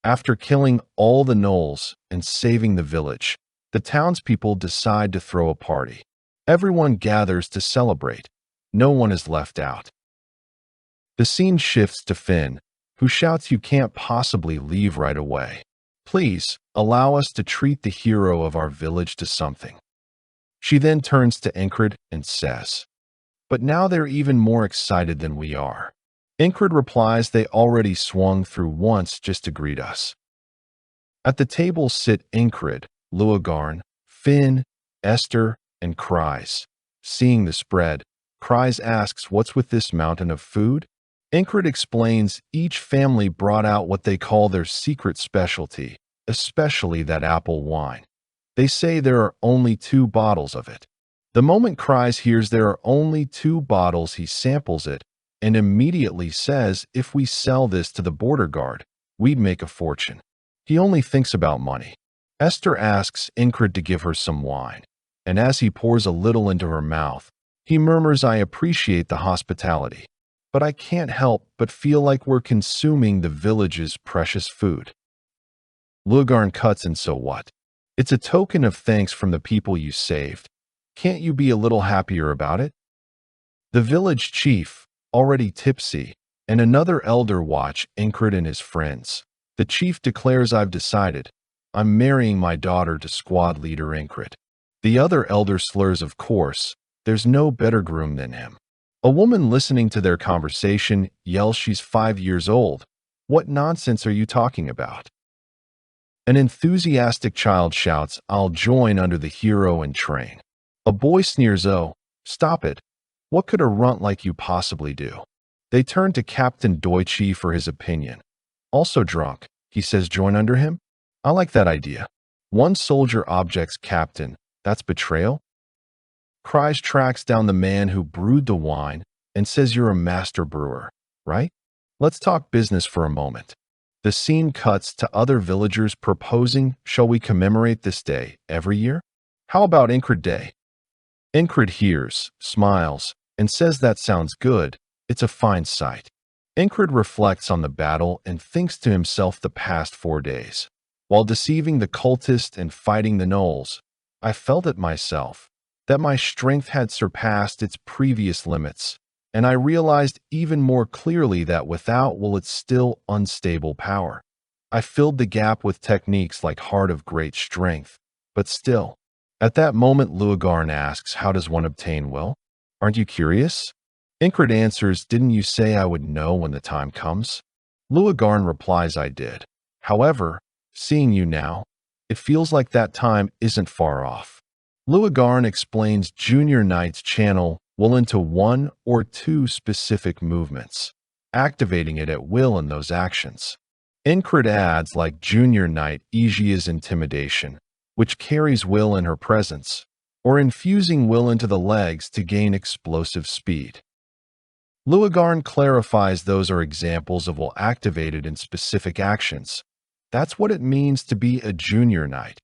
After killing all the gnolls and saving the village, the townspeople decide to throw a party. Everyone gathers to celebrate. No one is left out. The scene shifts to Finn, who shouts, "You can't possibly leave right away. Please, allow us to treat the hero of our village to something." She then turns to Ingrid and says, "But now they're even more excited than we are." Ingrid replies they already swung through once just to greet us. At the table sit Ingrid, Luagarn, Finn, Esther, and Kreis. Seeing the spread, Kreis asks what's with this mountain of food? Ingrid explains each family brought out what they call their secret specialty, especially that apple wine. They say there are only 2 bottles of it. The moment Kreis hears there are only 2 bottles, he samples it and immediately says if we sell this to the border guard, we'd make a fortune. He only thinks about money. Esther asks Ingrid to give her some wine, and as he pours a little into her mouth, he murmurs, "I appreciate the hospitality, but I can't help but feel like we're consuming the village's precious food." Lugarn cuts in, "So what? It's a token of thanks from the people you saved. Can't you be a little happier about it?" The village chief, already tipsy, and another elder watch Ingrid and his friends. The chief declares, "I've decided. I'm marrying my daughter to squad leader Ingrid." The other elder slurs, "Of course, there's no better groom than him." A woman listening to their conversation yells she's 5 years old. "What nonsense are you talking about?" An enthusiastic child shouts, "I'll join under the hero and train." A boy sneers, "Oh, stop it. What could a runt like you possibly do?" They turn to Captain Deutsche for his opinion. "Also drunk," he says, "join under him? I like that idea." One soldier objects, "Captain, that's betrayal." Kreis tracks down the man who brewed the wine and says, "You're a master brewer, right? Let's talk business for a moment." The scene cuts to other villagers proposing, "Shall we commemorate this day every year? How about Ingrid Day?" Ingrid hears, smiles, and says that sounds good. It's a fine sight. Ingrid reflects on the battle and thinks to himself, the past 4 days, while deceiving the cultist and fighting the gnolls, I felt it myself, that my strength had surpassed its previous limits, and I realized even more clearly that without its still unstable power. I filled the gap with techniques like Heart of Great Strength, but still. At that moment, Luagarn asks, "How does one obtain will? Aren't you curious?" Ingrid answers, "Didn't you say I would know when the time comes?" Luagarn replies, "I did. However, seeing you now, it feels like that time isn't far off." Luagarn explains Junior Knight's channel will into 1 or 2 specific movements, activating it at will in those actions. Ingrid adds, like Junior Knight, Aegia's intimidation, which carries will in her presence, or infusing will into the legs to gain explosive speed. Luagarn clarifies those are examples of will activated in specific actions. That's what it means to be a Junior Knight.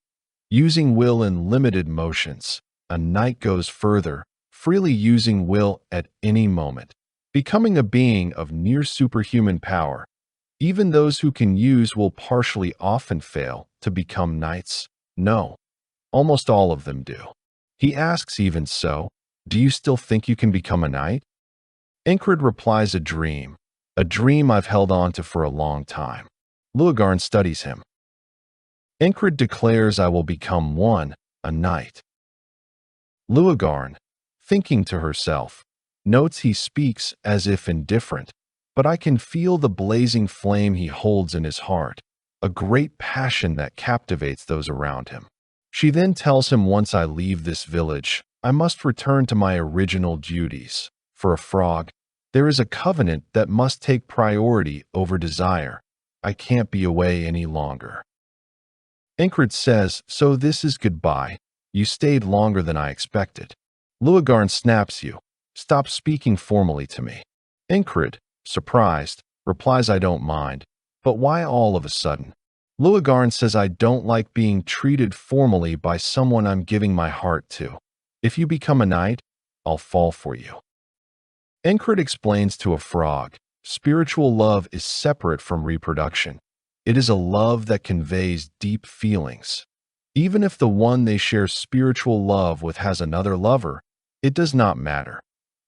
Using will in limited motions, a knight goes further, freely using will at any moment, becoming a being of near superhuman power. Even those who can use will partially often fail to become knights. No, almost all of them do. He asks, "Even so, do you still think you can become a knight?" Ingrid replies, a dream I've held on to for a long time." Luagarn studies him. Ingrid declares, "I will become a knight." Luagarn, thinking to herself, notes he speaks as if indifferent, but I can feel the blazing flame he holds in his heart, a great passion that captivates those around him. She then tells him, "Once I leave this village, I must return to my original duties. For a frog, there is a covenant that must take priority over desire. I can't be away any longer." Ingrid says, "So this is goodbye. You stayed longer than I expected." Luagarn snaps, "You. Stop speaking formally to me." Ingrid, surprised, replies, "I don't mind. But why all of a sudden?" Luagarn says, "I don't like being treated formally by someone I'm giving my heart to. If you become a knight, I'll fall for you." Ingrid explains to a frog, spiritual love is separate from reproduction. It is a love that conveys deep feelings. Even if the one they share spiritual love with has another lover, it does not matter.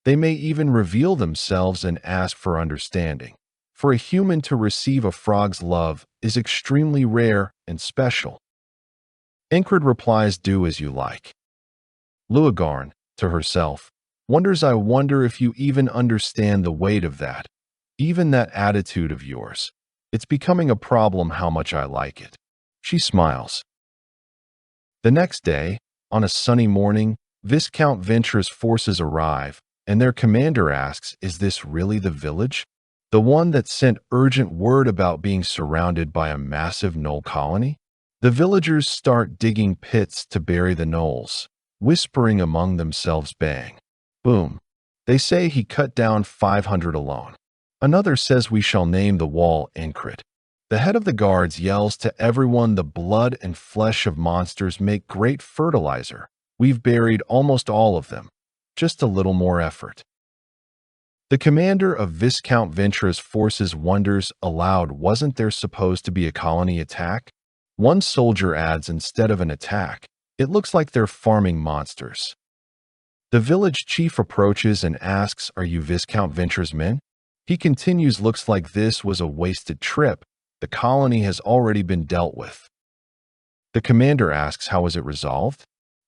They may even reveal themselves and ask for understanding. For a human to receive a frog's love is extremely rare and special. Ingrid replies, "Do as you like." Luagarn, to herself, wonders, "I wonder if you even understand the weight of that. Even that attitude of yours. It's becoming a problem how much I like it." She smiles. The next day, on a sunny morning, Viscount Venture's forces arrive, and their commander asks, "Is this really the village? The one that sent urgent word about being surrounded by a massive gnoll colony?" The villagers start digging pits to bury the gnolls, whispering among themselves, "Bang. Boom. They say he cut down 500 alone." Another says, "We shall name the wall Encrit." The head of the guards yells to everyone, "The blood and flesh of monsters make great fertilizer. We've buried almost all of them. Just a little more effort." The commander of Viscount Venture's forces wonders aloud, "Wasn't there supposed to be a colony attack?" One soldier adds, "Instead of an attack, it looks like they're farming monsters." The village chief approaches and asks, "Are you Viscount Venture's men?" He continues, "Looks like this was a wasted trip. The colony has already been dealt with." The commander asks, "How was it resolved?"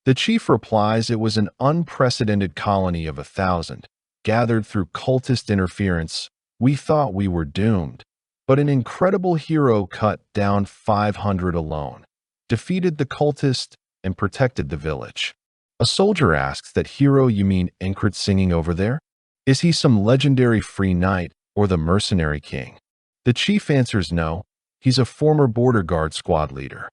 The chief replies, "It was an unprecedented colony of 1,000, gathered through cultist interference. We thought we were doomed, but an incredible hero cut down 500 alone, defeated the cultist, and protected the village." A soldier asks, "That hero you mean Encrit singing over there? Is he some legendary free knight or the mercenary king?" The chief answers, "No, he's a former border guard squad leader."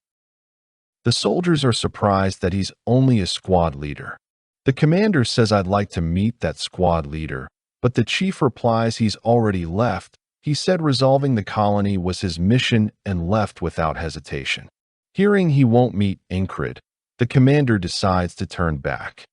The soldiers are surprised that he's only a squad leader. The commander says, "I'd like to meet that squad leader," but the chief replies he's already left. He said resolving the colony was his mission and left without hesitation. Hearing he won't meet Encrit, the commander decides to turn back.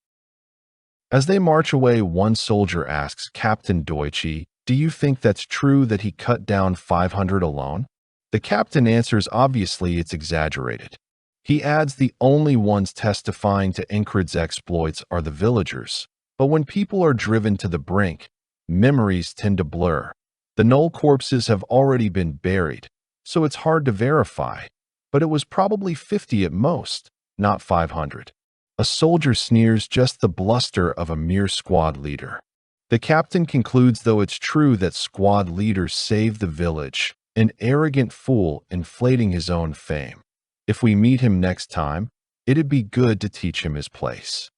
As they march away, one soldier asks, "Captain Deutsche, do you think that's true that he cut down 500 alone?" The captain answers, "Obviously it's exaggerated." He adds, "The only ones testifying to Encrit's exploits are the villagers. But when people are driven to the brink, memories tend to blur. The gnoll corpses have already been buried, so it's hard to verify. But it was probably 50 at most, not 500. A soldier sneers, "Just the bluster of a mere squad leader." The captain concludes, "Though it's true that squad leaders saved the village, an arrogant fool inflating his own fame. If we meet him next time, it'd be good to teach him his place."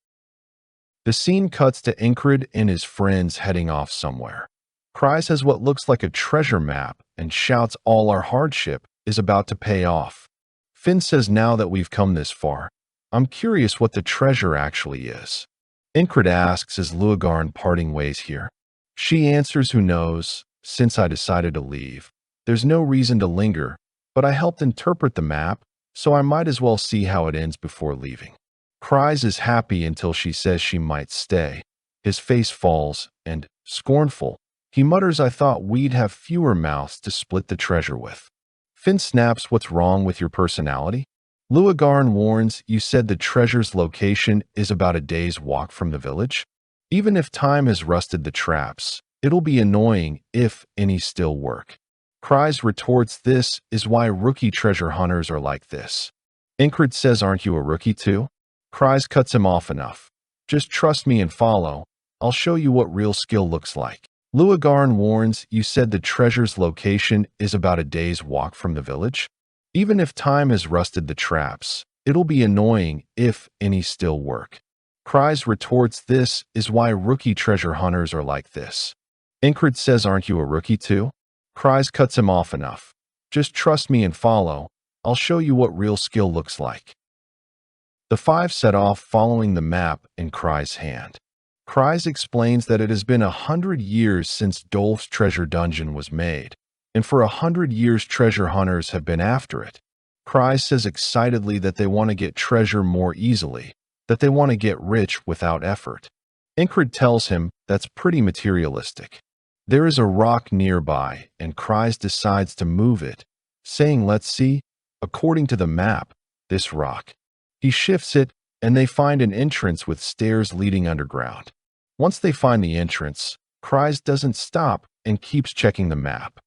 The scene cuts to Encrit and his friends heading off somewhere. Cries has what looks like a treasure map and shouts, "All our hardship is about to pay off." Finn says, "Now that we've come this far, I'm curious what the treasure actually is." Encrit asks, "Is Luagarn parting ways here?" She answers, "Who knows? Since I decided to leave, there's no reason to linger, but I helped interpret the map, so I might as well see how it ends before leaving." Cries is happy until she says she might stay. His face falls, and, scornful, he mutters, "I thought we'd have fewer mouths to split the treasure with." Finn snaps, "What's wrong with your personality?" Luagarn warns, "You said the treasure's location is about a day's walk from the village? Even if time has rusted the traps, it'll be annoying if any still work." Cries retorts, "This is why rookie treasure hunters are like this." Encrit says, "Aren't you a rookie too?" Cries cuts him off, "Enough. Just trust me and follow. I'll show you what real skill looks like." Luagarn warns, "You said the treasure's location is about a day's walk from the village? Even if time has rusted the traps, it'll be annoying if any still work." Cries retorts, "This is why rookie treasure hunters are like this." Encrit says, "Aren't you a rookie too?" Cries cuts him off, "Enough. Just trust me and follow. I'll show you what real skill looks like." The five set off following the map in Cries' hand. Cries explains that it has been 100 years since Dolph's treasure dungeon was made, and for 100 years treasure hunters have been after it. Cries says excitedly that they want to get treasure more easily, that they want to get rich without effort. Encrit tells him that's pretty materialistic. There is a rock nearby, and Cries decides to move it, saying, "Let's see, according to the map, this rock." He shifts it, and they find an entrance with stairs leading underground. Once they find the entrance, Cries doesn't stop and keeps checking the map.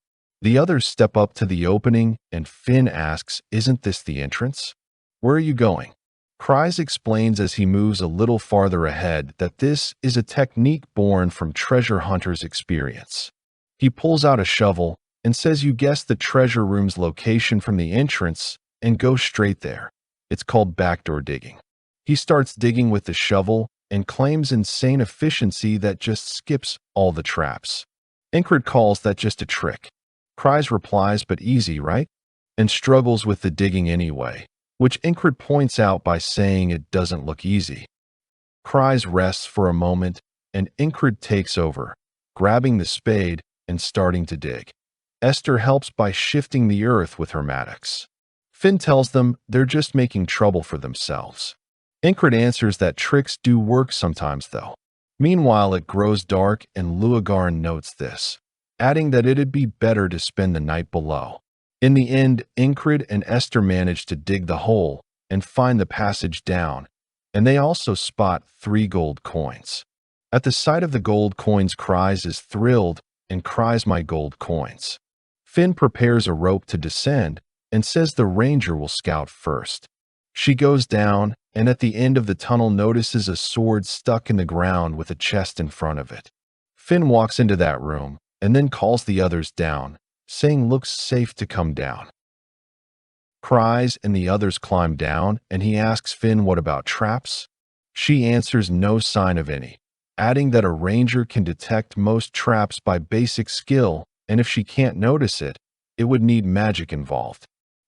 The others step up to the opening, and Finn asks, "Isn't this the entrance? Where are you going?" Cries explains as he moves a little farther ahead that this is a technique born from treasure hunters' experience. He pulls out a shovel and says you guess the treasure room's location from the entrance and go straight there. It's called backdoor digging. He starts digging with the shovel and claims insane efficiency that just skips all the traps. Ingrid calls that just a trick. Cries replies, "But easy, right?" and struggles with the digging anyway, which Ingrid points out by saying it doesn't look easy. Cries rests for a moment, and Ingrid takes over, grabbing the spade and starting to dig. Esther helps by shifting the earth with her mattocks. Finn tells them they're just making trouble for themselves. Ingrid answers that tricks do work sometimes, though. Meanwhile, it grows dark, and Luagarn notes this, adding that it'd be better to spend the night below. In the end, Ingrid and Esther manage to dig the hole and find the passage down, and they also spot 3 gold coins. At the sight of the gold coins, Cries is thrilled and cries, "My gold coins." Finn prepares a rope to descend and says the ranger will scout first. She goes down, and at the end of the tunnel notices a sword stuck in the ground with a chest in front of it. Finn walks into that room and then calls the others down, saying looks safe to come down. Cries and the others climb down, and he asks Finn what about traps. She answers no sign of any, adding that a ranger can detect most traps by basic skill, and if she can't notice it, it would need magic involved.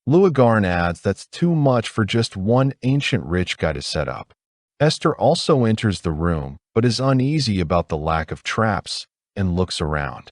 Luagarn adds that's too much for just one ancient rich guy to set up. Esther also enters the room, but is uneasy about the lack of traps and looks around.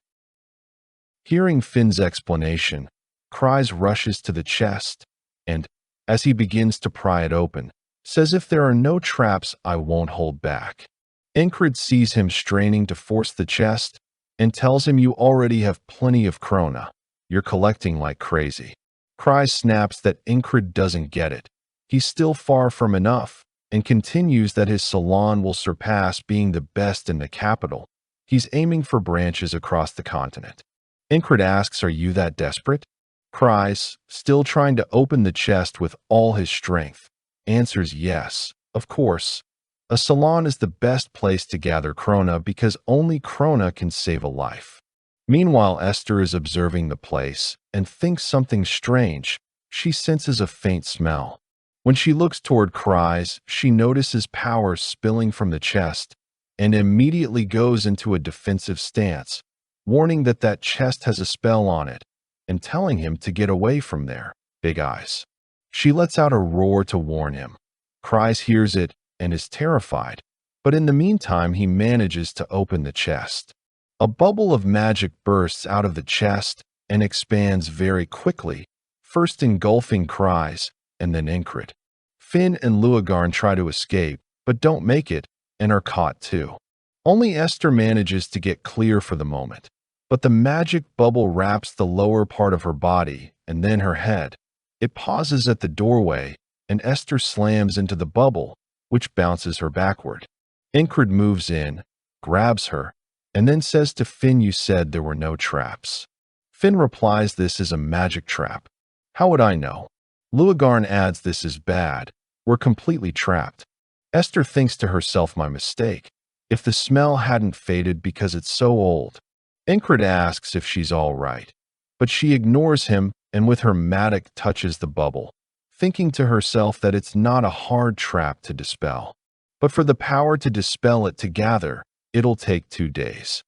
Hearing Finn's explanation, Cries rushes to the chest and, as he begins to pry it open, says, "If there are no traps, I won't hold back." Ingrid sees him straining to force the chest and tells him, "You already have plenty of krona. You're collecting like crazy." Cries snaps that Ingrid doesn't get it. He's still far from enough, and continues that his salon will surpass being the best in the capital. He's aiming for branches across the continent. Ingrid asks, "Are you that desperate?" Cries, still trying to open the chest with all his strength, answers yes, of course. A salon is the best place to gather krona because only krona can save a life. Meanwhile, Esther is observing the place and thinks something strange. She senses a faint smell. When she looks toward Cries, she notices power spilling from the chest and immediately goes into a defensive stance, warning that that chest has a spell on it and telling him to get away from there, Big Eyes. She lets out a roar to warn him. Cries hears it and is terrified, but in the meantime he manages to open the chest. A bubble of magic bursts out of the chest and expands very quickly, first engulfing Cries and then Ingrid. Finn and Luagarn try to escape, but don't make it and are caught too. Only Esther manages to get clear for the moment, but the magic bubble wraps the lower part of her body and then her head. It pauses at the doorway, and Esther slams into the bubble, which bounces her backward. Ingrid moves in, grabs her, and then says to Finn, "You said there were no traps." Finn replies this is a magic trap. "How would I know?" Luagarn adds this is bad. "We're completely trapped." Esther thinks to herself, "My mistake. If the smell hadn't faded because it's so old." Ingrid asks if she's all right, but she ignores him and with her mattock touches the bubble, thinking to herself that it's not a hard trap to dispel. But for the power to dispel it to gather, it'll take 2 days.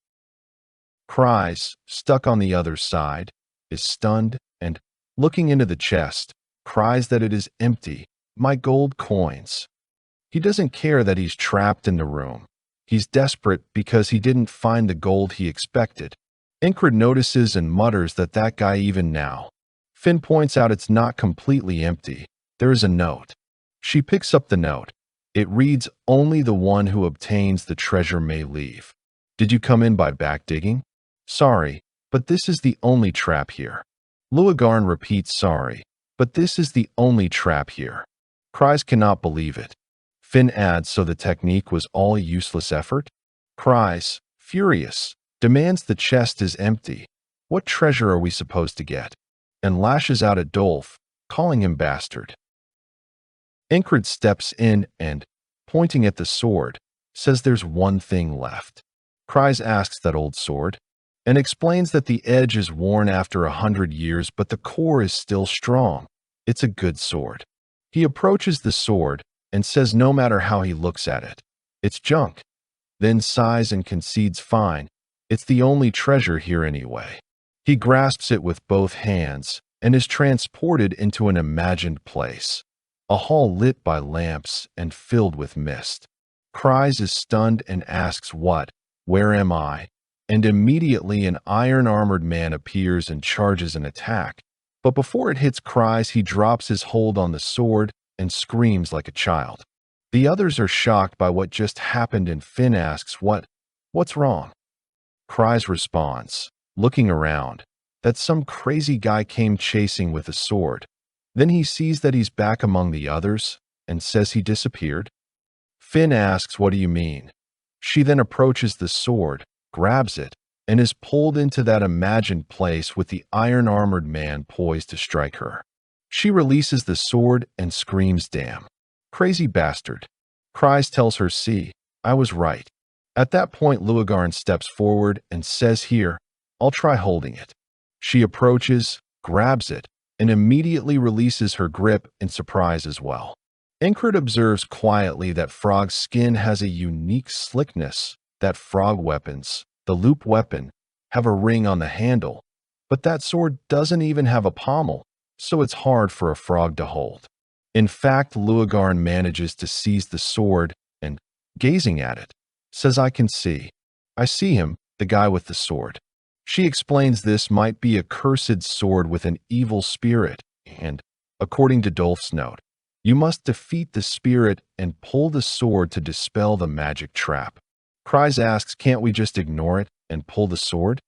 Cries, stuck on the other side, is stunned and, looking into the chest, cries that it is empty. "My gold coins." He doesn't care that he's trapped in the room. He's desperate because he didn't find the gold he expected. Ingrid notices and mutters that guy even now. Finn points out it's not completely empty. There is a note. She picks up the note. It reads, "Only the one who obtains the treasure may leave. Did you come in by back digging? Sorry, but this is the only trap here." Luagarn repeats sorry, but this is the only trap here. Cries cannot believe it. Finn adds so the technique was all useless effort? Cries, furious, demands the chest is empty. What treasure are we supposed to get? And lashes out at Dolph, calling him bastard. Incred steps in and, pointing at the sword, says there's one thing left. Cries asks that old sword, and explains that the edge is worn after 100 years, but the core is still strong. It's a good sword. He approaches the sword and says no matter how he looks at it, it's junk. Then sighs and concedes fine, it's the only treasure here anyway. He grasps it with both hands and is transported into an imagined place, a hall lit by lamps and filled with mist. Cries is stunned and asks what, where am I? And immediately an iron-armored man appears and charges an attack. But before it hits Cries, he drops his hold on the sword and screams like a child. The others are shocked by what just happened and Finn asks what's wrong? Cries responds, looking around, that some crazy guy came chasing with a sword. Then he sees that he's back among the others and says he disappeared. Finn asks, what do you mean? She then approaches the sword, grabs it, and is pulled into that imagined place with the iron-armored man poised to strike her. She releases the sword and screams, damn. Crazy bastard. Cries tells her, see, I was right. At that point, Luagarn steps forward and says, here, I'll try holding it. She approaches, grabs it, and immediately releases her grip in surprise as well. Incred observes quietly that Frog's skin has a unique slickness, that frog weapons, the loop weapon, have a ring on the handle, but that sword doesn't even have a pommel, so it's hard for a frog to hold. In fact, Luagarn manages to seize the sword and, gazing at it, says, I can see. I see him, the guy with the sword. She explains this might be a cursed sword with an evil spirit, and, according to Dolph's note, you must defeat the spirit and pull the sword to dispel the magic trap. Cries asks, can't we just ignore it and pull the sword?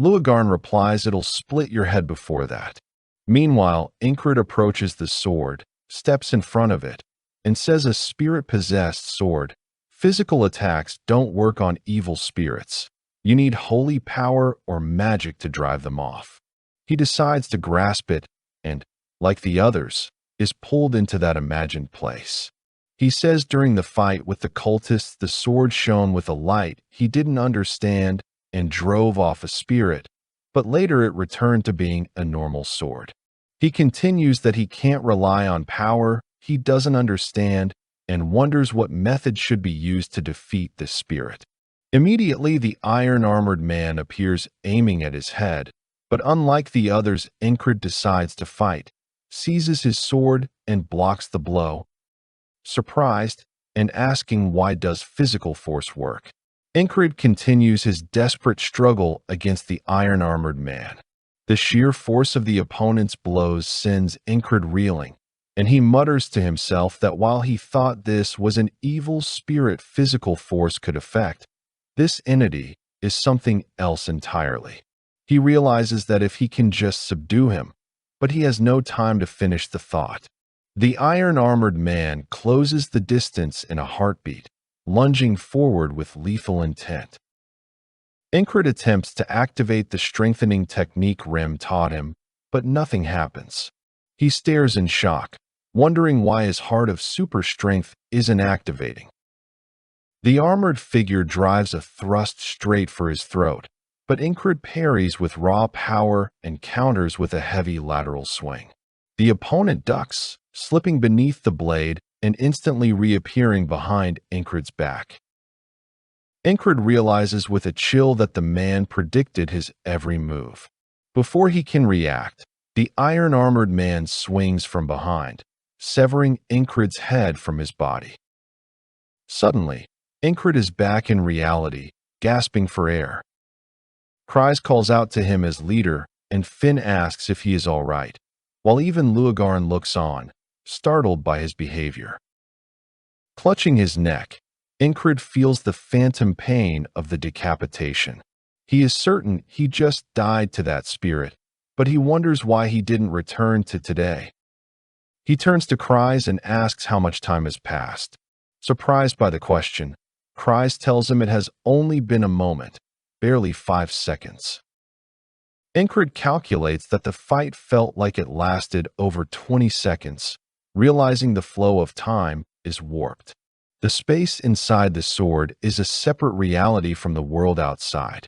Luagarn replies, it'll split your head before that. Meanwhile, Incred approaches the sword, steps in front of it, and says a spirit-possessed sword. Physical attacks don't work on evil spirits. You need holy power or magic to drive them off. He decides to grasp it and, like the others, is pulled into that imagined place. He says during the fight with the cultists the sword shone with a light he didn't understand and drove off a spirit, but later it returned to being a normal sword. He continues that he can't rely on power he doesn't understand and wonders what method should be used to defeat this spirit. Immediately, the iron-armored man appears aiming at his head, but unlike the others, Incred decides to fight, seizes his sword, and blocks the blow. Surprised, and asking why does physical force work, Incred continues his desperate struggle against the iron-armored man. The sheer force of the opponent's blows sends Incred reeling, and he mutters to himself that while he thought this was an evil spirit physical force could affect, this entity is something else entirely. He realizes that if he can just subdue him, but he has no time to finish the thought. The iron-armored man closes the distance in a heartbeat, lunging forward with lethal intent. Incred attempts to activate the strengthening technique Rem taught him, but nothing happens. He stares in shock, wondering why his heart of super strength isn't activating. The armored figure drives a thrust straight for his throat, but Incred parries with raw power and counters with a heavy lateral swing. The opponent ducks, slipping beneath the blade and instantly reappearing behind Incred's back. Incred realizes with a chill that the man predicted his every move. Before he can react, the iron-armored man swings from behind, severing Incred's head from his body. Suddenly, Incred is back in reality, gasping for air. Cries calls out to him as leader, and Finn asks if he is all right, while even Luagarn looks on, startled by his behavior. Clutching his neck, Incred feels the phantom pain of the decapitation. He is certain he just died to that spirit, but he wonders why he didn't return to today. He turns to Cries and asks how much time has passed. Surprised by the question, Cries tells him it has only been a moment, barely 5 seconds. Incred calculates that the fight felt like it lasted over 20 seconds, realizing the flow of time is warped. The space inside the sword is a separate reality from the world outside.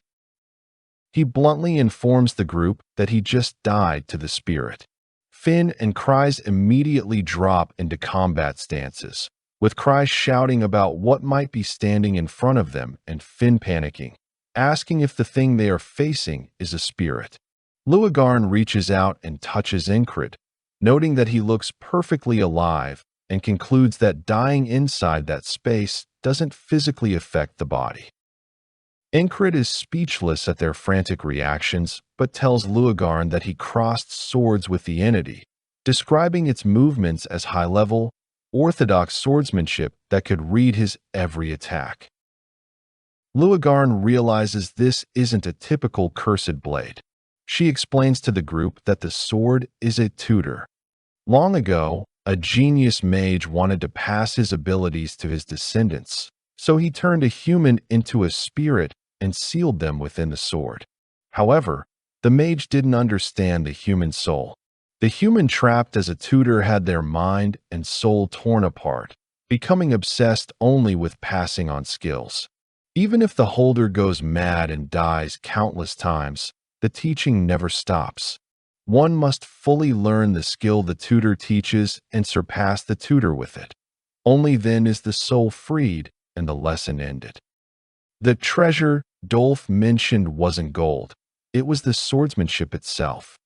He bluntly informs the group that he just died to the spirit. Finn and Cries immediately drop into combat stances, with Cries shouting about what might be standing in front of them and Finn panicking, asking if the thing they are facing is a spirit. Luagarn reaches out and touches Incred, noting that he looks perfectly alive, and concludes that dying inside that space doesn't physically affect the body. Incred is speechless at their frantic reactions, but tells Luagarn that he crossed swords with the entity, describing its movements as high-level, orthodox swordsmanship that could read his every attack. Luagarn realizes this isn't a typical cursed blade. She explains to the group that the sword is a tutor. Long ago, a genius mage wanted to pass his abilities to his descendants, so he turned a human into a spirit and sealed them within the sword. However, the mage didn't understand the human soul. The human trapped as a tutor had their mind and soul torn apart, becoming obsessed only with passing on skills. Even if the holder goes mad and dies countless times, the teaching never stops. One must fully learn the skill the tutor teaches and surpass the tutor with it. Only then is the soul freed and the lesson ended. The treasure Dolph mentioned wasn't gold. It was the swordsmanship itself.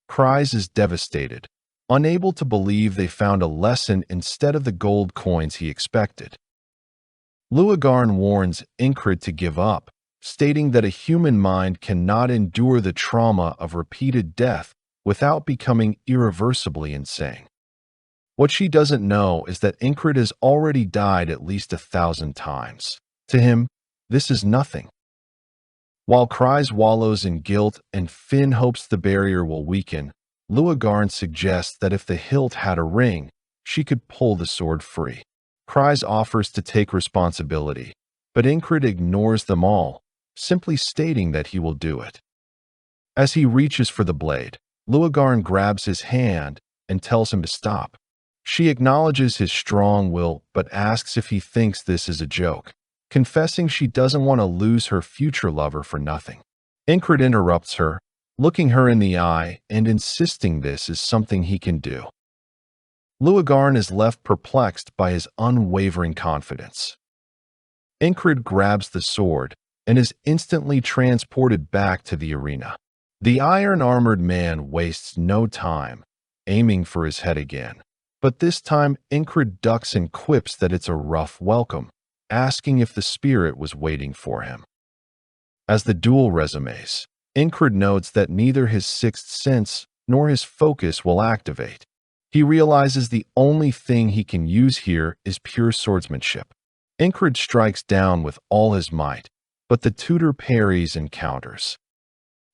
Cries is devastated, unable to believe they found a lesson instead of the gold coins he expected. Luagarn warns Incred to give up, stating that a human mind cannot endure the trauma of repeated death without becoming irreversibly insane. What she doesn't know is that Incred has already died at least 1,000 times. To him, this is nothing. While Cries wallows in guilt and Finn hopes the barrier will weaken, Luagarn suggests that if the hilt had a ring, she could pull the sword free. Cries offers to take responsibility, but Incred ignores them all, simply stating that he will do it. As he reaches for the blade, Luagarn grabs his hand and tells him to stop. She acknowledges his strong will but asks if he thinks this is a joke, confessing she doesn't want to lose her future lover for nothing. Incred interrupts her, looking her in the eye and insisting this is something he can do. Luagarn is left perplexed by his unwavering confidence. Incred grabs the sword and is instantly transported back to the arena. The iron-armored man wastes no time, aiming for his head again. But this time, Incred ducks and quips that it's a rough welcome, asking if the spirit was waiting for him. As the duel resumes, Incred notes that neither his sixth sense nor his focus will activate. He realizes the only thing he can use here is pure swordsmanship. Incred strikes down with all his might, but the tutor parries and counters.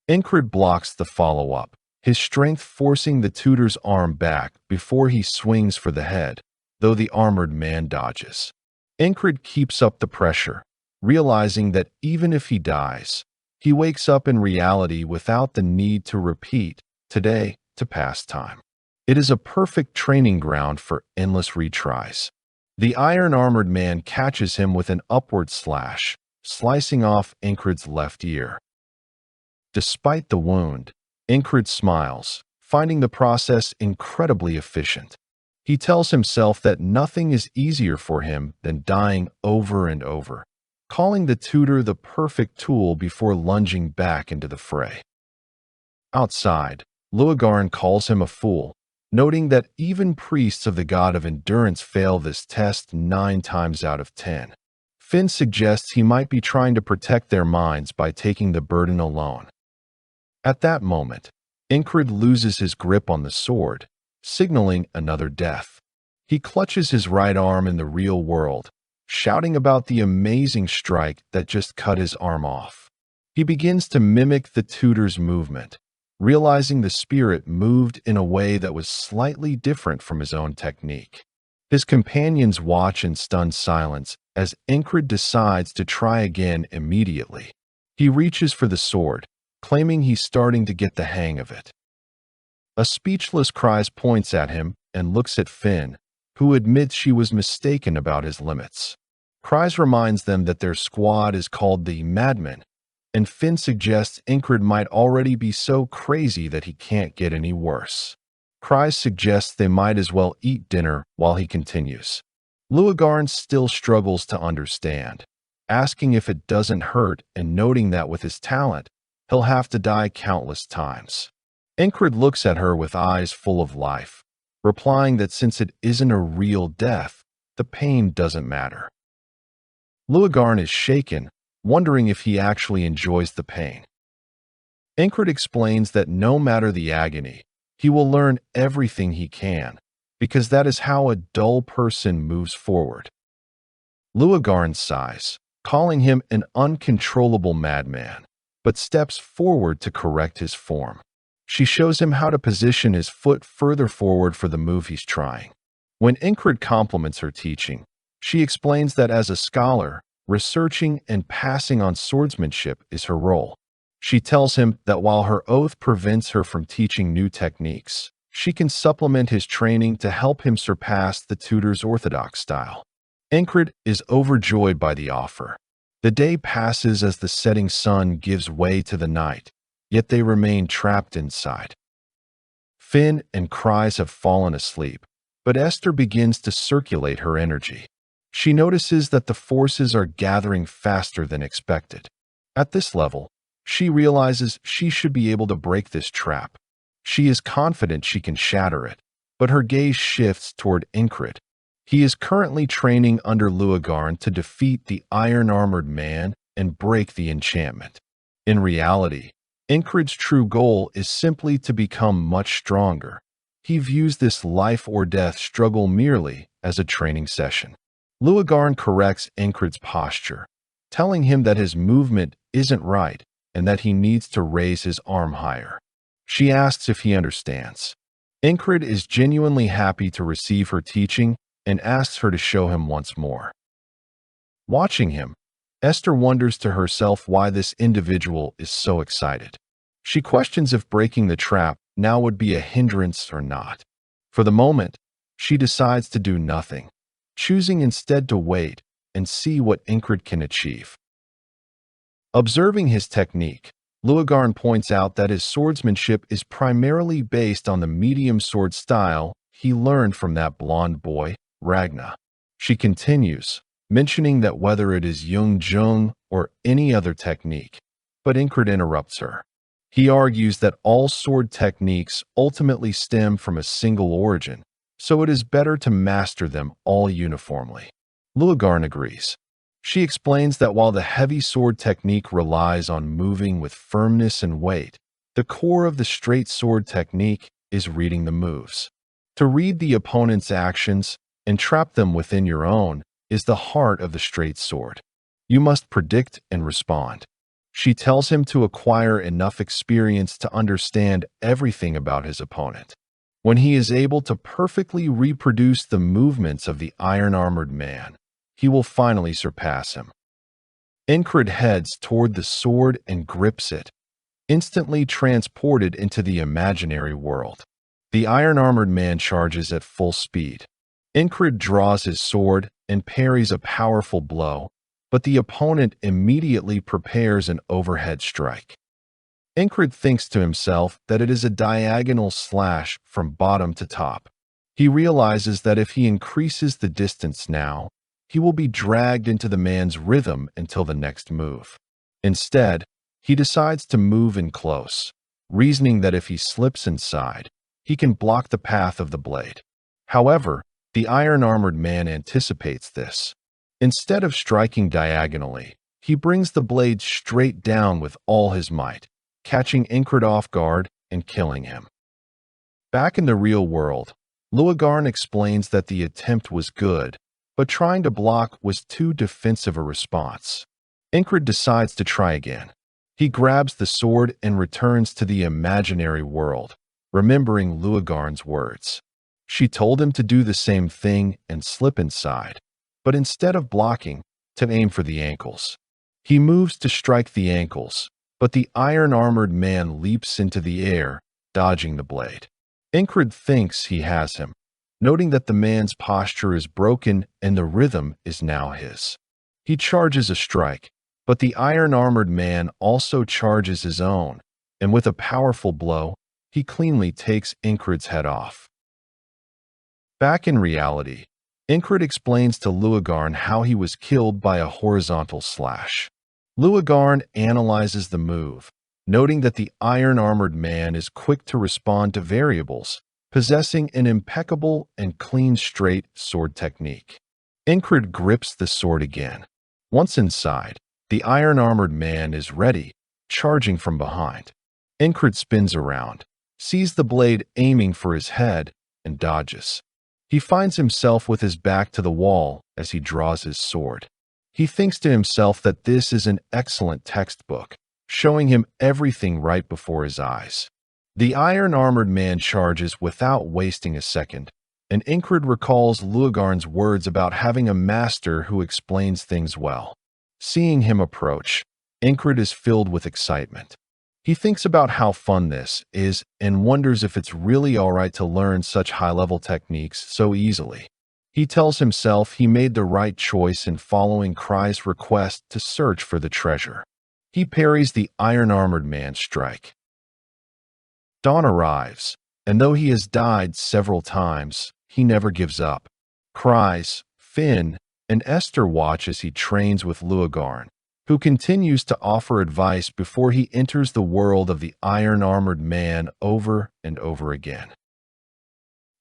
Incred blocks the follow-up, his strength forcing the tutor's arm back before he swings for the head, though the armored man dodges. Incred keeps up the pressure, realizing that even if he dies, he wakes up in reality without the need to repeat today to pass time. It is a perfect training ground for endless retries. The iron-armored man catches him with an upward slash, slicing off Incred's left ear. Despite the wound, Incred smiles, finding the process incredibly efficient. He tells himself that nothing is easier for him than dying over and over, calling the tutor the perfect tool before lunging back into the fray. Outside, Luagarn calls him a fool, noting that even priests of the god of endurance fail this test 9 times out of 10. Finn suggests he might be trying to protect their minds by taking the burden alone. At that moment, Incred loses his grip on the sword, signaling another death. He clutches his right arm in the real world, shouting about the amazing strike that just cut his arm off. He begins to mimic the tutor's movement, realizing the spirit moved in a way that was slightly different from his own technique. His companions watch in stunned silence as Incred decides to try again immediately. He reaches for the sword, claiming he's starting to get the hang of it. A speechless Kryze points at him and looks at Finn, who admits she was mistaken about his limits. Kryze reminds them that their squad is called the Madmen, and Finn suggests Incred might already be so crazy that he can't get any worse. Kryze suggests they might as well eat dinner while he continues. Luagarn still struggles to understand, asking if it doesn't hurt and noting that with his talent, he'll have to die countless times. Incred looks at her with eyes full of life, replying that since it isn't a real death, the pain doesn't matter. Luagarn is shaken, wondering if he actually enjoys the pain. Incred explains that no matter the agony, he will learn everything he can, because that is how a dull person moves forward. Luagarn sighs, calling him an uncontrollable madman, but steps forward to correct his form. She shows him how to position his foot further forward for the move he's trying. When Incred compliments her teaching, she explains that as a scholar, researching and passing on swordsmanship is her role. She tells him that while her oath prevents her from teaching new techniques, she can supplement his training to help him surpass the tutor's orthodox style. Incred is overjoyed by the offer. The day passes as the setting sun gives way to the night, yet they remain trapped inside. Finn and Kryze have fallen asleep, but Esther begins to circulate her energy. She notices that the forces are gathering faster than expected. At this level, she realizes she should be able to break this trap. She is confident she can shatter it, but her gaze shifts toward Incred. He is currently training under Luagarn to defeat the iron-armored man and break the enchantment. In reality, Incred's true goal is simply to become much stronger. He views this life-or-death struggle merely as a training session. Luagarn corrects Incred's posture, telling him that his movement isn't right and that he needs to raise his arm higher. She asks if he understands. Incred is genuinely happy to receive her teaching and asks her to show him once more. Watching him, Esther wonders to herself why this individual is so excited. She questions if breaking the trap now would be a hindrance or not. For the moment, she decides to do nothing, choosing instead to wait and see what Incred can achieve. Observing his technique, Luagarn points out that his swordsmanship is primarily based on the medium sword style he learned from that blonde boy, Ragna. She continues, mentioning that whether it is Yung Jung or any other technique, but Incred interrupts her. He argues that all sword techniques ultimately stem from a single origin, so it is better to master them all uniformly. Luagarn agrees. She explains that while the heavy sword technique relies on moving with firmness and weight, the core of the straight sword technique is reading the moves. To read the opponent's actions and trap them within your own is the heart of the straight sword. You must predict and respond. She tells him to acquire enough experience to understand everything about his opponent. When he is able to perfectly reproduce the movements of the iron-armored man, he will finally surpass him. Incred heads toward the sword and grips it, instantly transported into the imaginary world. The iron-armored man charges at full speed. Incred draws his sword and parries a powerful blow, but the opponent immediately prepares an overhead strike. Incred thinks to himself that it is a diagonal slash from bottom to top. He realizes that if he increases the distance now, he will be dragged into the man's rhythm until the next move. Instead, he decides to move in close, reasoning that if he slips inside, he can block the path of the blade. However, the iron-armored man anticipates this. Instead of striking diagonally, he brings the blade straight down with all his might, catching Incred off guard and killing him. Back in the real world, Luagarn explains that the attempt was good, but trying to block was too defensive a response. Incred decides to try again. He grabs the sword and returns to the imaginary world, remembering Luagarn's words. She told him to do the same thing and slip inside, but instead of blocking, to aim for the ankles. He moves to strike the ankles, but the iron-armored man leaps into the air, dodging the blade. Incred thinks he has him, noting that the man's posture is broken and the rhythm is now his. He charges a strike, but the iron-armored man also charges his own, and with a powerful blow, he cleanly takes Incred's head off. Back in reality, Incred explains to Luagarn how he was killed by a horizontal slash. Luagarn analyzes the move, noting that the iron-armored man is quick to respond to variables, possessing an impeccable and clean straight sword technique. Incred grips the sword again. Once inside, the iron-armored man is ready, charging from behind. Incred spins around, sees the blade aiming for his head, and dodges. He finds himself with his back to the wall as he draws his sword. He thinks to himself that this is an excellent textbook, showing him everything right before his eyes. The iron-armored man charges without wasting a second, and Incred recalls Luagarn's words about having a master who explains things well. Seeing him approach, Incred is filled with excitement. He thinks about how fun this is and wonders if it's really alright to learn such high-level techniques so easily. He tells himself he made the right choice in following Kry's request to search for the treasure. He parries the iron-armored man's strike. Dawn arrives, and though he has died several times, he never gives up. Kry's, Finn, and Esther watch as he trains with Luagarn, who continues to offer advice before he enters the world of the iron-armored man over and over again.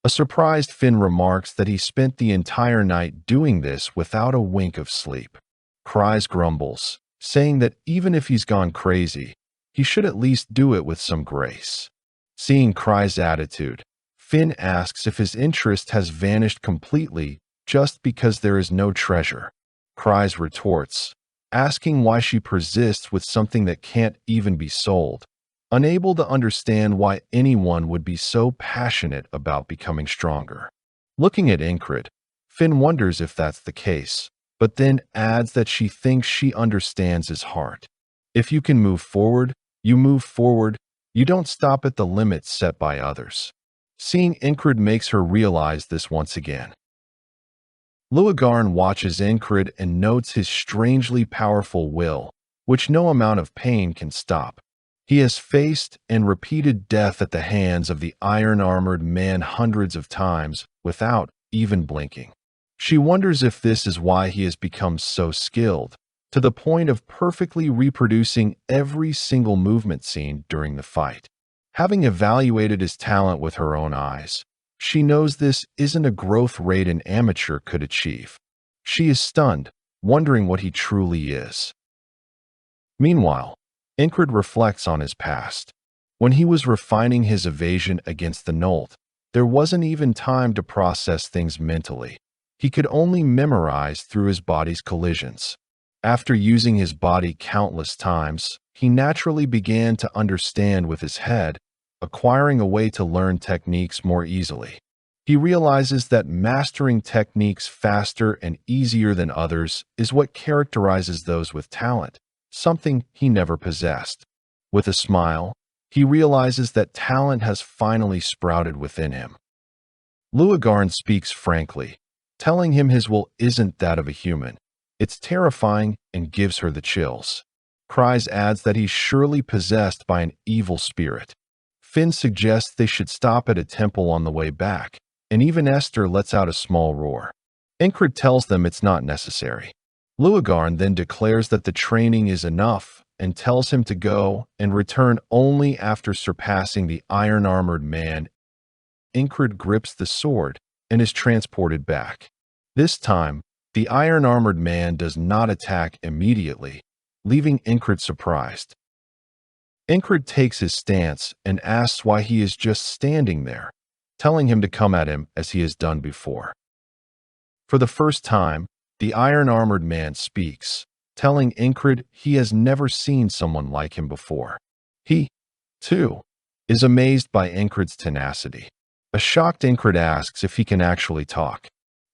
A surprised Finn remarks that he spent the entire night doing this without a wink of sleep. Kry's grumbles, saying that even if he's gone crazy, he should at least do it with some grace. Seeing Kry's attitude, Finn asks if his interest has vanished completely just because there is no treasure. Kry's retorts, asking why she persists with something that can't even be sold, unable to understand why anyone would be so passionate about becoming stronger. Looking at Incred, Finn wonders if that's the case, but then adds that she thinks she understands his heart. If you can move forward, you move forward, you don't stop at the limits set by others. Seeing Incred makes her realize this once again. Luagarn watches Incred and notes his strangely powerful will, which no amount of pain can stop. He has faced and repeated death at the hands of the iron-armored man hundreds of times without even blinking. She wonders if this is why he has become so skilled, to the point of perfectly reproducing every single movement scene during the fight. Having evaluated his talent with her own eyes, she knows this isn't a growth rate an amateur could achieve. She is stunned, wondering what he truly is. Meanwhile, Incred reflects on his past. When he was refining his evasion against the Nolt, there wasn't even time to process things mentally. He could only memorize through his body's collisions. After using his body countless times, he naturally began to understand with his head, acquiring a way to learn techniques more easily. He realizes that mastering techniques faster and easier than others is what characterizes those with talent, something he never possessed. With a smile, he realizes that talent has finally sprouted within him. Luagarn speaks frankly, telling him his will isn't that of a human. It's terrifying and gives her the chills. Kry's adds that he's surely possessed by an evil spirit. Finn suggests they should stop at a temple on the way back, and even Esther lets out a small roar. Incred tells them it's not necessary. Luagarn then declares that the training is enough and tells him to go and return only after surpassing the iron-armored man. Incred grips the sword and is transported back. This time, the iron-armored man does not attack immediately, leaving Incred surprised. Incred takes his stance and asks why he is just standing there, telling him to come at him as he has done before. For the first time, the iron-armored man speaks, telling Ingrid he has never seen someone like him before. He, too, is amazed by Ingrid's tenacity. A shocked Ingrid asks if he can actually talk.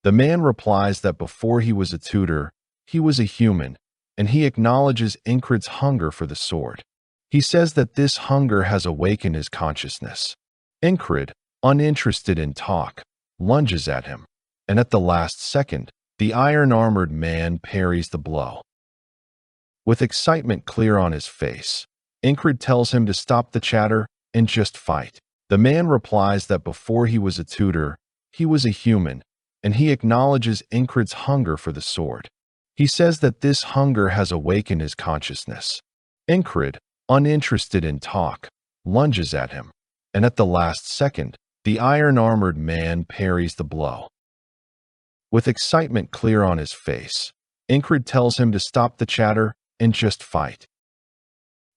The man replies that before he was a tutor, he was a human, and he acknowledges Ingrid's hunger for the sword. He says that this hunger has awakened his consciousness. Ingrid, uninterested in talk, lunges at him, and at the last second, the iron-armored man parries the blow. With excitement clear on his face, Ingrid tells him to stop the chatter and just fight. The man replies that before he was a tutor, he was a human, and he acknowledges Ingrid's hunger for the sword. He says that this hunger has awakened his consciousness. Ingrid, uninterested in talk, lunges at him, and at the last second, the iron-armored man parries the blow. With excitement clear on his face, Ingrid tells him to stop the chatter and just fight.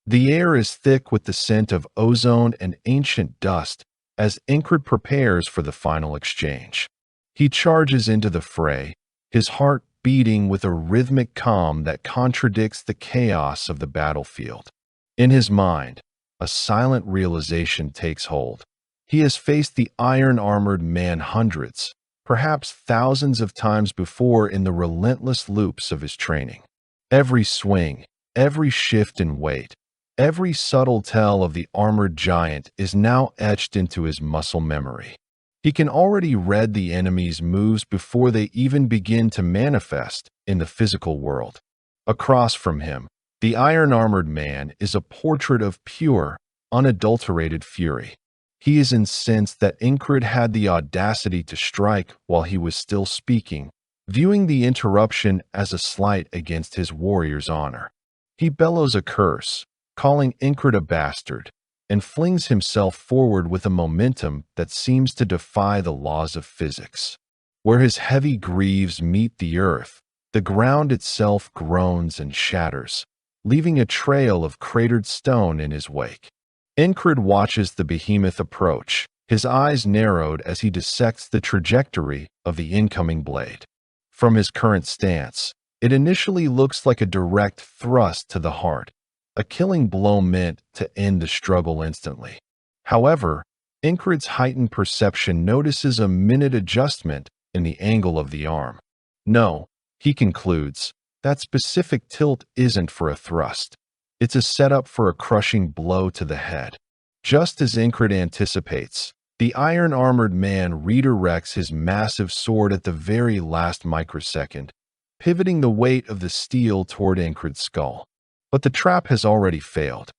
The air is thick with the scent of ozone and ancient dust as Ingrid prepares for the final exchange. He charges into the fray, his heart beating with a rhythmic calm that contradicts the chaos of the battlefield. In his mind, a silent realization takes hold. He has faced the iron-armored man hundreds, perhaps thousands of times before in the relentless loops of his training. Every swing, every shift in weight, every subtle tell of the armored giant is now etched into his muscle memory. He can already read the enemy's moves before they even begin to manifest in the physical world. Across from him, the iron-armored man is a portrait of pure, unadulterated fury. He is incensed that Ingrid had the audacity to strike while he was still speaking, viewing the interruption as a slight against his warrior's honor. He bellows a curse, calling Ingrid a bastard, and flings himself forward with a momentum that seems to defy the laws of physics. Where his heavy greaves meet the earth, the ground itself groans and shatters, leaving a trail of cratered stone in his wake. Ingrid watches the behemoth approach, his eyes narrowed as he dissects the trajectory of the incoming blade. From his current stance, it initially looks like a direct thrust to the heart, a killing blow meant to end the struggle instantly. However, Ingrid's heightened perception notices a minute adjustment in the angle of the arm. No, he concludes, that specific tilt isn't for a thrust. It's a setup for a crushing blow to the head. Just as Ingrid anticipates, the iron-armored man redirects his massive sword at the very last microsecond, pivoting the weight of the steel toward Ingrid's skull. But the trap has already failed.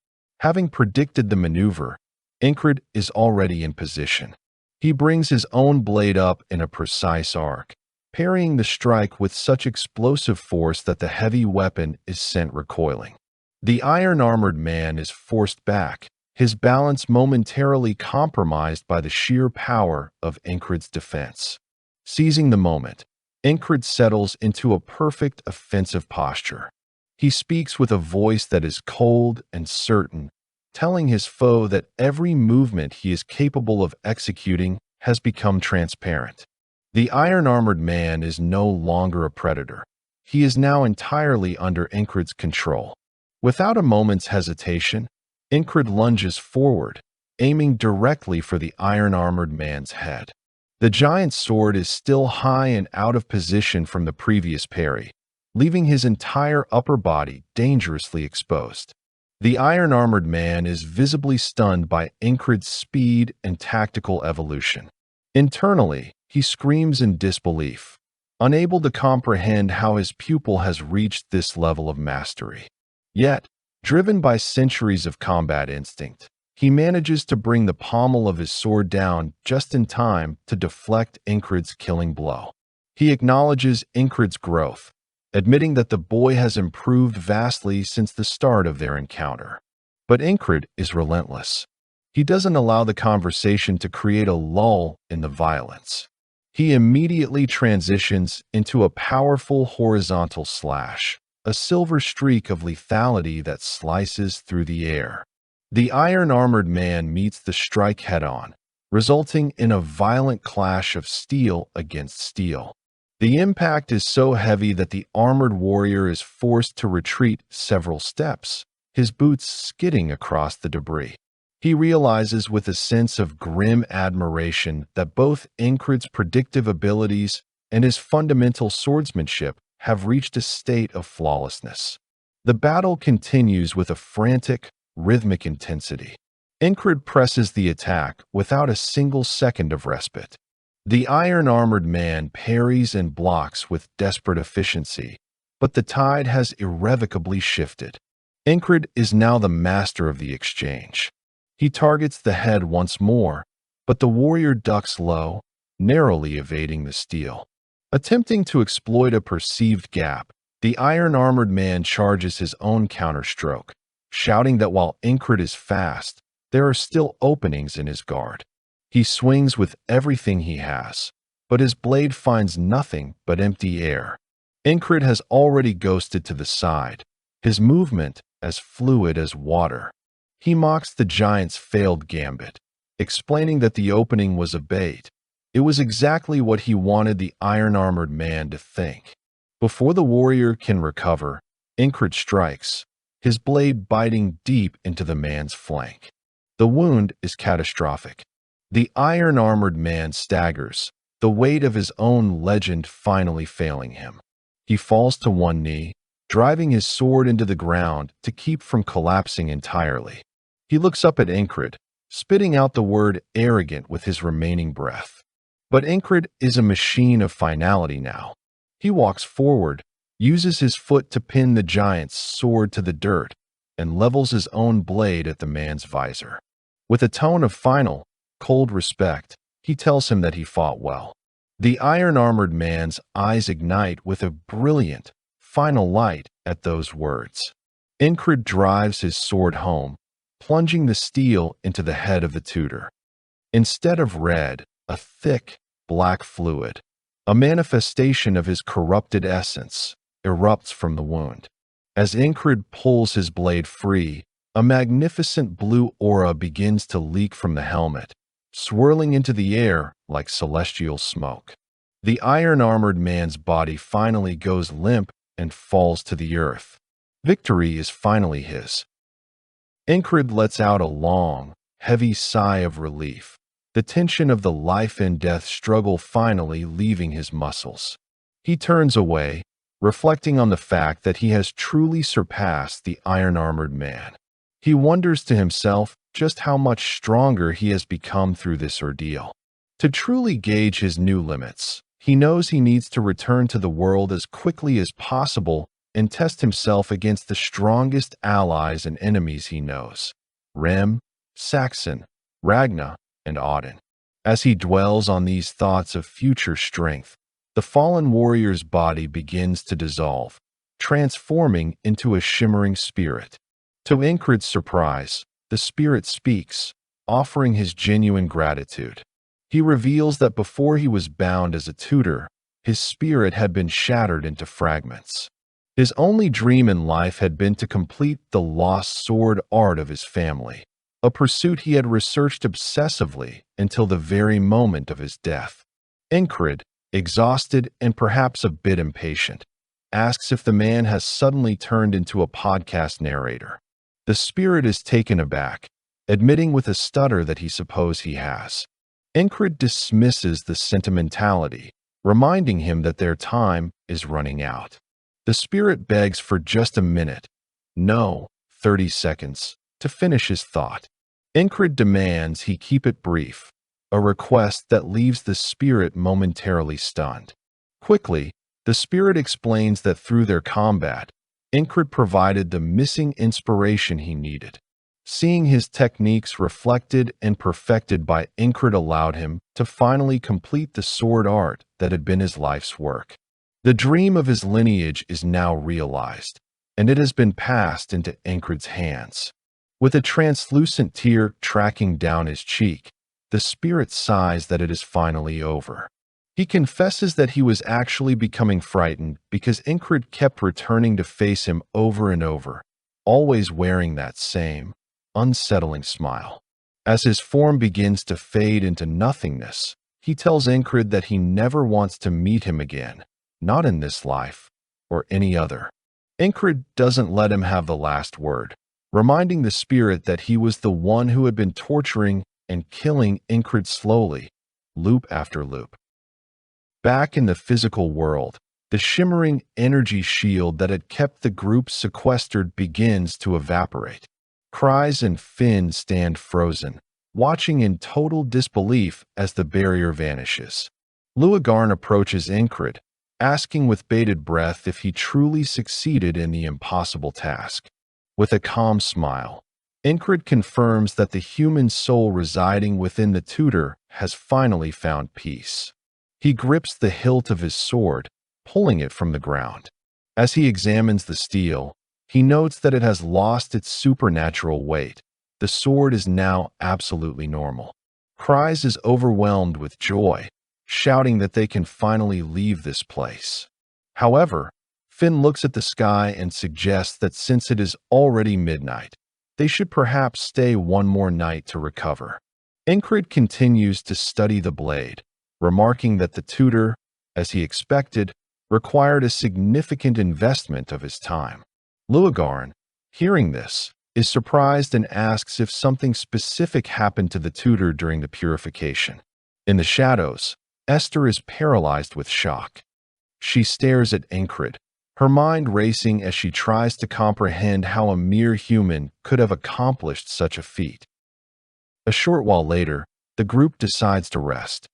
Having predicted the maneuver, Ingrid is already in position. He brings his own blade up in a precise arc, parrying the strike with such explosive force that the heavy weapon is sent recoiling. The iron-armored man is forced back, his balance momentarily compromised by the sheer power of Ingrid's defense. Seizing the moment, Ingrid settles into a perfect offensive posture. He speaks with a voice that is cold and certain, telling his foe that every movement he is capable of executing has become transparent. The iron-armored man is no longer a predator. He is now entirely under Ingrid's control. Without a moment's hesitation, Ingrid lunges forward, aiming directly for the iron-armored man's head. The giant's sword is still high and out of position from the previous parry, leaving his entire upper body dangerously exposed. The iron-armored man is visibly stunned by Ingrid's speed and tactical evolution. Internally, he screams in disbelief, unable to comprehend how his pupil has reached this level of mastery. Yet, driven by centuries of combat instinct, he manages to bring the pommel of his sword down just in time to deflect Ingrid's killing blow. He acknowledges Ingrid's growth, admitting that the boy has improved vastly since the start of their encounter. But Ingrid is relentless. He doesn't allow the conversation to create a lull in the violence. He immediately transitions into a powerful horizontal slash, a silver streak of lethality that slices through the air. The iron-armored man meets the strike head-on, resulting in a violent clash of steel against steel. The impact is so heavy that the armored warrior is forced to retreat several steps, his boots skidding across the debris. He realizes with a sense of grim admiration that both Incred's predictive abilities and his fundamental swordsmanship have reached a state of flawlessness. The battle continues with a frantic, rhythmic intensity. Incred presses the attack without a single second of respite. The iron-armored man parries and blocks with desperate efficiency, but the tide has irrevocably shifted. Incred is now the master of the exchange. He targets the head once more, but the warrior ducks low, narrowly evading the steel. Attempting to exploit a perceived gap, the iron-armored man charges his own counterstroke, shouting that while Incred is fast, there are still openings in his guard. He swings with everything he has, but his blade finds nothing but empty air. Incred has already ghosted to the side, his movement as fluid as water. He mocks the giant's failed gambit, explaining that the opening was a bait. It was exactly what he wanted the iron-armored man to think. Before the warrior can recover, Incred strikes, his blade biting deep into the man's flank. The wound is catastrophic. The iron-armored man staggers, the weight of his own legend finally failing him. He falls to one knee, driving his sword into the ground to keep from collapsing entirely. He looks up at Incred, spitting out the word arrogant with his remaining breath. But Incred is a machine of finality now. He walks forward, uses his foot to pin the giant's sword to the dirt, and levels his own blade at the man's visor. With a tone of final, cold respect, he tells him that he fought well. The iron-armored man's eyes ignite with a brilliant, final light at those words. Incred drives his sword home, plunging the steel into the head of the tutor. Instead of red, a thick, black fluid, a manifestation of his corrupted essence, erupts from the wound. As Incred pulls his blade free, a magnificent blue aura begins to leak from the helmet, swirling into the air like celestial smoke. The iron-armored man's body finally goes limp and falls to the earth. Victory is finally his. Incred lets out a long, heavy sigh of relief, the tension of the life-and-death struggle finally leaving his muscles. He turns away, reflecting on the fact that he has truly surpassed the iron-armored man. He wonders to himself just how much stronger he has become through this ordeal. To truly gauge his new limits, he knows he needs to return to the world as quickly as possible and test himself against the strongest allies and enemies he knows: Rem, Saxon, Ragna, and Auden. As he dwells on these thoughts of future strength, the fallen warrior's body begins to dissolve, transforming into a shimmering spirit. To Incred's surprise, the spirit speaks, offering his genuine gratitude. He reveals that before he was bound as a tutor, his spirit had been shattered into fragments. His only dream in life had been to complete the lost sword art of his family, a pursuit he had researched obsessively until the very moment of his death. Incred, exhausted and perhaps a bit impatient, asks if the man has suddenly turned into a podcast narrator. The spirit is taken aback, admitting with a stutter that he supposes he has. Incred dismisses the sentimentality, reminding him that their time is running out. The spirit begs for just a minute, no, 30 seconds, to finish his thought. Incred demands he keep it brief, a request that leaves the spirit momentarily stunned. Quickly, the spirit explains that through their combat, Incred provided the missing inspiration he needed. Seeing his techniques reflected and perfected by Incred allowed him to finally complete the sword art that had been his life's work. The dream of his lineage is now realized, and it has been passed into Incred's hands. With a translucent tear tracking down his cheek, the spirit sighs that it is finally over. He confesses that he was actually becoming frightened because Incred kept returning to face him over and over, always wearing that same, unsettling smile. As his form begins to fade into nothingness, He tells Incred that he never wants to meet him again, not in this life or any other. Incred doesn't let him have the last word, reminding the spirit that he was the one who had been torturing and killing Incred slowly, loop after loop. Back in the physical world, the shimmering energy shield that had kept the group sequestered begins to evaporate. Cries and Finn stand frozen, watching in total disbelief as the barrier vanishes. Luagarn approaches Incred, asking with bated breath if he truly succeeded in the impossible task. With a calm smile, Incred confirms that the human soul residing within the tutor has finally found peace. He grips the hilt of his sword, pulling it from the ground. As he examines the steel, he notes that it has lost its supernatural weight. The sword is now absolutely normal. Cries is overwhelmed with joy, shouting that they can finally leave this place. However, Finn looks at the sky and suggests that since it is already midnight, they should perhaps stay one more night to recover. Incred continues to study the blade, remarking that the tutor, as he expected, required a significant investment of his time. Luagarn, hearing this, is surprised and asks if something specific happened to the tutor during the purification. In the shadows, Esther is paralyzed with shock. She stares at Incred, her mind racing as she tries to comprehend how a mere human could have accomplished such a feat. A short while later, the group decides to rest.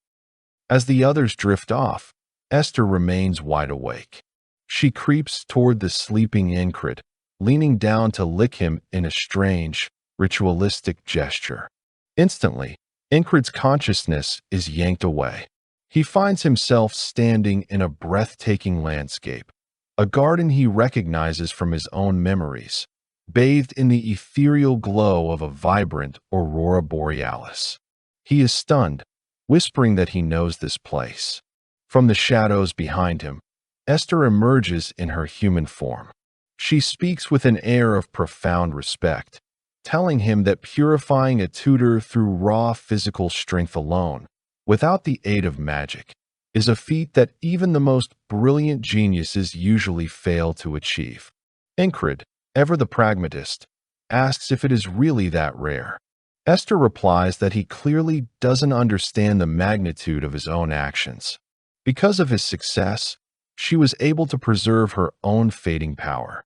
As the others drift off, Esther remains wide awake. She creeps toward the sleeping Incred, leaning down to lick him in a strange, ritualistic gesture. Instantly, Incred's consciousness is yanked away. He finds himself standing in a breathtaking landscape, a garden he recognizes from his own memories, bathed in the ethereal glow of a vibrant aurora borealis. He is stunned, whispering that he knows this place. From the shadows behind him, Esther emerges in her human form. She speaks with an air of profound respect, telling him that purifying a tutor through raw physical strength alone, without the aid of magic, is a feat that even the most brilliant geniuses usually fail to achieve. Incred, ever the pragmatist, asks if it is really that rare. Esther replies that he clearly doesn't understand the magnitude of his own actions. Because of his success, she was able to preserve her own fading power.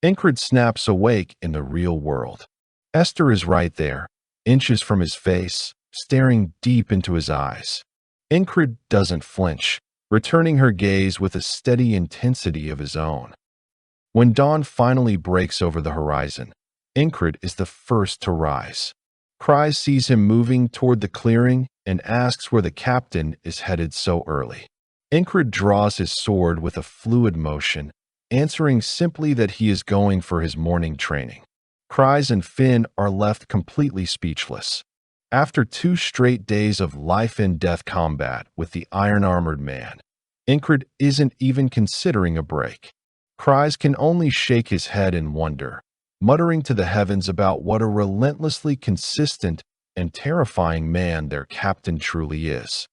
Incred snaps awake in the real world. Esther is right there, inches from his face, staring deep into his eyes. Incred doesn't flinch, returning her gaze with a steady intensity of his own. When dawn finally breaks over the horizon, Incred is the first to rise. Cries sees him moving toward the clearing and asks where the captain is headed so early. Incred draws his sword with a fluid motion, answering simply that he is going for his morning training. Cries and Finn are left completely speechless. After 2 straight days of life-and-death combat with the iron-armored man, Incred isn't even considering a break. Cries can only shake his head in wonder, muttering to the heavens about what a relentlessly consistent and terrifying man their captain truly is.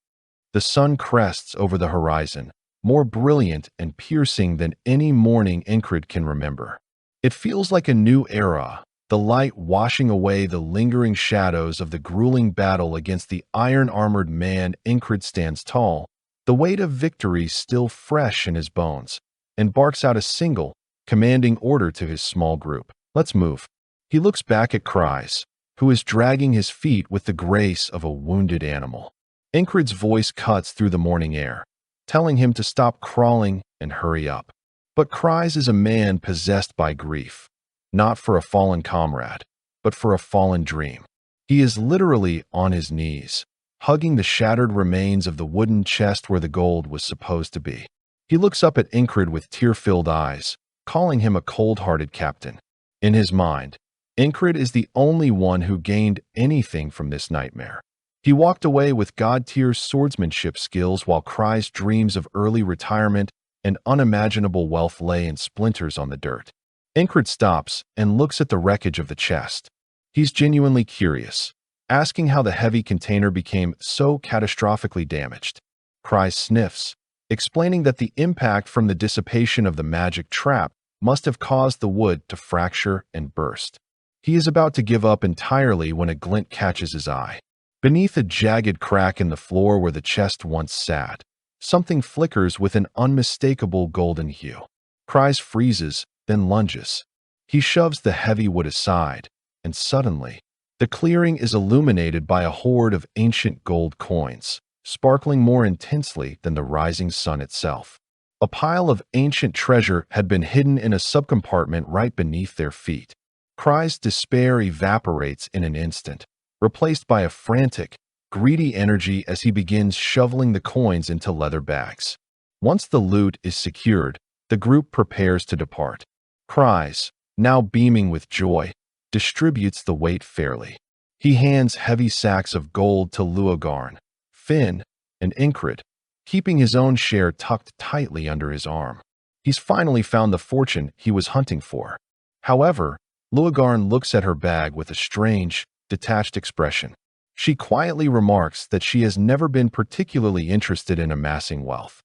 The sun crests over the horizon, more brilliant and piercing than any morning Incred can remember. It feels like a new era, the light washing away the lingering shadows of the grueling battle against the iron-armored man. Incred stands tall, the weight of victory still fresh in his bones, and barks out a single, commanding order to his small group. "Let's move." He looks back at Cries, who is dragging his feet with the grace of a wounded animal. Incred's voice cuts through the morning air, telling him to stop crawling and hurry up. But Cries is a man possessed by grief, not for a fallen comrade, but for a fallen dream. He is literally on his knees, hugging the shattered remains of the wooden chest where the gold was supposed to be. He looks up at Incred with tear-filled eyes, calling him a cold-hearted captain. In his mind, Incred is the only one who gained anything from this nightmare. He walked away with god-tier swordsmanship skills while Cries' dreams of early retirement and unimaginable wealth lay in splinters on the dirt. Incred stops and looks at the wreckage of the chest. He's genuinely curious, asking how the heavy container became so catastrophically damaged. Cries sniffs, explaining that the impact from the dissipation of the magic trap must have caused the wood to fracture and burst. He is about to give up entirely when a glint catches his eye. Beneath a jagged crack in the floor where the chest once sat, something flickers with an unmistakable golden hue. Cries freezes, then lunges. He shoves the heavy wood aside, and suddenly, the clearing is illuminated by a hoard of ancient gold coins, sparkling more intensely than the rising sun itself. A pile of ancient treasure had been hidden in a subcompartment right beneath their feet. Cries' despair evaporates in an instant, replaced by a frantic, greedy energy as he begins shoveling the coins into leather bags. Once the loot is secured, the group prepares to depart. Cries, now beaming with joy, distributes the weight fairly. He hands heavy sacks of gold to Luogarn, Finn, and Incred, keeping his own share tucked tightly under his arm. He's finally found the fortune he was hunting for. However, Luogarn looks at her bag with a strange, detached expression. She quietly remarks that she has never been particularly interested in amassing wealth.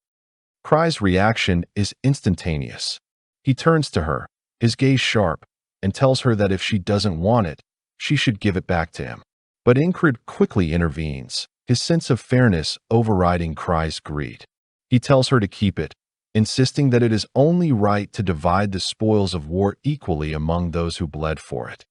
Cries' reaction is instantaneous. He turns to her, his gaze sharp, and tells her that if she doesn't want it, she should give it back to him. But Incred quickly intervenes, his sense of fairness overriding Cries' greed. He tells her to keep it, insisting that it is only right to divide the spoils of war equally among those who bled for it.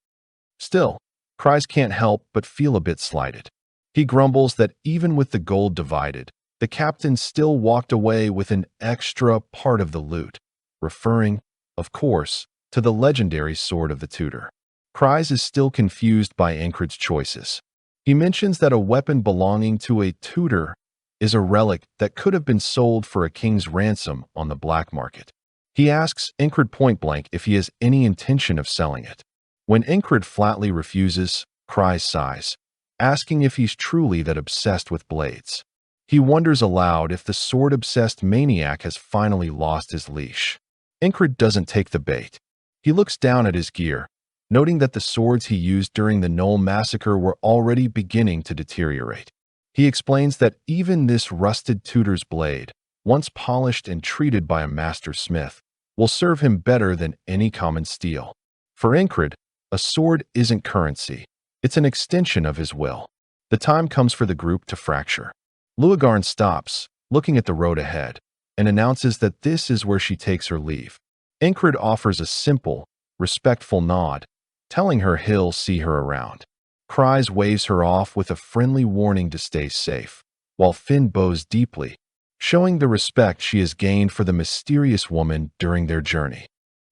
Still, Cries can't help but feel a bit slighted. He grumbles that even with the gold divided, the captain still walked away with an extra part of the loot, referring, of course, to the legendary sword of the tutor. Cries is still confused by Incred's choices. He mentions that a weapon belonging to a tutor is a relic that could have been sold for a king's ransom on the black market. He asks Incred point-blank if he has any intention of selling it. When Incred flatly refuses, Cries sighs, asking if he's truly that obsessed with blades. He wonders aloud if the sword-obsessed maniac has finally lost his leash. Incred doesn't take the bait. He looks down at his gear, noting that the swords he used during the Knoll massacre were already beginning to deteriorate. He explains that even this rusted tutor's blade, once polished and treated by a master smith, will serve him better than any common steel. For Incred, a sword isn't currency. It's an extension of his will. The time comes for the group to fracture. Luogarn stops, looking at the road ahead, and announces that this is where she takes her leave. Incred offers a simple, respectful nod, telling her he'll see her around. Cries waves her off with a friendly warning to stay safe, while Finn bows deeply, showing the respect she has gained for the mysterious woman during their journey.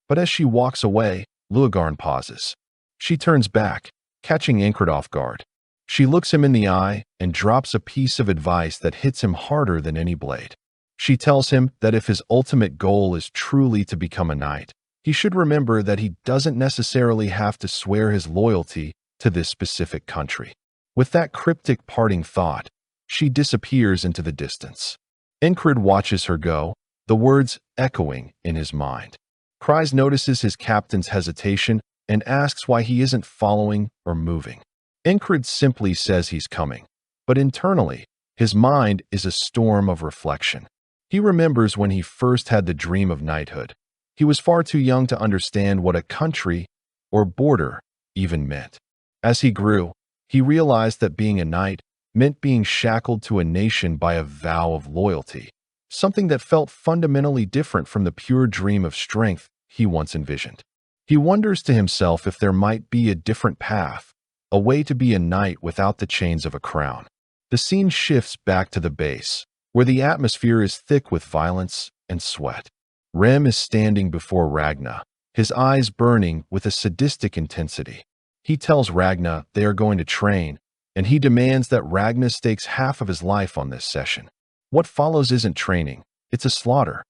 But as she walks away, Luogarn pauses. She turns back, catching Incred off guard. She looks him in the eye and drops a piece of advice that hits him harder than any blade. She tells him that if his ultimate goal is truly to become a knight, he should remember that he doesn't necessarily have to swear his loyalty to this specific country. With that cryptic parting thought, she disappears into the distance. Incred watches her go, the words echoing in his mind. Cries notices his captain's hesitation and asks why he isn't following or moving. Incred simply says he's coming, but internally, his mind is a storm of reflection. He remembers when he first had the dream of knighthood. He was far too young to understand what a country, or border, even meant. As he grew, he realized that being a knight meant being shackled to a nation by a vow of loyalty, something that felt fundamentally different from the pure dream of strength he once envisioned. He wonders to himself if there might be a different path, a way to be a knight without the chains of a crown. The scene shifts back to the base, where the atmosphere is thick with violence and sweat. Rem is standing before Ragna, his eyes burning with a sadistic intensity. He tells Ragna they are going to train, and he demands that Ragna stakes half of his life on this session. What follows isn't training, it's a slaughter.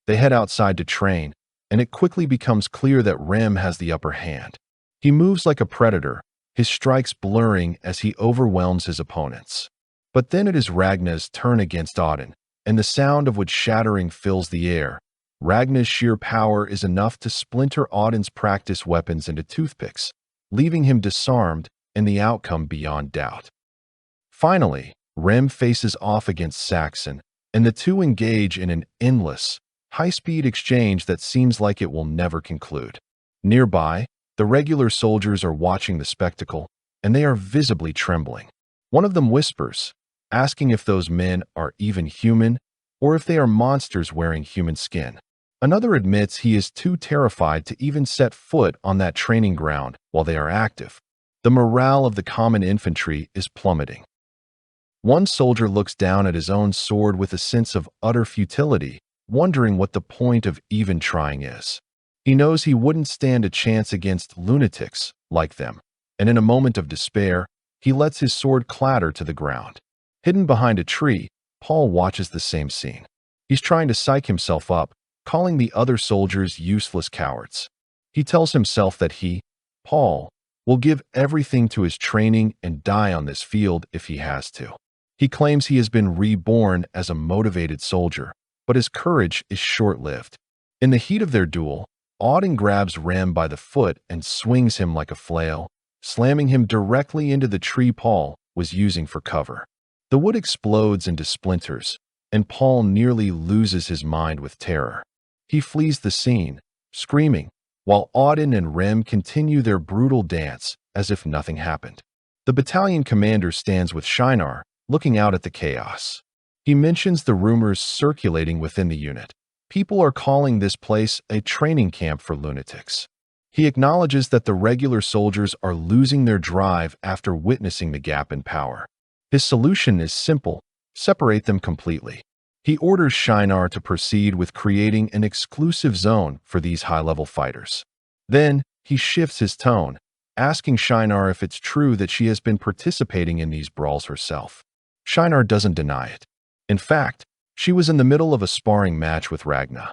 They head outside to train, and it quickly becomes clear that Rem has the upper hand. He moves like a predator, his strikes blurring as he overwhelms his opponents. But then it is Ragna's turn against Odin, and the sound of wood shattering fills the air. Ragna's sheer power is enough to splinter Odin's practice weapons into toothpicks, leaving him disarmed and the outcome beyond doubt. Finally, Rem faces off against Saxon, and the two engage in an endless, high-speed exchange that seems like it will never conclude. Nearby, the regular soldiers are watching the spectacle, and they are visibly trembling. One of them whispers, asking if those men are even human or if they are monsters wearing human skin. Another admits he is too terrified to even set foot on that training ground while they are active. The morale of the common infantry is plummeting. One soldier looks down at his own sword with a sense of utter futility, wondering what the point of even trying is. He knows he wouldn't stand a chance against lunatics like them, and in a moment of despair, he lets his sword clatter to the ground. Hidden behind a tree, Paul watches the same scene. He's trying to psych himself up, calling the other soldiers useless cowards. He tells himself that he, Paul, will give everything to his training and die on this field if he has to. He claims he has been reborn as a motivated soldier, but his courage is short-lived. In the heat of their duel, Auden grabs Rem by the foot and swings him like a flail, slamming him directly into the tree Paul was using for cover. The wood explodes into splinters, and Paul nearly loses his mind with terror. He flees the scene, screaming, while Auden and Rem continue their brutal dance as if nothing happened. The battalion commander stands with Shinar, looking out at the chaos. He mentions the rumors circulating within the unit. People are calling this place a training camp for lunatics. He acknowledges that the regular soldiers are losing their drive after witnessing the gap in power. His solution is simple: separate them completely. He orders Shinar to proceed with creating an exclusive zone for these high-level fighters. Then, he shifts his tone, asking Shinar if it's true that she has been participating in these brawls herself. Shinar doesn't deny it. In fact, she was in the middle of a sparring match with Ragna.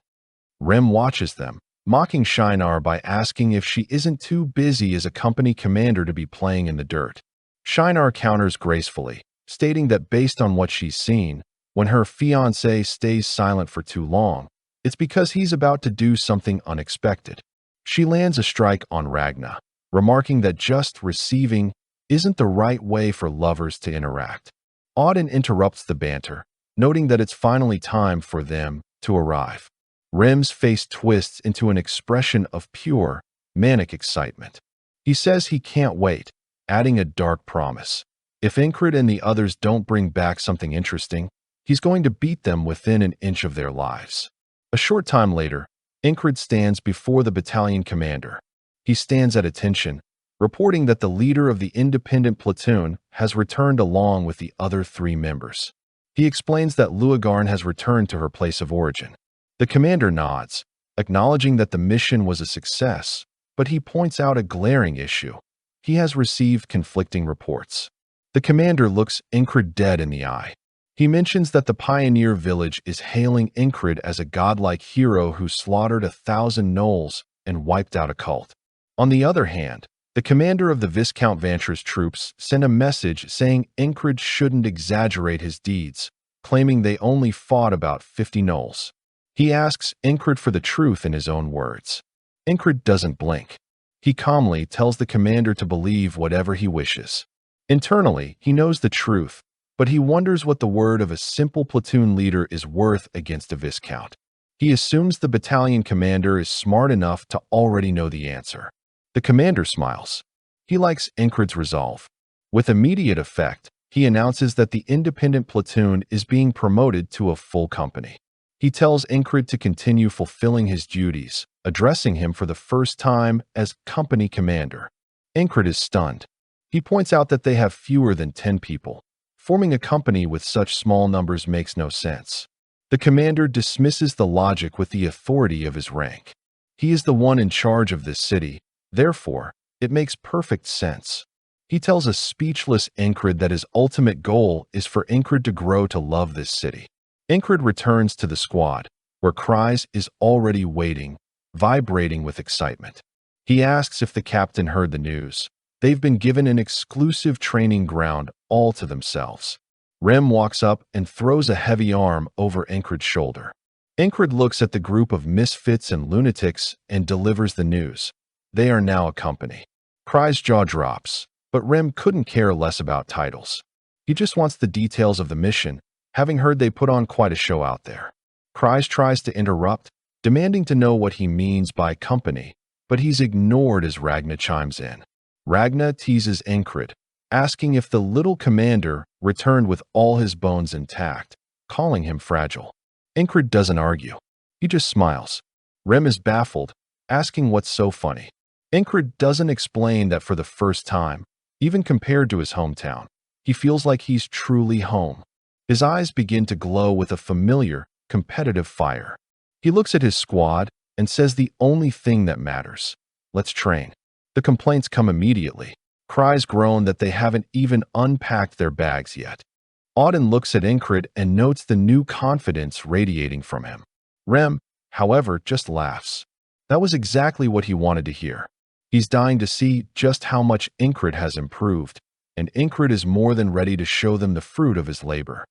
Rem watches them, mocking Shinar by asking if she isn't too busy as a company commander to be playing in the dirt. Shinar counters gracefully, stating that based on what she's seen, when her fiancé stays silent for too long, it's because he's about to do something unexpected. She lands a strike on Ragna, remarking that just receiving isn't the right way for lovers to interact. Auden interrupts the banter, noting that it's finally time for them to arrive. Rem's face twists into an expression of pure, manic excitement. He says he can't wait, adding a dark promise. If Incred and the others don't bring back something interesting, he's going to beat them within an inch of their lives. A short time later, Incred stands before the battalion commander. He stands at attention, reporting that the leader of the independent platoon has returned along with the other 3 members. He explains that Luagarn has returned to her place of origin. The commander nods, acknowledging that the mission was a success, but he points out a glaring issue. He has received conflicting reports. The commander looks Incred dead in the eye. He mentions that the pioneer village is hailing Incred as a godlike hero who slaughtered 1,000 gnolls and wiped out a cult. On the other hand, the commander of the Viscount Vantra's troops sent a message saying Incred shouldn't exaggerate his deeds, claiming they only fought about 50 gnolls. He asks Incred for the truth in his own words. Incred doesn't blink. He calmly tells the commander to believe whatever he wishes. Internally, he knows the truth, but he wonders what the word of a simple platoon leader is worth against a Viscount. He assumes the battalion commander is smart enough to already know the answer. The commander smiles. He likes Incred's resolve. With immediate effect, he announces that the independent platoon is being promoted to a full company. He tells Incred to continue fulfilling his duties, addressing him for the first time as company commander. Incred is stunned. He points out that they have fewer than 10 people. Forming a company with such small numbers makes no sense. The commander dismisses the logic with the authority of his rank. He is the one in charge of this city. Therefore, it makes perfect sense. He tells a speechless Incred that his ultimate goal is for Incred to grow to love this city. Incred returns to the squad, where Cries is already waiting, vibrating with excitement. He asks if the captain heard the news. They've been given an exclusive training ground all to themselves. Rem walks up and throws a heavy arm over Incred's shoulder. Incred looks at the group of misfits and lunatics and delivers the news. They are now a company. Cries' jaw drops. But Rem couldn't care less about titles. He just wants the details of the mission, having heard they put on quite a show out there. Kreis tries to interrupt, demanding to know what he means by company, but he's ignored as Ragna chimes in. Ragna teases Ingrid, asking if the little commander returned with all his bones intact, calling him fragile. Ingrid doesn't argue. He just smiles. Rem is baffled, asking what's so funny. Ingrid doesn't explain that for the first time, even compared to his hometown, he feels like he's truly home. His eyes begin to glow with a familiar, competitive fire. He looks at his squad and says the only thing that matters: let's train. The complaints come immediately. Kreis groan that they haven't even unpacked their bags yet. Auden looks at Ingrid and notes the new confidence radiating from him. Rem, however, just laughs. That was exactly what he wanted to hear. He's dying to see just how much Ingrid has improved, and Ingrid is more than ready to show them the fruit of his labor.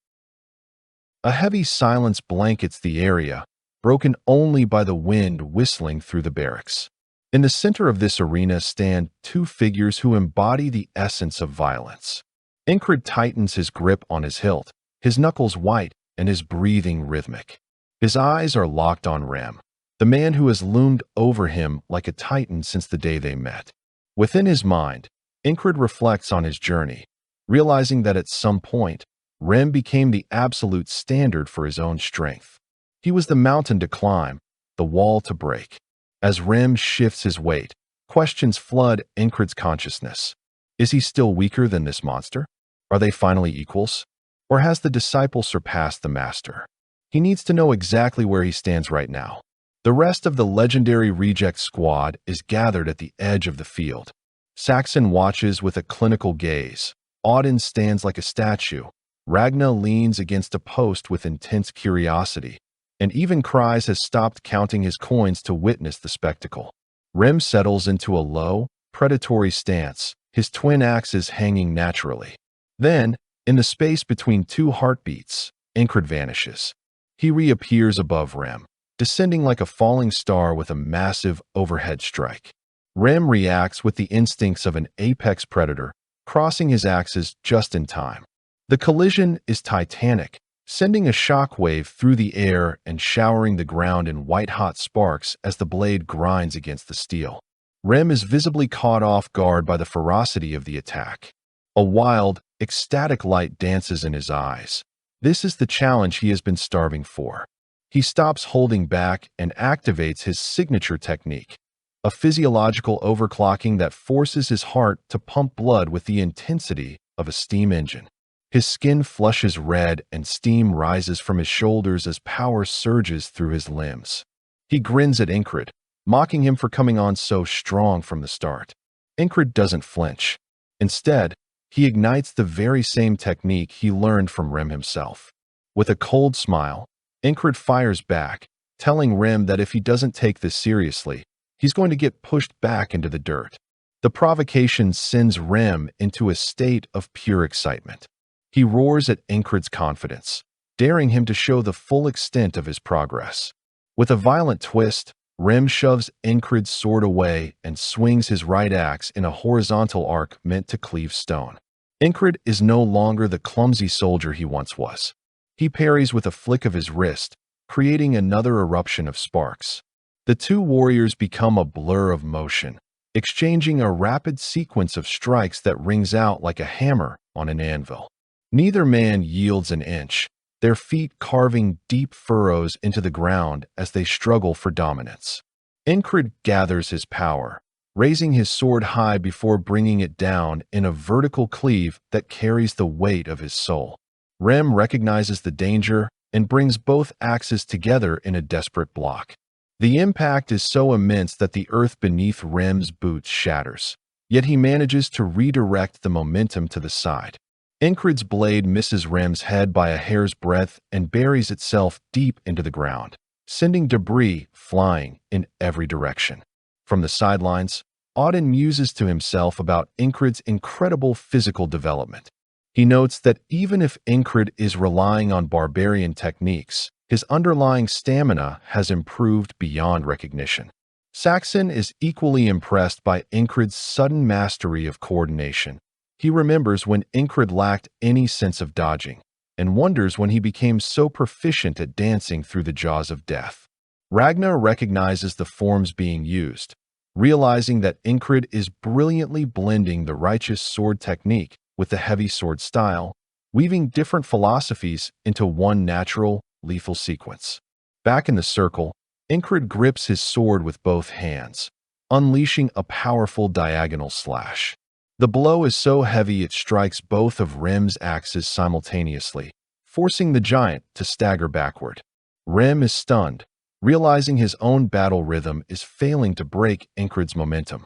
A heavy silence blankets the area, broken only by the wind whistling through the barracks. In the center of this arena stand two figures who embody the essence of violence. Ingrid tightens his grip on his hilt, his knuckles white and his breathing rhythmic. His eyes are locked on Rem, the man who has loomed over him like a titan since the day they met. Within his mind, Ingrid reflects on his journey, realizing that at some point, Rem became the absolute standard for his own strength. He was the mountain to climb, the wall to break. As Rem shifts his weight, questions flood Ingrid's consciousness. Is he still weaker than this monster? Are they finally equals? Or has the disciple surpassed the master? He needs to know exactly where he stands right now. The rest of the legendary reject squad is gathered at the edge of the field. Saxon watches with a clinical gaze. Auden stands like a statue. Ragna leans against a post with intense curiosity, and even Kreis has stopped counting his coins to witness the spectacle. Rem settles into a low, predatory stance, his twin axes hanging naturally. Then, in the space between two heartbeats, Ingrid vanishes. He reappears above Rem, descending like a falling star with a massive overhead strike. Rem reacts with the instincts of an apex predator, crossing his axes just in time. The collision is titanic, sending a shockwave through the air and showering the ground in white-hot sparks as the blade grinds against the steel. Rem is visibly caught off guard by the ferocity of the attack. A wild, ecstatic light dances in his eyes. This is the challenge he has been starving for. He stops holding back and activates his signature technique, a physiological overclocking that forces his heart to pump blood with the intensity of a steam engine. His skin flushes red and steam rises from his shoulders as power surges through his limbs. He grins at Ingrid, mocking him for coming on so strong from the start. Ingrid doesn't flinch. Instead, he ignites the very same technique he learned from Rem himself. With a cold smile, Ingrid fires back, telling Rem that if he doesn't take this seriously, he's going to get pushed back into the dirt. The provocation sends Rem into a state of pure excitement. He roars at Ingrid's confidence, daring him to show the full extent of his progress. With a violent twist, Rem shoves Ingrid's sword away and swings his right axe in a horizontal arc meant to cleave stone. Ingrid is no longer the clumsy soldier he once was. He parries with a flick of his wrist, creating another eruption of sparks. The two warriors become a blur of motion, exchanging a rapid sequence of strikes that rings out like a hammer on an anvil. Neither man yields an inch, their feet carving deep furrows into the ground as they struggle for dominance. Ingrid gathers his power, raising his sword high before bringing it down in a vertical cleave that carries the weight of his soul. Rem recognizes the danger and brings both axes together in a desperate block. The impact is so immense that the earth beneath Rem's boots shatters, yet he manages to redirect the momentum to the side. Ingrid's blade misses Rem's head by a hair's breadth and buries itself deep into the ground, sending debris flying in every direction. From the sidelines, Auden muses to himself about Ingrid's incredible physical development. He notes that even if Ingrid is relying on barbarian techniques, his underlying stamina has improved beyond recognition. Saxon is equally impressed by Ingrid's sudden mastery of coordination, He remembers when Incred lacked any sense of dodging, and wonders when he became so proficient at dancing through the jaws of death. Ragnar recognizes the forms being used, realizing that Incred is brilliantly blending the righteous sword technique with the heavy sword style, weaving different philosophies into one natural, lethal sequence. Back in the circle, Incred grips his sword with both hands, unleashing a powerful diagonal slash. The blow is so heavy it strikes both of Rem's axes simultaneously, forcing the giant to stagger backward. Rem is stunned, realizing his own battle rhythm is failing to break Incred's momentum.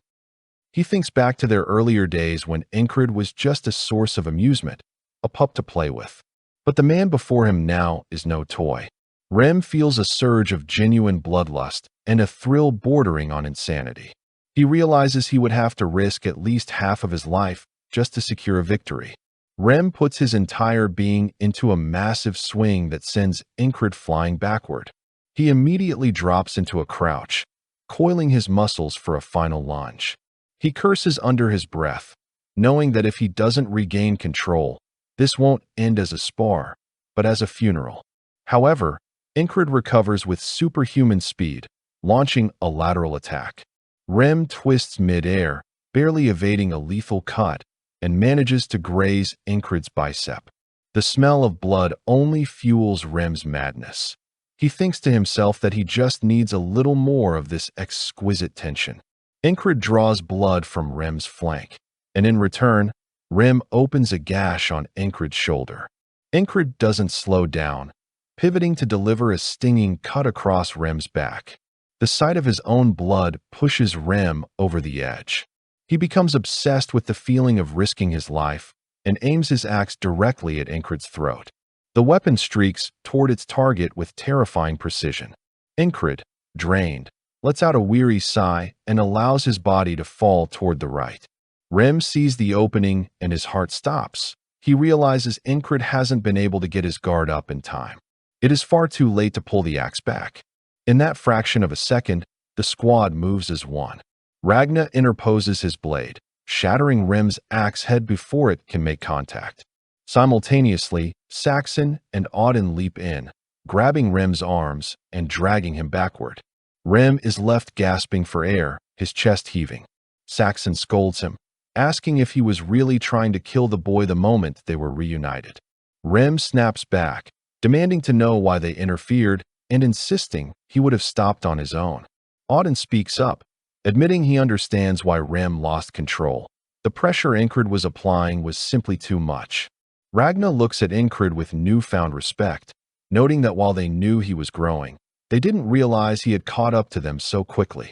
He thinks back to their earlier days when Incred was just a source of amusement, a pup to play with. But the man before him now is no toy. Rem feels a surge of genuine bloodlust and a thrill bordering on insanity. He realizes he would have to risk at least half of his life just to secure a victory. Rem puts his entire being into a massive swing that sends Incred flying backward. He immediately drops into a crouch, coiling his muscles for a final lunge. He curses under his breath, knowing that if he doesn't regain control, this won't end as a spar, but as a funeral. However, Incred recovers with superhuman speed, launching a lateral attack. Rem twists mid-air, barely evading a lethal cut, and manages to graze Incred's bicep. The smell of blood only fuels Rem's madness. He thinks to himself that he just needs a little more of this exquisite tension. Incred draws blood from Rem's flank, and in return, Rem opens a gash on Incred's shoulder. Incred doesn't slow down, pivoting to deliver a stinging cut across Rem's back. The sight of his own blood pushes Rem over the edge. He becomes obsessed with the feeling of risking his life and aims his axe directly at Incred's throat. The weapon streaks toward its target with terrifying precision. Incred, drained, lets out a weary sigh and allows his body to fall toward the right. Rem sees the opening and his heart stops. He realizes Incred hasn't been able to get his guard up in time. It is far too late to pull the axe back. In that fraction of a second, the squad moves as one. Ragnar interposes his blade, shattering Rem's axe head before it can make contact. Simultaneously, Saxon and Auden leap in, grabbing Rem's arms and dragging him backward. Rem is left gasping for air, his chest heaving. Saxon scolds him, asking if he was really trying to kill the boy the moment they were reunited. Rem snaps back, demanding to know why they interfered and insisting he would have stopped on his own. Auden speaks up, admitting he understands why Rem lost control. The pressure Incred was applying was simply too much. Ragnar looks at Incred with newfound respect, noting that while they knew he was growing, they didn't realize he had caught up to them so quickly.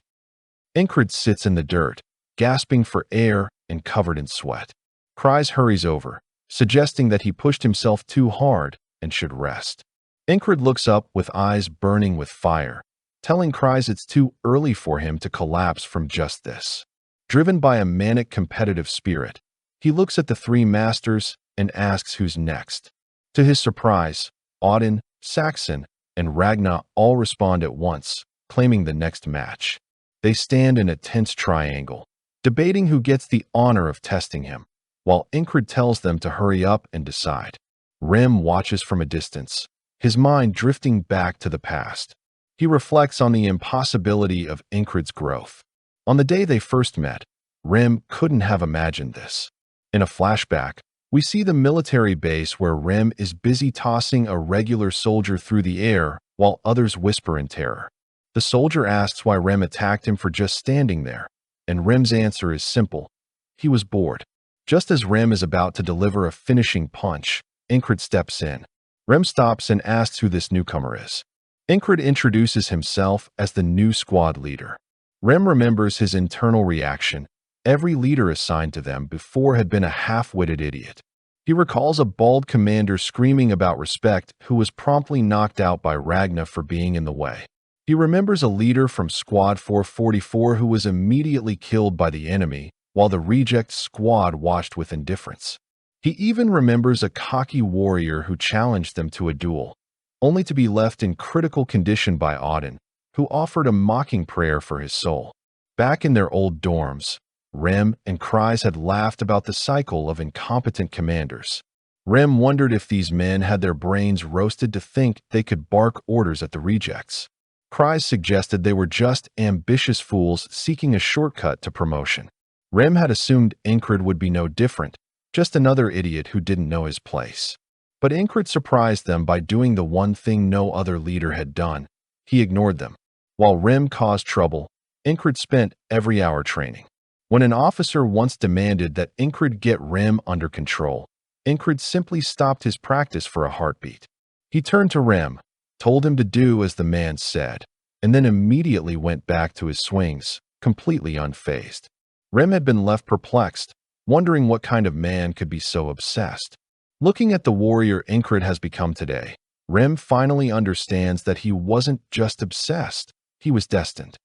Incred sits in the dirt, gasping for air and covered in sweat. Kryze hurries over, suggesting that he pushed himself too hard and should rest. Incred looks up with eyes burning with fire, telling Kryze it's too early for him to collapse from just this. Driven by a manic competitive spirit, he looks at the three masters and asks who's next. To his surprise, Auden, Saxon, and Ragnar all respond at once, claiming the next match. They stand in a tense triangle, debating who gets the honor of testing him, while Incred tells them to hurry up and decide. Rem watches from a distance, his mind drifting back to the past. He reflects on the impossibility of Incred's growth. On the day they first met, Rem couldn't have imagined this. In a flashback, we see the military base where Rem is busy tossing a regular soldier through the air while others whisper in terror. The soldier asks why Rem attacked him for just standing there, and Rem's answer is simple. He was bored. Just as Rem is about to deliver a finishing punch, Incred steps in. Rem stops and asks who this newcomer is. Incred introduces himself as the new squad leader. Rem remembers his internal reaction. Every leader assigned to them before had been a half-witted idiot. He recalls a bald commander screaming about respect who was promptly knocked out by Ragnar for being in the way. He remembers a leader from Squad 444 who was immediately killed by the enemy, while the reject squad watched with indifference. He even remembers a cocky warrior who challenged them to a duel, only to be left in critical condition by Auden, who offered a mocking prayer for his soul. Back in their old dorms, Rem and Kreis had laughed about the cycle of incompetent commanders. Rem wondered if these men had their brains roasted to think they could bark orders at the rejects. Kreis suggested they were just ambitious fools seeking a shortcut to promotion. Rem had assumed Incred would be no different, just another idiot who didn't know his place. But Incred surprised them by doing the one thing no other leader had done. He ignored them. While Rem caused trouble, Incred spent every hour training. When an officer once demanded that Incred get Rem under control, Incred simply stopped his practice for a heartbeat. He turned to Rem, told him to do as the man said, and then immediately went back to his swings, completely unfazed. Rem had been left perplexed, wondering what kind of man could be so obsessed. Looking at the warrior Incred has become today, Rem finally understands that he wasn't just obsessed, he was destined.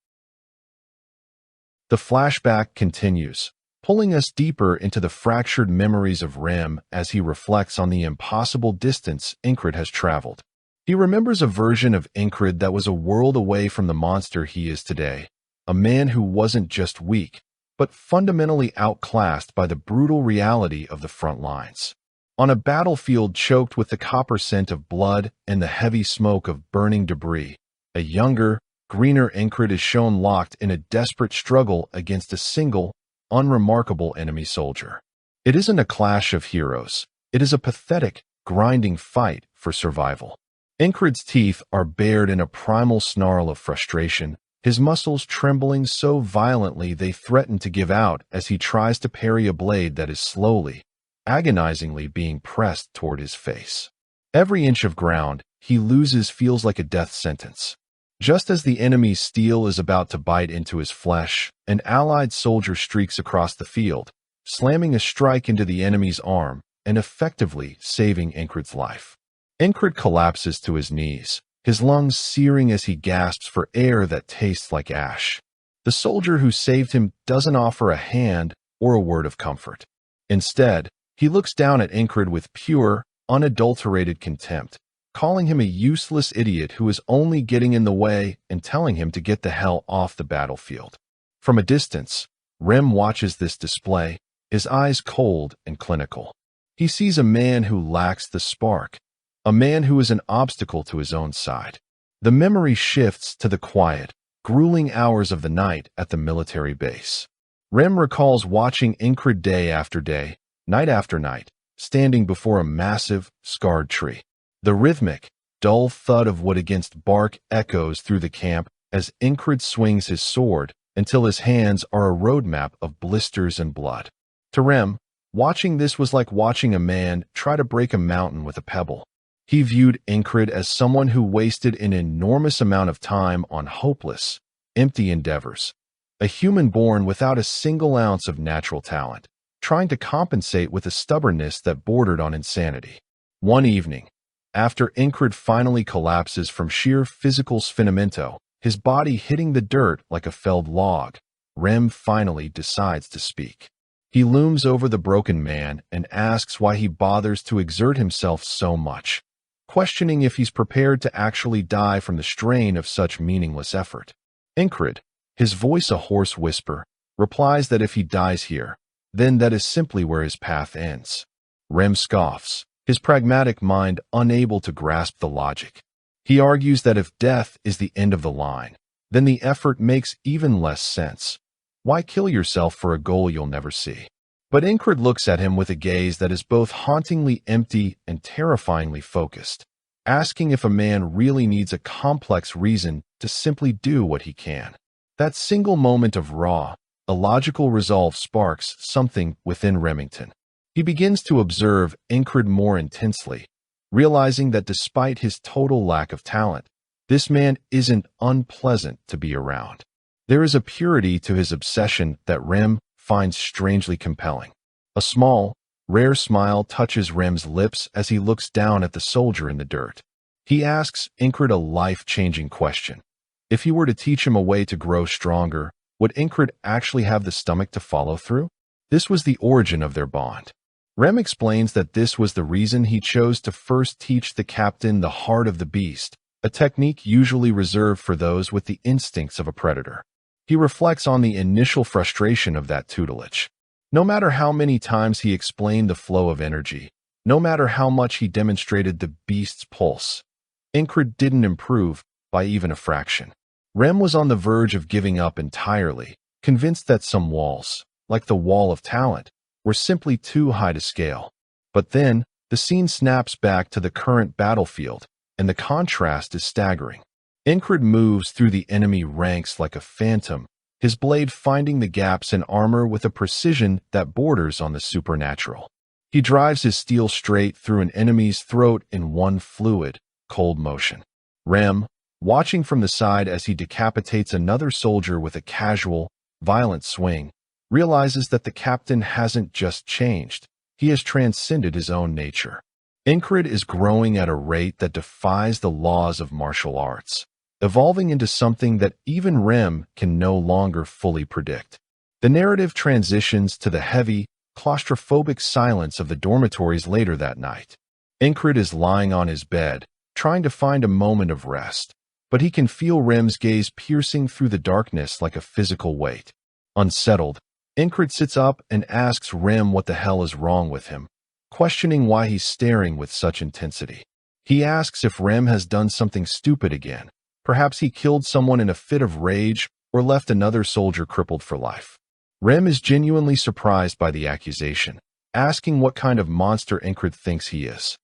The flashback continues, pulling us deeper into the fractured memories of Rem as he reflects on the impossible distance Incred has traveled. He remembers a version of Incred that was a world away from the monster he is today, a man who wasn't just weak, but fundamentally outclassed by the brutal reality of the front lines. On a battlefield choked with the copper scent of blood and the heavy smoke of burning debris, a younger, greener Incred is shown locked in a desperate struggle against a single, unremarkable enemy soldier. It isn't a clash of heroes. It is a pathetic, grinding fight for survival. Incred's teeth are bared in a primal snarl of frustration, his muscles trembling so violently they threaten to give out as he tries to parry a blade that is slowly, agonizingly being pressed toward his face. Every inch of ground he loses feels like a death sentence. Just as the enemy's steel is about to bite into his flesh, an allied soldier streaks across the field, slamming a strike into the enemy's arm and effectively saving Incred's life. Incred collapses to his knees, his lungs searing as he gasps for air that tastes like ash. The soldier who saved him doesn't offer a hand or a word of comfort. Instead, he looks down at Incred with pure, unadulterated contempt, calling him a useless idiot who is only getting in the way and telling him to get the hell off the battlefield. From a distance, Rem watches this display, his eyes cold and clinical. He sees a man who lacks the spark, a man who is an obstacle to his own side. The memory shifts to the quiet, grueling hours of the night at the military base. Rem recalls watching Incred day after day, night after night, standing before a massive, scarred tree. The rhythmic, dull thud of wood against bark echoes through the camp as Incred swings his sword until his hands are a roadmap of blisters and blood. To Rem, watching this was like watching a man try to break a mountain with a pebble. He viewed Incred as someone who wasted an enormous amount of time on hopeless, empty endeavors, a human born without a single ounce of natural talent, trying to compensate with a stubbornness that bordered on insanity. One evening, after Incred finally collapses from sheer physical sfinimento, his body hitting the dirt like a felled log, Rem finally decides to speak. He looms over the broken man and asks why he bothers to exert himself so much, questioning if he's prepared to actually die from the strain of such meaningless effort. Incred, his voice a hoarse whisper, replies that if he dies here, then that is simply where his path ends. Rem scoffs, his pragmatic mind unable to grasp the logic. He argues that if death is the end of the line, then the effort makes even less sense. Why kill yourself for a goal you'll never see? But Incred looks at him with a gaze that is both hauntingly empty and terrifyingly focused, asking if a man really needs a complex reason to simply do what he can. That single moment of raw, illogical resolve sparks something within Remington. He begins to observe Incred more intensely, realizing that despite his total lack of talent, this man isn't unpleasant to be around. There is a purity to his obsession that Rem finds strangely compelling. A small, rare smile touches Rem's lips as he looks down at the soldier in the dirt. He asks Incred a life-changing question. If he were to teach him a way to grow stronger, would Incred actually have the stomach to follow through? This was the origin of their bond. Rem explains that this was the reason he chose to first teach the captain the heart of the beast, a technique usually reserved for those with the instincts of a predator. He reflects on the initial frustration of that tutelage. No matter how many times he explained the flow of energy, no matter how much he demonstrated the beast's pulse, Incred didn't improve by even a fraction. Rem was on the verge of giving up entirely, convinced that some walls, like the wall of talent, were simply too high to scale. But then, the scene snaps back to the current battlefield, and the contrast is staggering. Incred moves through the enemy ranks like a phantom, his blade finding the gaps in armor with a precision that borders on the supernatural. He drives his steel straight through an enemy's throat in one fluid, cold motion. Rem, watching from the side as he decapitates another soldier with a casual, violent swing, realizes that the captain hasn't just changed, he has transcended his own nature. Incred is growing at a rate that defies the laws of martial arts, evolving into something that even Rem can no longer fully predict. The narrative transitions to the heavy, claustrophobic silence of the dormitories later that night. Incred is lying on his bed, trying to find a moment of rest, but he can feel Rem's gaze piercing through the darkness like a physical weight. Unsettled, Incred sits up and asks Rem what the hell is wrong with him, questioning why he's staring with such intensity. He asks if Rem has done something stupid again. Perhaps he killed someone in a fit of rage or left another soldier crippled for life. Rem is genuinely surprised by the accusation, asking what kind of monster Incred thinks he is.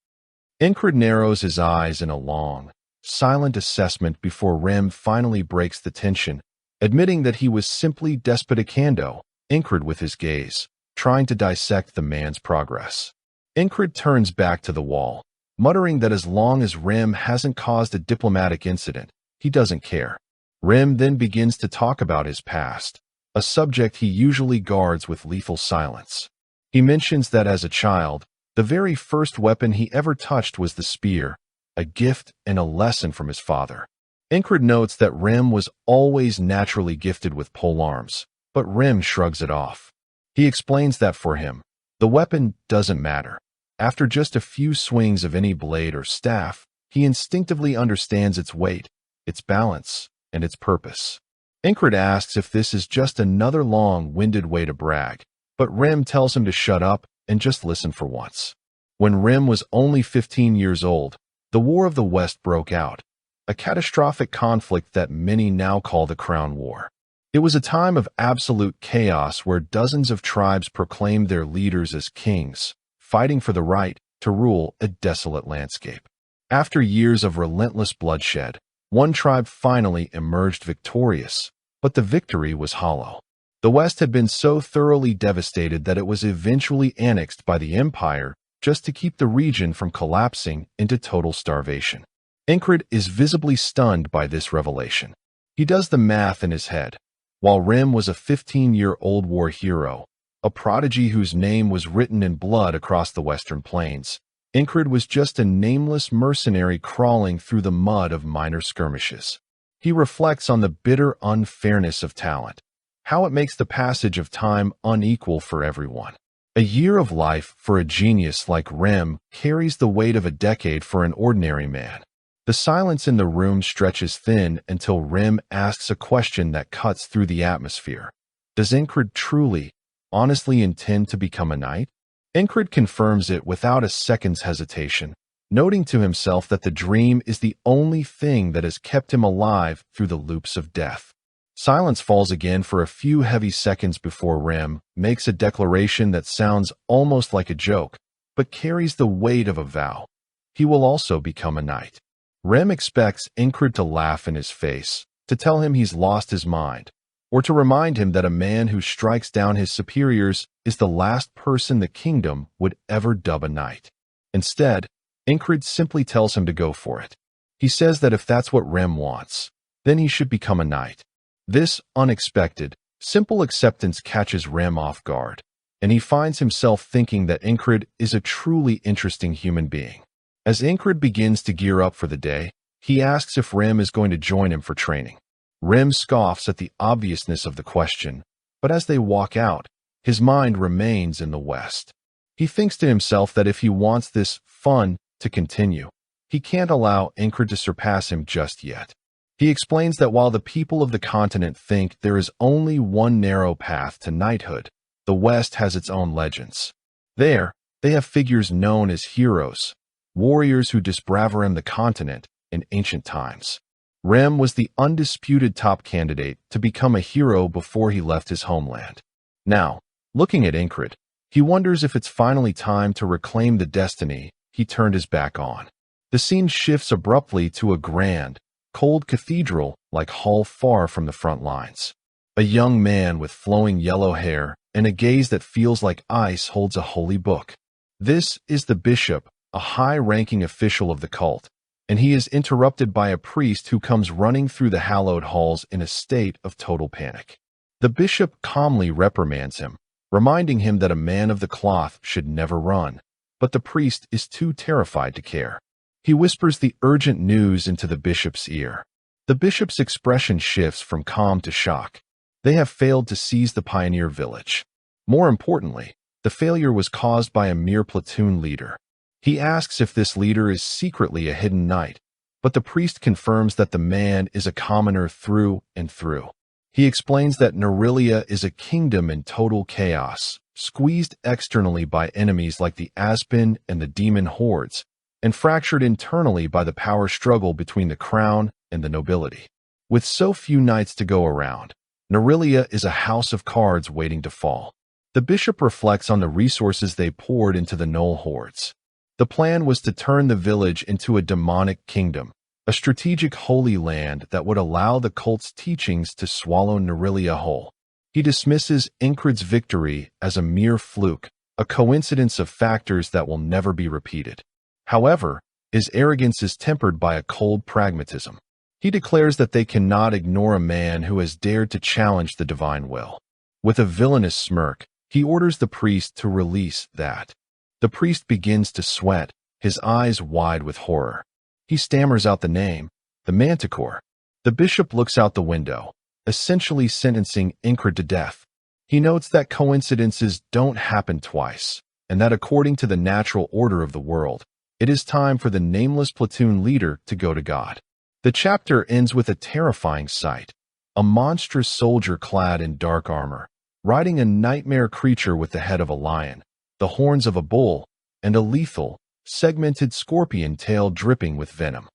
Incred narrows his eyes in a long, silent assessment before Rem finally breaks the tension, admitting that he was simply despoticando Incred with his gaze, trying to dissect the man's progress. Incred turns back to the wall, muttering that as long as Rem hasn't caused a diplomatic incident, he doesn't care. Rem then begins to talk about his past, a subject he usually guards with lethal silence. He mentions that as a child, the very first weapon he ever touched was the spear, a gift and a lesson from his father. Incred notes that Rem was always naturally gifted with polearms, but Rem shrugs it off. He explains that for him, the weapon doesn't matter. After just a few swings of any blade or staff, he instinctively understands its weight, its balance, and its purpose. Incred asks if this is just another long-winded way to brag, but Rem tells him to shut up and just listen for once. When Rem was only 15 years old, the War of the West broke out, a catastrophic conflict that many now call the Crown War. It was a time of absolute chaos where dozens of tribes proclaimed their leaders as kings, fighting for the right to rule a desolate landscape. After years of relentless bloodshed, one tribe finally emerged victorious, but the victory was hollow. The West had been so thoroughly devastated that it was eventually annexed by the Empire just to keep the region from collapsing into total starvation. Incred is visibly stunned by this revelation. He does the math in his head. While Rem was a 15-year-old war hero, a prodigy whose name was written in blood across the Western Plains, Incred was just a nameless mercenary crawling through the mud of minor skirmishes. He reflects on the bitter unfairness of talent, how it makes the passage of time unequal for everyone. A year of life for a genius like Rem carries the weight of a decade for an ordinary man. The silence in the room stretches thin until Rem asks a question that cuts through the atmosphere. Does Incred truly, honestly intend to become a knight? Incred confirms it without a second's hesitation, noting to himself that the dream is the only thing that has kept him alive through the loops of death. Silence falls again for a few heavy seconds before Rem makes a declaration that sounds almost like a joke, but carries the weight of a vow. He will also become a knight. Rem expects Incred to laugh in his face, to tell him he's lost his mind, or to remind him that a man who strikes down his superiors is the last person the kingdom would ever dub a knight. Instead, Incred simply tells him to go for it. He says that if that's what Rem wants, then he should become a knight. This unexpected, simple acceptance catches Rem off guard, and he finds himself thinking that Incred is a truly interesting human being. As Incred begins to gear up for the day, he asks if Rem is going to join him for training. Rem scoffs at the obviousness of the question, but as they walk out, his mind remains in the West. He thinks to himself that if he wants this fun to continue, he can't allow Incred to surpass him just yet. He explains that while the people of the continent think there is only one narrow path to knighthood, the West has its own legends. There, they have figures known as heroes, warriors who disbraved the continent in ancient times. Rem was the undisputed top candidate to become a hero before he left his homeland. Now, looking at Incred, he wonders if it's finally time to reclaim the destiny he turned his back on. The scene shifts abruptly to a grand, cold cathedral-like hall far from the front lines. A young man with flowing yellow hair and a gaze that feels like ice holds a holy book. This is the bishop, a high-ranking official of the cult, and he is interrupted by a priest who comes running through the hallowed halls in a state of total panic. The bishop calmly reprimands him, reminding him that a man of the cloth should never run, but the priest is too terrified to care. He whispers the urgent news into the bishop's ear. The bishop's expression shifts from calm to shock. They have failed to seize the pioneer village. More importantly, the failure was caused by a mere platoon leader. He asks if this leader is secretly a hidden knight, but the priest confirms that the man is a commoner through and through. He explains that Nerilia is a kingdom in total chaos, squeezed externally by enemies like the Aspen and the demon hordes, and fractured internally by the power struggle between the crown and the nobility. With so few knights to go around, Nerilia is a house of cards waiting to fall. The bishop reflects on the resources they poured into the Knoll hordes. The plan was to turn the village into a demonic kingdom, a strategic holy land that would allow the cult's teachings to swallow Nerilia whole. He dismisses Incred's victory as a mere fluke, a coincidence of factors that will never be repeated. However, his arrogance is tempered by a cold pragmatism. He declares that they cannot ignore a man who has dared to challenge the divine will. With a villainous smirk, he orders the priest to release that. The priest begins to sweat, his eyes wide with horror. He stammers out the name, the Manticore. The bishop looks out the window, essentially sentencing Incred to death. He notes that coincidences don't happen twice, and that according to the natural order of the world, it is time for the nameless platoon leader to go to God. The chapter ends with a terrifying sight, a monstrous soldier clad in dark armor, riding a nightmare creature with the head of a lion, the horns of a bull, and a lethal, segmented scorpion tail dripping with venom.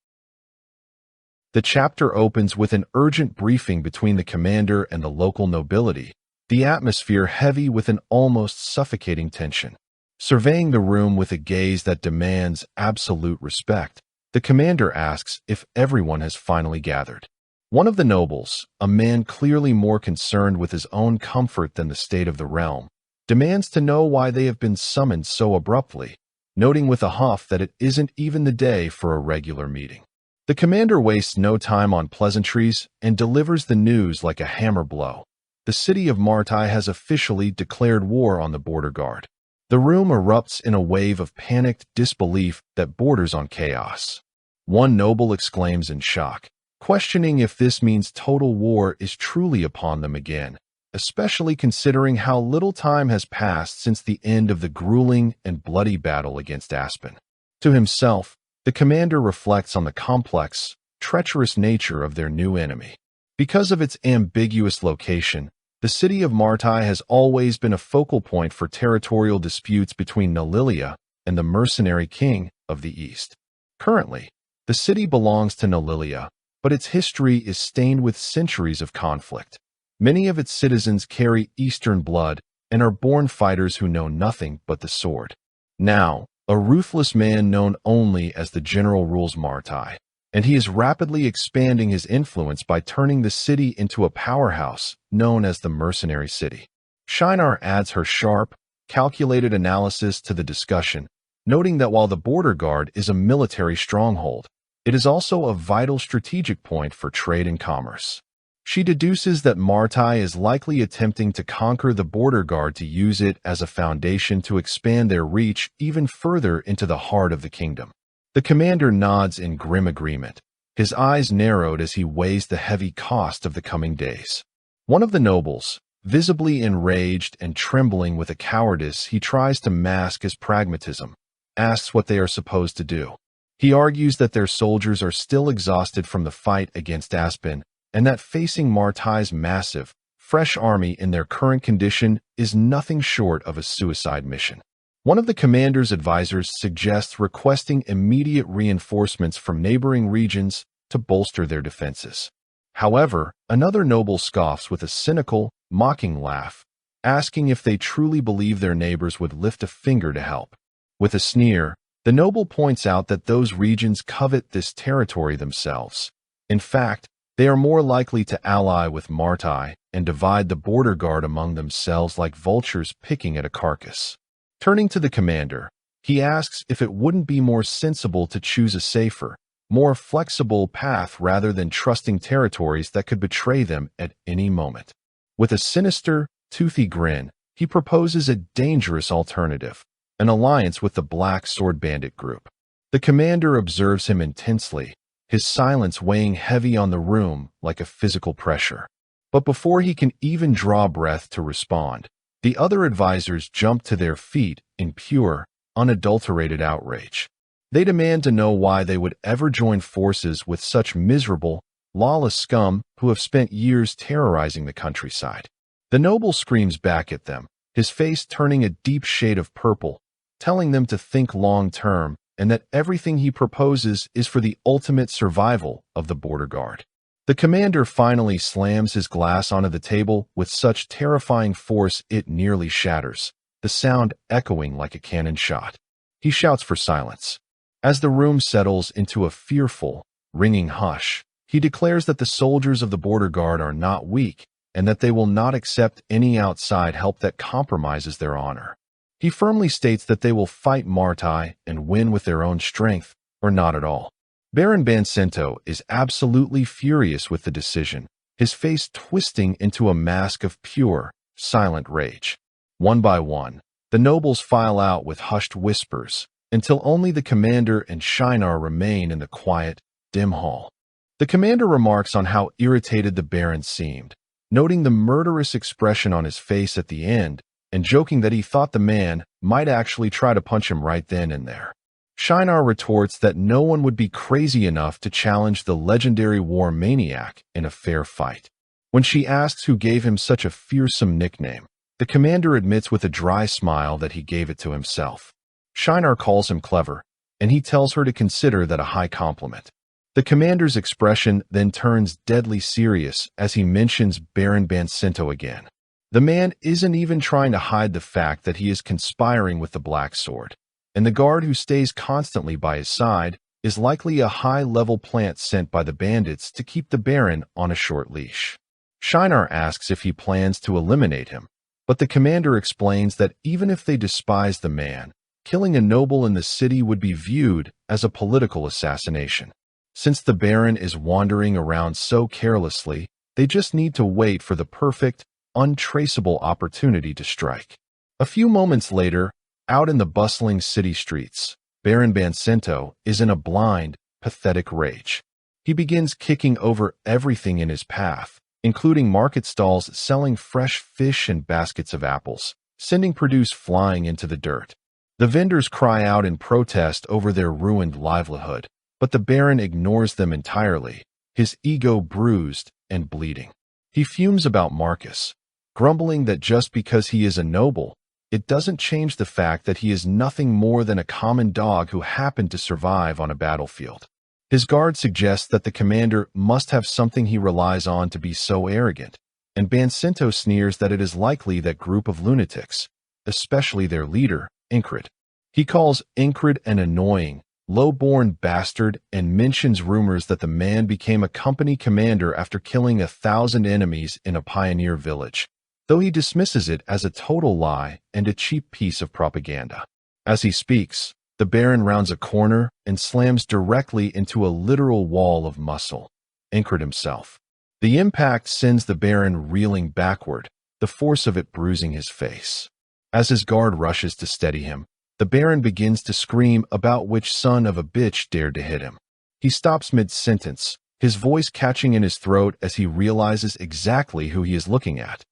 The chapter opens with an urgent briefing between the commander and the local nobility, the atmosphere heavy with an almost suffocating tension. Surveying the room with a gaze that demands absolute respect, the commander asks if everyone has finally gathered. One of the nobles, a man clearly more concerned with his own comfort than the state of the realm, demands to know why they have been summoned so abruptly, noting with a huff that it isn't even the day for a regular meeting. The commander wastes no time on pleasantries and delivers the news like a hammer blow. The city of Martai has officially declared war on the border guard. The room erupts in a wave of panicked disbelief that borders on chaos. One noble exclaims in shock, questioning if this means total war is truly upon them again, especially considering how little time has passed since the end of the grueling and bloody battle against Aspen. To himself, the commander reflects on the complex, treacherous nature of their new enemy. Because of its ambiguous location, the city of Martai has always been a focal point for territorial disputes between Nelilia and the mercenary king of the East. Currently, the city belongs to Nelilia, but its history is stained with centuries of conflict. Many of its citizens carry Eastern blood and are born fighters who know nothing but the sword. Now, a ruthless man known only as the General rules Martai, and he is rapidly expanding his influence by turning the city into a powerhouse known as the Mercenary City. Shinar adds her sharp, calculated analysis to the discussion, noting that while the border guard is a military stronghold, it is also a vital strategic point for trade and commerce. She deduces that Martai is likely attempting to conquer the border guard to use it as a foundation to expand their reach even further into the heart of the kingdom. The commander nods in grim agreement, his eyes narrowed as he weighs the heavy cost of the coming days. One of the nobles, visibly enraged and trembling with a cowardice he tries to mask as pragmatism, asks what they are supposed to do. He argues that their soldiers are still exhausted from the fight against Aspen, and that facing Martai's massive, fresh army in their current condition is nothing short of a suicide mission. One of the commander's advisors suggests requesting immediate reinforcements from neighboring regions to bolster their defenses. However, another noble scoffs with a cynical, mocking laugh, asking if they truly believe their neighbors would lift a finger to help. With a sneer, the noble points out that those regions covet this territory themselves. In fact, they are more likely to ally with Martai and divide the border guard among themselves like vultures picking at a carcass. Turning to the commander, he asks if it wouldn't be more sensible to choose a safer, more flexible path rather than trusting territories that could betray them at any moment. With a sinister, toothy grin, he proposes a dangerous alternative, an alliance with the Black Sword Bandit group. The commander observes him intensely, his silence weighing heavy on the room like a physical pressure. But before he can even draw breath to respond, the other advisors jump to their feet in pure, unadulterated outrage. They demand to know why they would ever join forces with such miserable, lawless scum who have spent years terrorizing the countryside. The noble screams back at them, his face turning a deep shade of purple, telling them to think long-term and that everything he proposes is for the ultimate survival of the border guard. The commander finally slams his glass onto the table with such terrifying force it nearly shatters, the sound echoing like a cannon shot. He shouts for silence. As the room settles into a fearful, ringing hush, he declares that the soldiers of the border guard are not weak and that they will not accept any outside help that compromises their honor. He firmly states that they will fight Martai and win with their own strength, or not at all. Baron Bancento is absolutely furious with the decision, his face twisting into a mask of pure, silent rage. One by one, the nobles file out with hushed whispers, until only the commander and Shinar remain in the quiet, dim hall. The commander remarks on how irritated the baron seemed, noting the murderous expression on his face at the end, and joking that he thought the man might actually try to punch him right then and there. Shinar retorts that no one would be crazy enough to challenge the legendary war maniac in a fair fight. When she asks who gave him such a fearsome nickname, the commander admits with a dry smile that he gave it to himself. Shinar calls him clever, and he tells her to consider that a high compliment. The commander's expression then turns deadly serious as he mentions Baron Bancento again. The man isn't even trying to hide the fact that he is conspiring with the Black Sword, and the guard who stays constantly by his side is likely a high-level plant sent by the bandits to keep the Baron on a short leash. Shinar asks if he plans to eliminate him, but the commander explains that even if they despise the man, killing a noble in the city would be viewed as a political assassination. Since the Baron is wandering around so carelessly, they just need to wait for the perfect, untraceable opportunity to strike. A few moments later, out in the bustling city streets, Baron Bancento is in a blind, pathetic rage. He begins kicking over everything in his path, including market stalls selling fresh fish and baskets of apples, sending produce flying into the dirt. The vendors cry out in protest over their ruined livelihood, but the Baron ignores them entirely, his ego bruised and bleeding. He fumes about Marcus, grumbling that just because he is a noble, it doesn't change the fact that he is nothing more than a common dog who happened to survive on a battlefield. His guard suggests that the commander must have something he relies on to be so arrogant, and Bancento sneers that it is likely that group of lunatics, especially their leader, Incred. He calls Incred an annoying, low-born bastard and mentions rumors that the man became a company commander after killing 1,000 enemies in a pioneer village, though he dismisses it as a total lie and a cheap piece of propaganda. As he speaks, the Baron rounds a corner and slams directly into a literal wall of muscle, Incred himself. The impact sends the Baron reeling backward, the force of it bruising his face. As his guard rushes to steady him, the Baron begins to scream about which son of a bitch dared to hit him. He stops mid-sentence, his voice catching in his throat as he realizes exactly who he is looking at.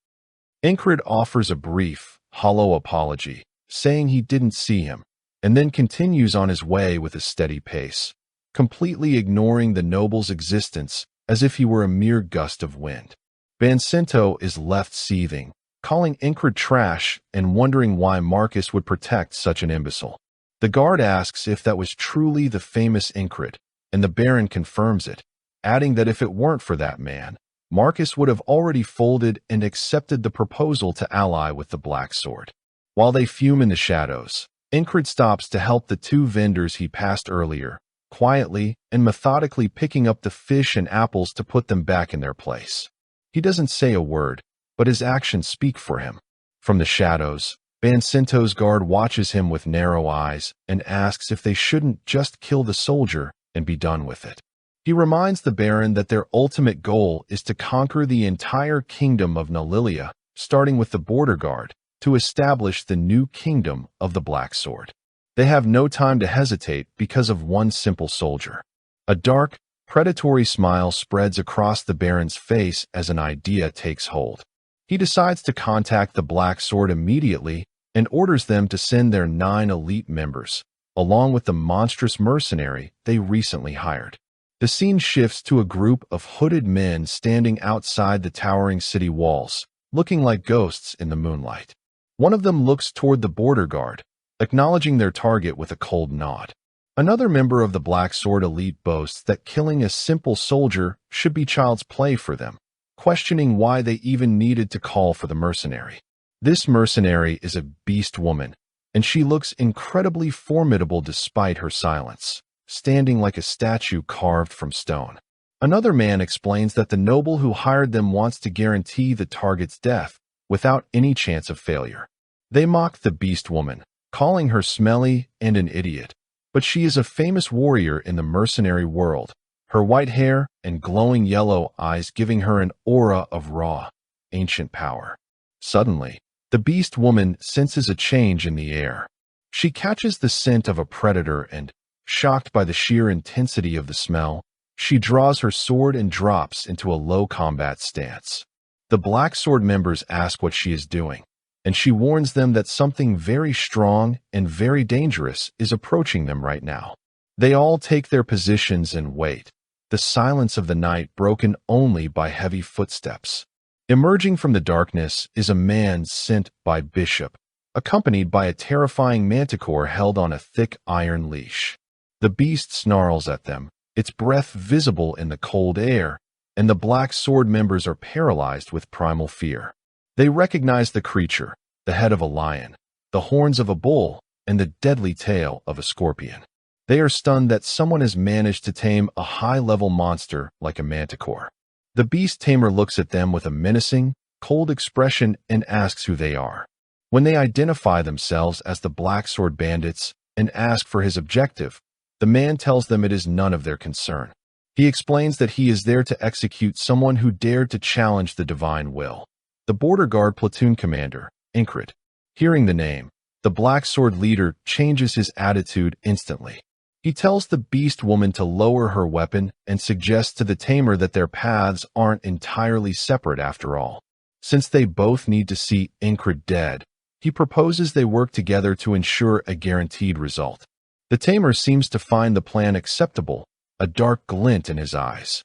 Incred offers a brief, hollow apology, saying he didn't see him, and then continues on his way with a steady pace, completely ignoring the noble's existence as if he were a mere gust of wind. Bansinto is left seething, calling Incred trash and wondering why Marcus would protect such an imbecile. The guard asks if that was truly the famous Incred, and the Baron confirms it, adding that if it weren't for that man, Marcus would have already folded and accepted the proposal to ally with the Black Sword. While they fume in the shadows, Incred stops to help the two vendors he passed earlier, quietly and methodically picking up the fish and apples to put them back in their place. He doesn't say a word, but his actions speak for him. From the shadows, Bansinto's guard watches him with narrow eyes and asks if they shouldn't just kill the soldier and be done with it. He reminds the Baron that their ultimate goal is to conquer the entire kingdom of Nalilia, starting with the border guard, to establish the new kingdom of the Black Sword. They have no time to hesitate because of one simple soldier. A dark, predatory smile spreads across the Baron's face as an idea takes hold. He decides to contact the Black Sword immediately and orders them to send their 9 elite members, along with the monstrous mercenary they recently hired. The scene shifts to a group of hooded men standing outside the towering city walls, looking like ghosts in the moonlight. One of them looks toward the border guard, acknowledging their target with a cold nod. Another member of the Black Sword elite boasts that killing a simple soldier should be child's play for them, questioning why they even needed to call for the mercenary. This mercenary is a beast woman, and she looks incredibly formidable despite her silence, standing like a statue carved from stone. Another man explains that the noble who hired them wants to guarantee the target's death without any chance of failure. They mock the beast woman, calling her smelly and an idiot, but she is a famous warrior in the mercenary world, her white hair and glowing yellow eyes giving her an aura of raw, ancient power. Suddenly, the beast woman senses a change in the air. She catches the scent of a predator and, shocked by the sheer intensity of the smell, she draws her sword and drops into a low combat stance. The Black Sword members ask what she is doing, and she warns them that something very strong and very dangerous is approaching them right now. They all take their positions and wait, the silence of the night broken only by heavy footsteps. Emerging from the darkness is a man sent by Bishop, accompanied by a terrifying manticore held on a thick iron leash. The beast snarls at them, its breath visible in the cold air, and the Black Sword members are paralyzed with primal fear. They recognize the creature, the head of a lion, the horns of a bull, and the deadly tail of a scorpion. They are stunned that someone has managed to tame a high-level monster like a manticore. The beast tamer looks at them with a menacing, cold expression and asks who they are. When they identify themselves as the Black Sword bandits and ask for his objective, the man tells them it is none of their concern. He explains that he is there to execute someone who dared to challenge the divine will. The border guard platoon commander, Incred. Hearing the name, the Black Sword leader changes his attitude instantly. He tells the beast woman to lower her weapon and suggests to the tamer that their paths aren't entirely separate after all. Since they both need to see Incred dead, he proposes they work together to ensure a guaranteed result. The tamer seems to find the plan acceptable, a dark glint in his eyes.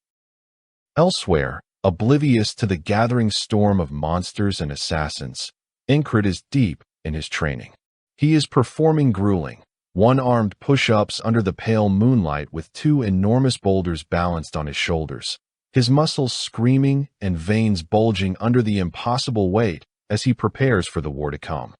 Elsewhere, oblivious to the gathering storm of monsters and assassins, Incred is deep in his training. He is performing grueling, one-armed push-ups under the pale moonlight with 2 enormous boulders balanced on his shoulders, his muscles screaming and veins bulging under the impossible weight as he prepares for the war to come.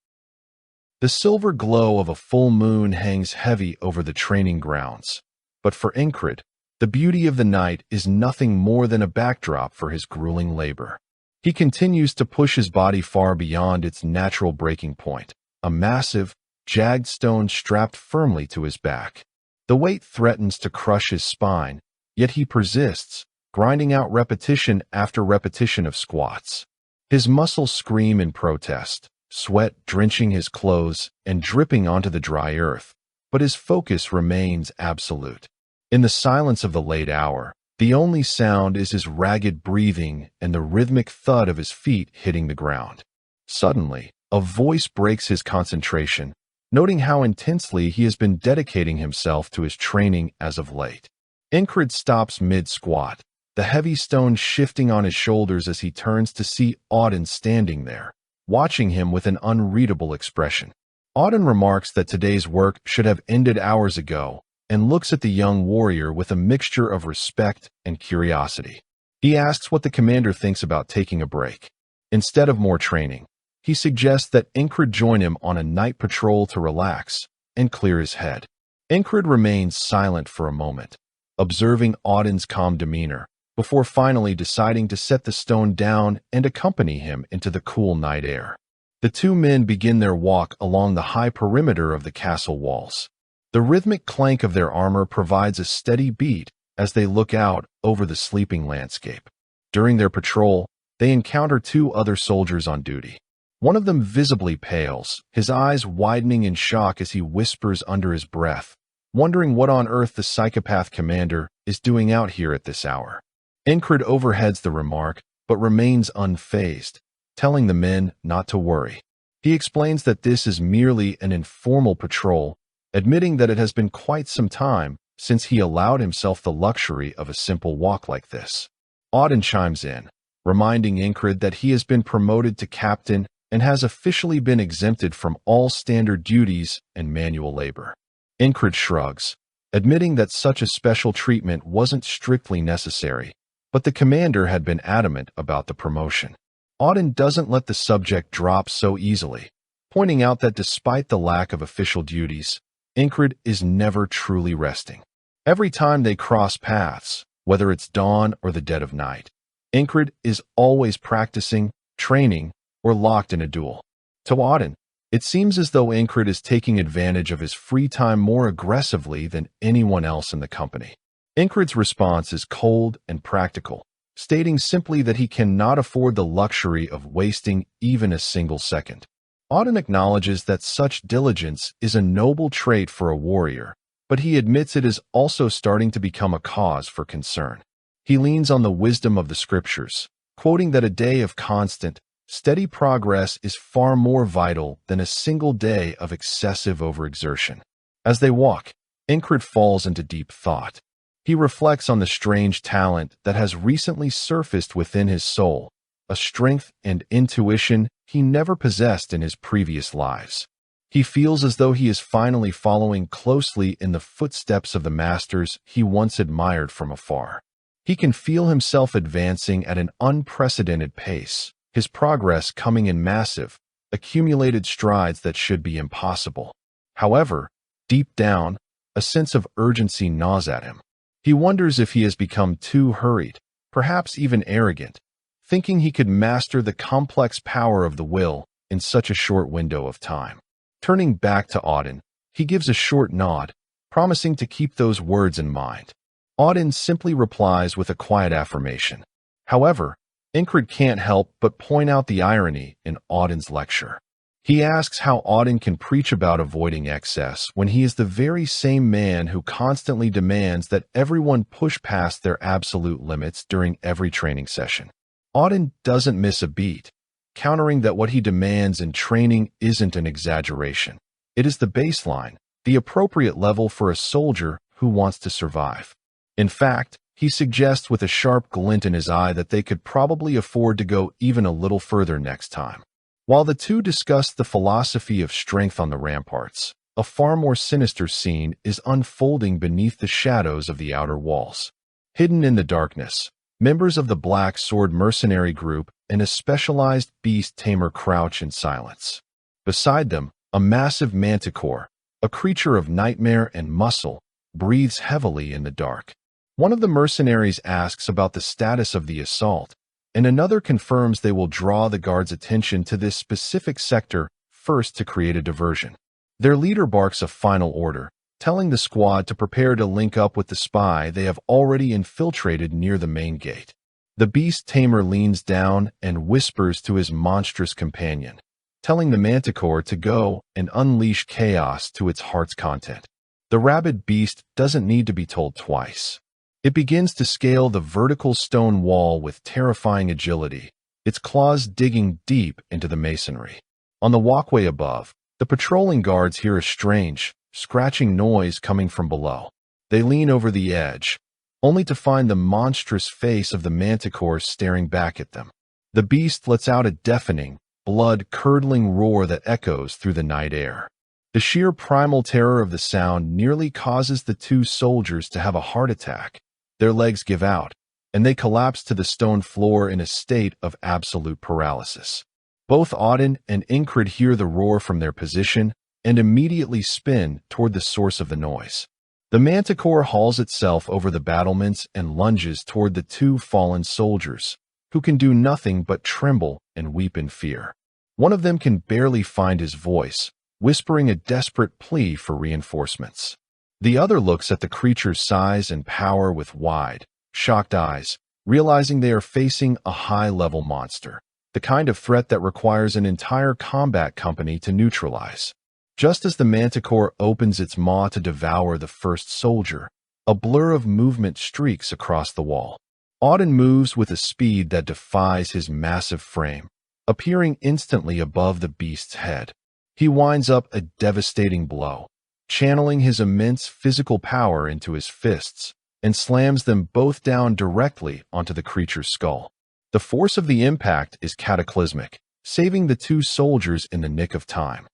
The silver glow of a full moon hangs heavy over the training grounds, but for Incred, the beauty of the night is nothing more than a backdrop for his grueling labor. He continues to push his body far beyond its natural breaking point, a massive, jagged stone strapped firmly to his back. The weight threatens to crush his spine, yet he persists, grinding out repetition after repetition of squats. His muscles scream in protest, sweat drenching his clothes and dripping onto the dry earth, but his focus remains absolute. In the silence of the late hour, the only sound is his ragged breathing and the rhythmic thud of his feet hitting the ground. Suddenly, a voice breaks his concentration, noting how intensely he has been dedicating himself to his training as of late. Incred stops mid-squat, the heavy stone shifting on his shoulders as he turns to see Auden standing there, watching him with an unreadable expression. Auden remarks that today's work should have ended hours ago and looks at the young warrior with a mixture of respect and curiosity. He asks what the commander thinks about taking a break. Instead of more training, he suggests that Incred join him on a night patrol to relax and clear his head. Incred remains silent for a moment, observing Auden's calm demeanor, before finally deciding to set the stone down and accompany him into the cool night air. The two men begin their walk along the high perimeter of the castle walls. The rhythmic clank of their armor provides a steady beat as they look out over the sleeping landscape. During their patrol, they encounter two other soldiers on duty. One of them visibly pales, his eyes widening in shock as he whispers under his breath, wondering what on earth the psychopath commander is doing out here at this hour. Incred overheads the remark, but remains unfazed, telling the men not to worry. He explains that this is merely an informal patrol, admitting that it has been quite some time since he allowed himself the luxury of a simple walk like this. Auden chimes in, reminding Incred that he has been promoted to captain and has officially been exempted from all standard duties and manual labor. Incred shrugs, admitting that such a special treatment wasn't strictly necessary, but the commander had been adamant about the promotion. Auden doesn't let the subject drop so easily, pointing out that despite the lack of official duties, Incred is never truly resting. Every time they cross paths, whether it's dawn or the dead of night, Incred is always practicing, training, or locked in a duel. To Auden, it seems as though Incred is taking advantage of his free time more aggressively than anyone else in the company. Incred's response is cold and practical, stating simply that he cannot afford the luxury of wasting even a single second. Auden acknowledges that such diligence is a noble trait for a warrior, but he admits it is also starting to become a cause for concern. He leans on the wisdom of the scriptures, quoting that a day of constant, steady progress is far more vital than a single day of excessive overexertion. As they walk, Incred falls into deep thought. He reflects on the strange talent that has recently surfaced within his soul, a strength and intuition he never possessed in his previous lives. He feels as though he is finally following closely in the footsteps of the masters he once admired from afar. He can feel himself advancing at an unprecedented pace, his progress coming in massive, accumulated strides that should be impossible. However, deep down, a sense of urgency gnaws at him. He wonders if he has become too hurried, perhaps even arrogant, thinking he could master the complex power of the will in such a short window of time. Turning back to Auden, he gives a short nod, promising to keep those words in mind. Auden simply replies with a quiet affirmation. However, Incred can't help but point out the irony in Auden's lecture. He asks how Auden can preach about avoiding excess when he is the very same man who constantly demands that everyone push past their absolute limits during every training session. Auden doesn't miss a beat, countering that what he demands in training isn't an exaggeration. It is the baseline, the appropriate level for a soldier who wants to survive. In fact, he suggests with a sharp glint in his eye that they could probably afford to go even a little further next time. While the two discuss the philosophy of strength on the ramparts, a far more sinister scene is unfolding beneath the shadows of the outer walls. Hidden in the darkness, members of the Black Sword mercenary group and a specialized beast tamer crouch in silence. Beside them, a massive manticore, a creature of nightmare and muscle, breathes heavily in the dark. One of the mercenaries asks about the status of the assault, and another confirms they will draw the guard's attention to this specific sector first to create a diversion. Their leader barks a final order, telling the squad to prepare to link up with the spy they have already infiltrated near the main gate. The beast tamer leans down and whispers to his monstrous companion, telling the manticore to go and unleash chaos to its heart's content. The rabid beast doesn't need to be told twice. It begins to scale the vertical stone wall with terrifying agility, its claws digging deep into the masonry. On the walkway above, the patrolling guards hear a strange, scratching noise coming from below. They lean over the edge, only to find the monstrous face of the manticore staring back at them. The beast lets out a deafening, blood-curdling roar that echoes through the night air. The sheer primal terror of the sound nearly causes the two soldiers to have a heart attack. Their legs give out, and they collapse to the stone floor in a state of absolute paralysis. Both Auden and Ingrid hear the roar from their position and immediately spin toward the source of the noise. The manticore hauls itself over the battlements and lunges toward the two fallen soldiers, who can do nothing but tremble and weep in fear. One of them can barely find his voice, whispering a desperate plea for reinforcements. The other looks at the creature's size and power with wide, shocked eyes, realizing they are facing a high-level monster, the kind of threat that requires an entire combat company to neutralize. Just as the manticore opens its maw to devour the first soldier, a blur of movement streaks across the wall. Auden moves with a speed that defies his massive frame, appearing instantly above the beast's head. He winds up a devastating blow, channeling his immense physical power into his fists, and slams them both down directly onto the creature's skull. The force of the impact is cataclysmic, saving the two soldiers in the nick of time.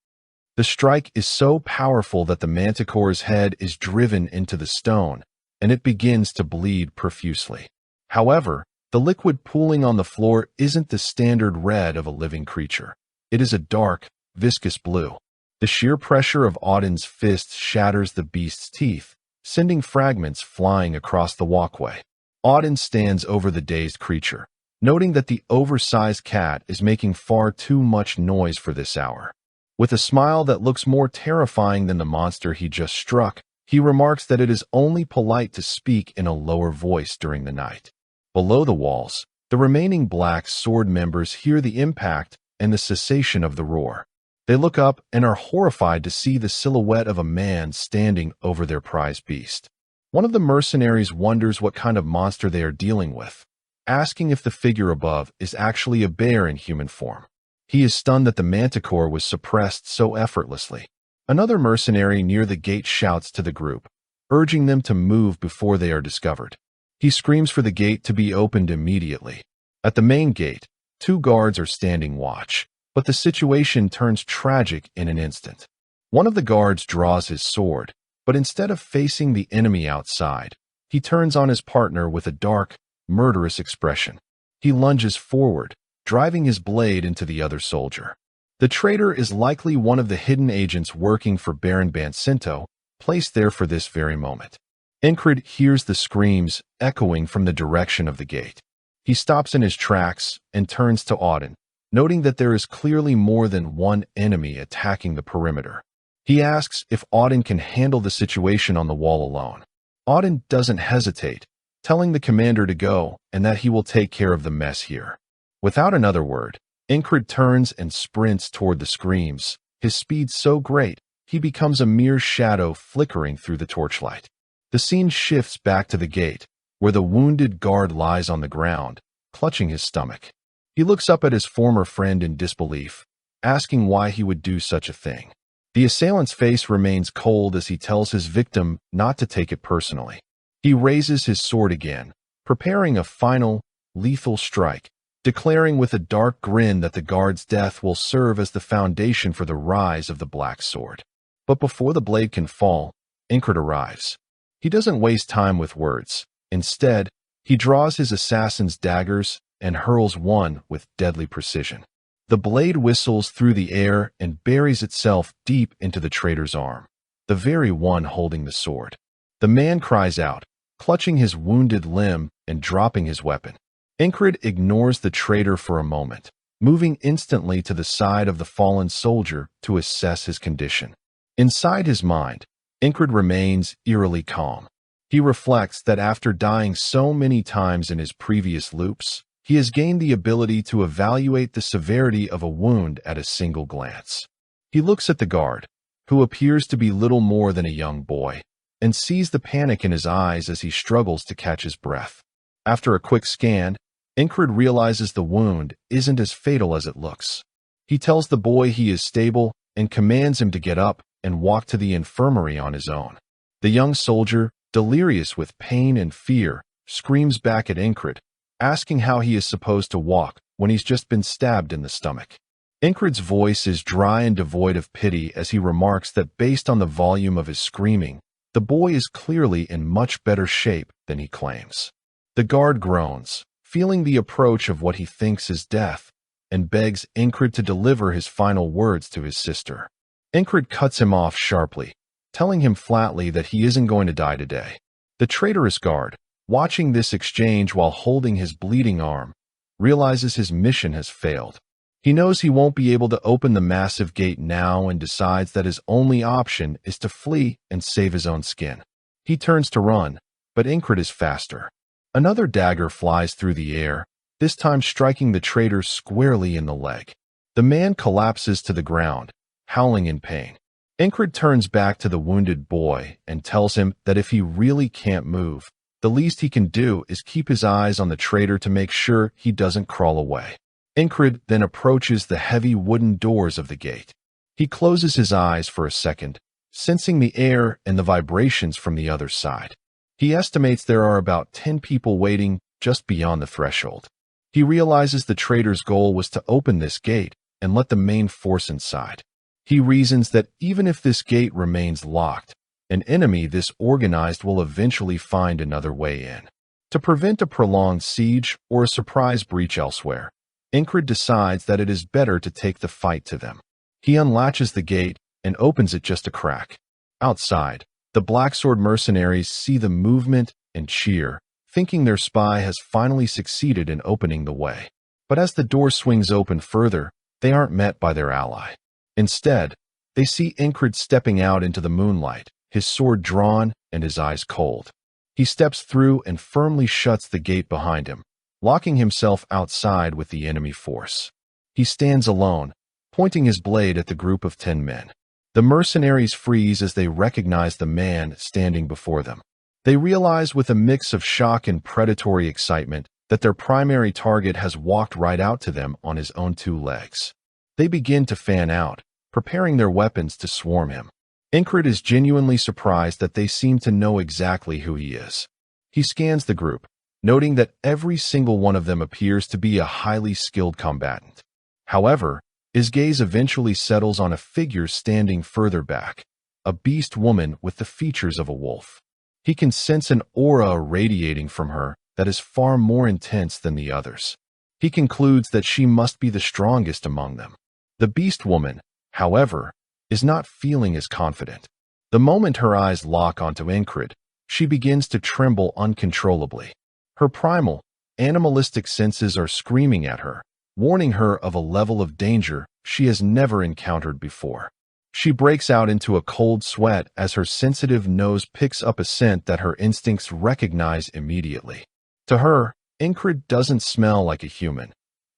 The strike is so powerful that the manticore's head is driven into the stone, and it begins to bleed profusely. However, the liquid pooling on the floor isn't the standard red of a living creature. It is a dark, viscous blue. The sheer pressure of Auden's fist shatters the beast's teeth, sending fragments flying across the walkway. Auden stands over the dazed creature, noting that the oversized cat is making far too much noise for this hour. With a smile that looks more terrifying than the monster he just struck, he remarks that it is only polite to speak in a lower voice during the night. Below the walls, the remaining Black Sword members hear the impact and the cessation of the roar. They look up and are horrified to see the silhouette of a man standing over their prize beast. One of the mercenaries wonders what kind of monster they are dealing with, asking if the figure above is actually a bear in human form. He is stunned that the manticore was suppressed so effortlessly. Another mercenary near the gate shouts to the group, urging them to move before they are discovered. He screams for the gate to be opened immediately. At the main gate, two guards are standing watch, but the situation turns tragic in an instant. One of the guards draws his sword, but instead of facing the enemy outside, he turns on his partner with a dark, murderous expression. He lunges forward, driving his blade into the other soldier. The traitor is likely one of the hidden agents working for Baron Bancinto, placed there for this very moment. Ingrid hears the screams echoing from the direction of the gate. He stops in his tracks and turns to Auden, noting that there is clearly more than one enemy attacking the perimeter. He asks if Auden can handle the situation on the wall alone. Auden doesn't hesitate, telling the commander to go and that he will take care of the mess here. Without another word, Ingrid turns and sprints toward the screams, his speed so great he becomes a mere shadow flickering through the torchlight. The scene shifts back to the gate, where the wounded guard lies on the ground, clutching his stomach. He looks up at his former friend in disbelief, asking why he would do such a thing. The assailant's face remains cold as he tells his victim not to take it personally. He raises his sword again, preparing a final, lethal strike, declaring with a dark grin that the guard's death will serve as the foundation for the rise of the Black Sword. But before the blade can fall, Ingrid arrives. He doesn't waste time with words. Instead, he draws his assassin's daggers and hurls one with deadly precision. The blade whistles through the air and buries itself deep into the traitor's arm, the very one holding the sword. The man cries out, clutching his wounded limb and dropping his weapon. Ingrid ignores the traitor for a moment, moving instantly to the side of the fallen soldier to assess his condition. Inside his mind, Ingrid remains eerily calm. He reflects that after dying so many times in his previous loops, he has gained the ability to evaluate the severity of a wound at a single glance. He looks at the guard, who appears to be little more than a young boy, and sees the panic in his eyes as he struggles to catch his breath. After a quick scan, Ingrid realizes the wound isn't as fatal as it looks. He tells the boy he is stable and commands him to get up and walk to the infirmary on his own. The young soldier, delirious with pain and fear, screams back at Incred, asking how he is supposed to walk when he's just been stabbed in the stomach. Incred's voice is dry and devoid of pity as he remarks that based on the volume of his screaming, the boy is clearly in much better shape than he claims. The guard groans, feeling the approach of what he thinks is death, and begs Incred to deliver his final words to his sister. Incred cuts him off sharply, telling him flatly that he isn't going to die today. The traitorous guard, watching this exchange while holding his bleeding arm, realizes his mission has failed. He knows he won't be able to open the massive gate now and decides that his only option is to flee and save his own skin. He turns to run, but Incred is faster. Another dagger flies through the air, this time striking the traitor squarely in the leg. The man collapses to the ground, howling in pain. Incred turns back to the wounded boy and tells him that if he really can't move, the least he can do is keep his eyes on the traitor to make sure he doesn't crawl away. Incred then approaches the heavy wooden doors of the gate. He closes his eyes for a second, sensing the air and the vibrations from the other side. He estimates there are about 10 people waiting just beyond the threshold. He realizes the traitor's goal was to open this gate and let the main force inside. He reasons that even if this gate remains locked, an enemy this organized will eventually find another way in. To prevent a prolonged siege or a surprise breach elsewhere, Incred decides that it is better to take the fight to them. He unlatches the gate and opens it just a crack. Outside, the Blacksword mercenaries see the movement and cheer, thinking their spy has finally succeeded in opening the way. But as the door swings open further, they aren't met by their ally. Instead, they see Incred stepping out into the moonlight, his sword drawn and his eyes cold. He steps through and firmly shuts the gate behind him, locking himself outside with the enemy force. He stands alone, pointing his blade at the group of 10 men. The mercenaries freeze as they recognize the man standing before them. They realize with a mix of shock and predatory excitement that their primary target has walked right out to them on his own 2 legs. They begin to fan out, preparing their weapons to swarm him. Incred is genuinely surprised that they seem to know exactly who he is. He scans the group, noting that every single one of them appears to be a highly skilled combatant. However, his gaze eventually settles on a figure standing further back, a beast woman with the features of a wolf. He can sense an aura radiating from her that is far more intense than the others. He concludes that she must be the strongest among them. The beast woman, however, is not feeling as confident. The moment her eyes lock onto Incred, she begins to tremble uncontrollably. Her primal, animalistic senses are screaming at her, warning her of a level of danger she has never encountered before. She breaks out into a cold sweat as her sensitive nose picks up a scent that her instincts recognize immediately. To her, Incred doesn't smell like a human.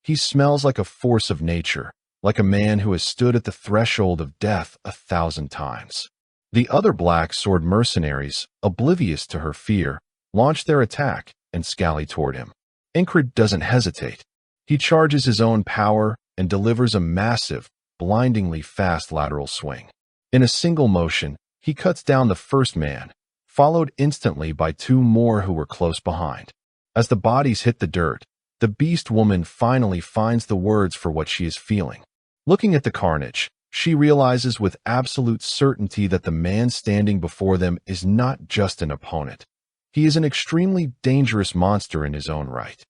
He smells like a force of nature, like a man who has stood at the threshold of death 1,000 times. The other Black Sword mercenaries, oblivious to her fear, launch their attack and scally toward him. Incred doesn't hesitate. He charges his own power and delivers a massive, blindingly fast lateral swing. In a single motion, he cuts down the first man, followed instantly by 2 more who were close behind. As the bodies hit the dirt, the beast woman finally finds the words for what she is feeling. Looking at the carnage, she realizes with absolute certainty that the man standing before them is not just an opponent. He is an extremely dangerous monster in his own right.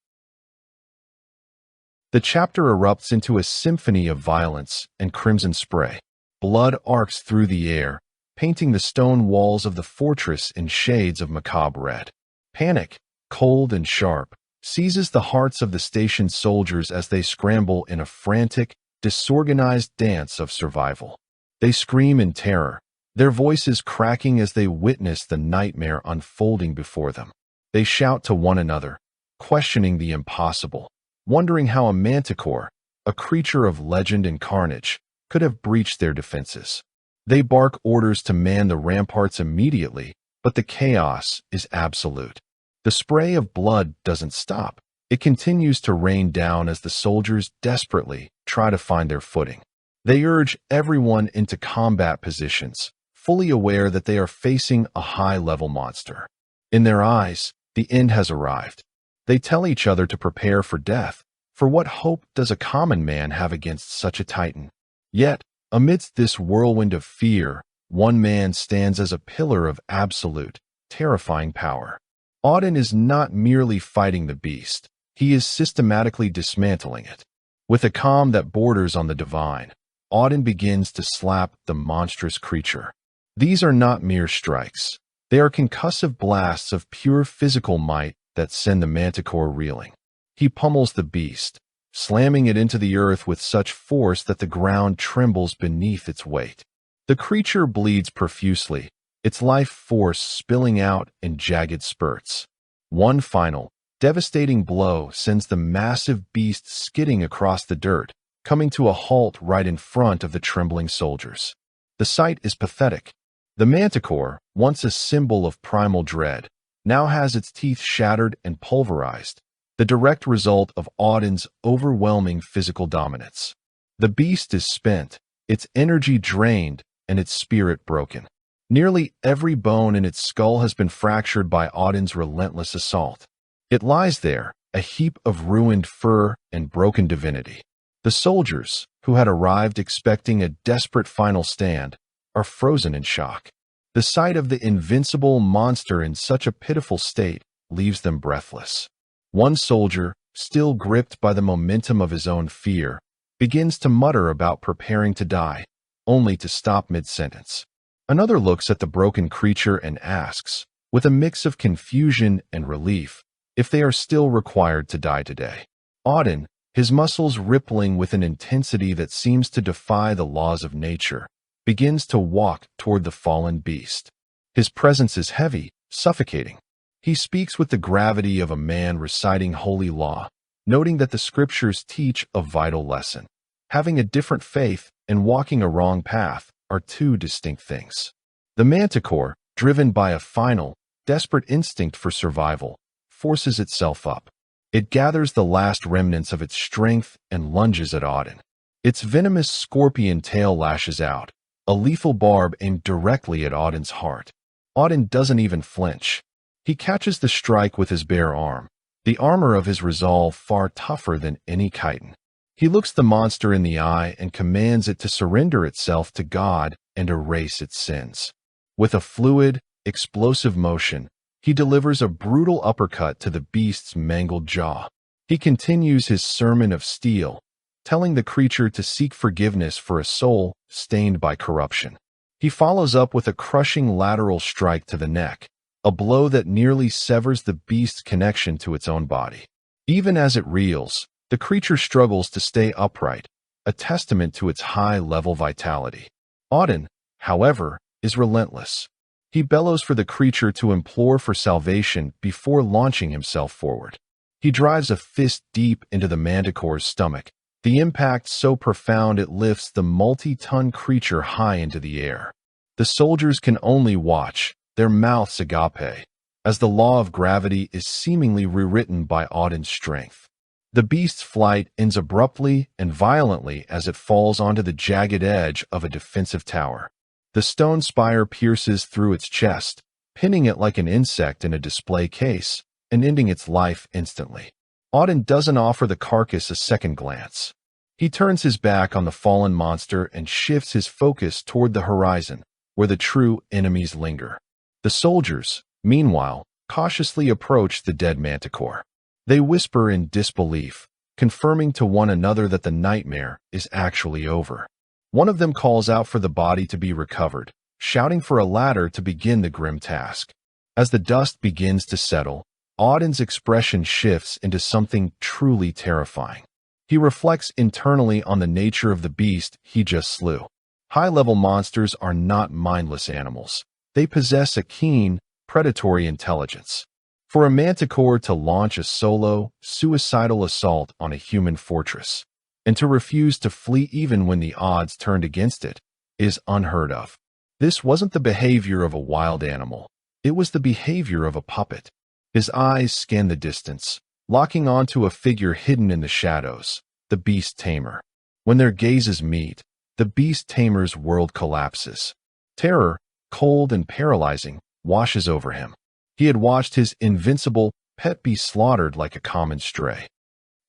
The chapter erupts into a symphony of violence and crimson spray. Blood arcs through the air, painting the stone walls of the fortress in shades of macabre red. Panic, cold and sharp, seizes the hearts of the station's soldiers as they scramble in a frantic, disorganized dance of survival. They scream in terror, their voices cracking as they witness the nightmare unfolding before them. They shout to one another, questioning the impossible, wondering how a manticore, a creature of legend and carnage, could have breached their defenses. They bark orders to man the ramparts immediately, but the chaos is absolute. The spray of blood doesn't stop. It continues to rain down as the soldiers desperately try to find their footing. They urge everyone into combat positions, fully aware that they are facing a high-level monster. In their eyes, the end has arrived. They tell each other to prepare for death, for what hope does a common man have against such a titan? Yet, amidst this whirlwind of fear, one man stands as a pillar of absolute, terrifying power. Auden is not merely fighting the beast, he is systematically dismantling it. With a calm that borders on the divine, Auden begins to slap the monstrous creature. These are not mere strikes. They are concussive blasts of pure physical might that send the manticore reeling. He pummels the beast, slamming it into the earth with such force that the ground trembles beneath its weight. The creature bleeds profusely, its life force spilling out in jagged spurts. One final, devastating blow sends the massive beast skidding across the dirt, coming to a halt right in front of the trembling soldiers. The sight is pathetic. The manticore, once a symbol of primal dread, now has its teeth shattered and pulverized, the direct result of Auden's overwhelming physical dominance. The beast is spent, its energy drained, and its spirit broken. Nearly every bone in its skull has been fractured by Auden's relentless assault. It lies there, a heap of ruined fur and broken divinity. The soldiers, who had arrived expecting a desperate final stand, are frozen in shock. The sight of the invincible monster in such a pitiful state leaves them breathless. One soldier, still gripped by the momentum of his own fear, begins to mutter about preparing to die, only to stop mid-sentence. Another looks at the broken creature and asks, with a mix of confusion and relief, if they are still required to die today. Auden, his muscles rippling with an intensity that seems to defy the laws of nature, begins to walk toward the fallen beast. His presence is heavy, suffocating. He speaks with the gravity of a man reciting holy law, noting that the scriptures teach a vital lesson. Having a different faith and walking a wrong path are two distinct things. The manticore, driven by a final, desperate instinct for survival, forces itself up. It gathers the last remnants of its strength and lunges at Auden. Its venomous scorpion tail lashes out, a lethal barb aimed directly at Auden's heart. Auden doesn't even flinch. He catches the strike with his bare arm, the armor of his resolve far tougher than any chitin. He looks the monster in the eye and commands it to surrender itself to God and erase its sins. With a fluid, explosive motion, he delivers a brutal uppercut to the beast's mangled jaw. He continues his sermon of steel, telling the creature to seek forgiveness for a soul stained by corruption. He follows up with a crushing lateral strike to the neck, a blow that nearly severs the beast's connection to its own body. Even as it reels, the creature struggles to stay upright, a testament to its high-level vitality. Auden, however, is relentless. He bellows for the creature to implore for salvation before launching himself forward. He drives a fist deep into the manticore's stomach, the impact so profound it lifts the multi-ton creature high into the air. The soldiers can only watch, their mouths agape, as the law of gravity is seemingly rewritten by Auden's strength. The beast's flight ends abruptly and violently as it falls onto the jagged edge of a defensive tower. The stone spire pierces through its chest, pinning it like an insect in a display case, and ending its life instantly. Auden doesn't offer the carcass a second glance. He turns his back on the fallen monster and shifts his focus toward the horizon, where the true enemies linger. The soldiers, meanwhile, cautiously approach the dead manticore. They whisper in disbelief, confirming to one another that the nightmare is actually over. One of them calls out for the body to be recovered, shouting for a ladder to begin the grim task. As the dust begins to settle, Auden's expression shifts into something truly terrifying. He reflects internally on the nature of the beast he just slew. High-level monsters are not mindless animals. They possess a keen, predatory intelligence. For a manticore to launch a solo, suicidal assault on a human fortress, and to refuse to flee even when the odds turned against it, is unheard of. This wasn't the behavior of a wild animal. It was the behavior of a puppet. His eyes scan the distance, locking onto a figure hidden in the shadows, the beast tamer. When their gazes meet, the beast tamer's world collapses. Terror, cold and paralyzing, washes over him. He had watched his invincible pet be slaughtered like a common stray.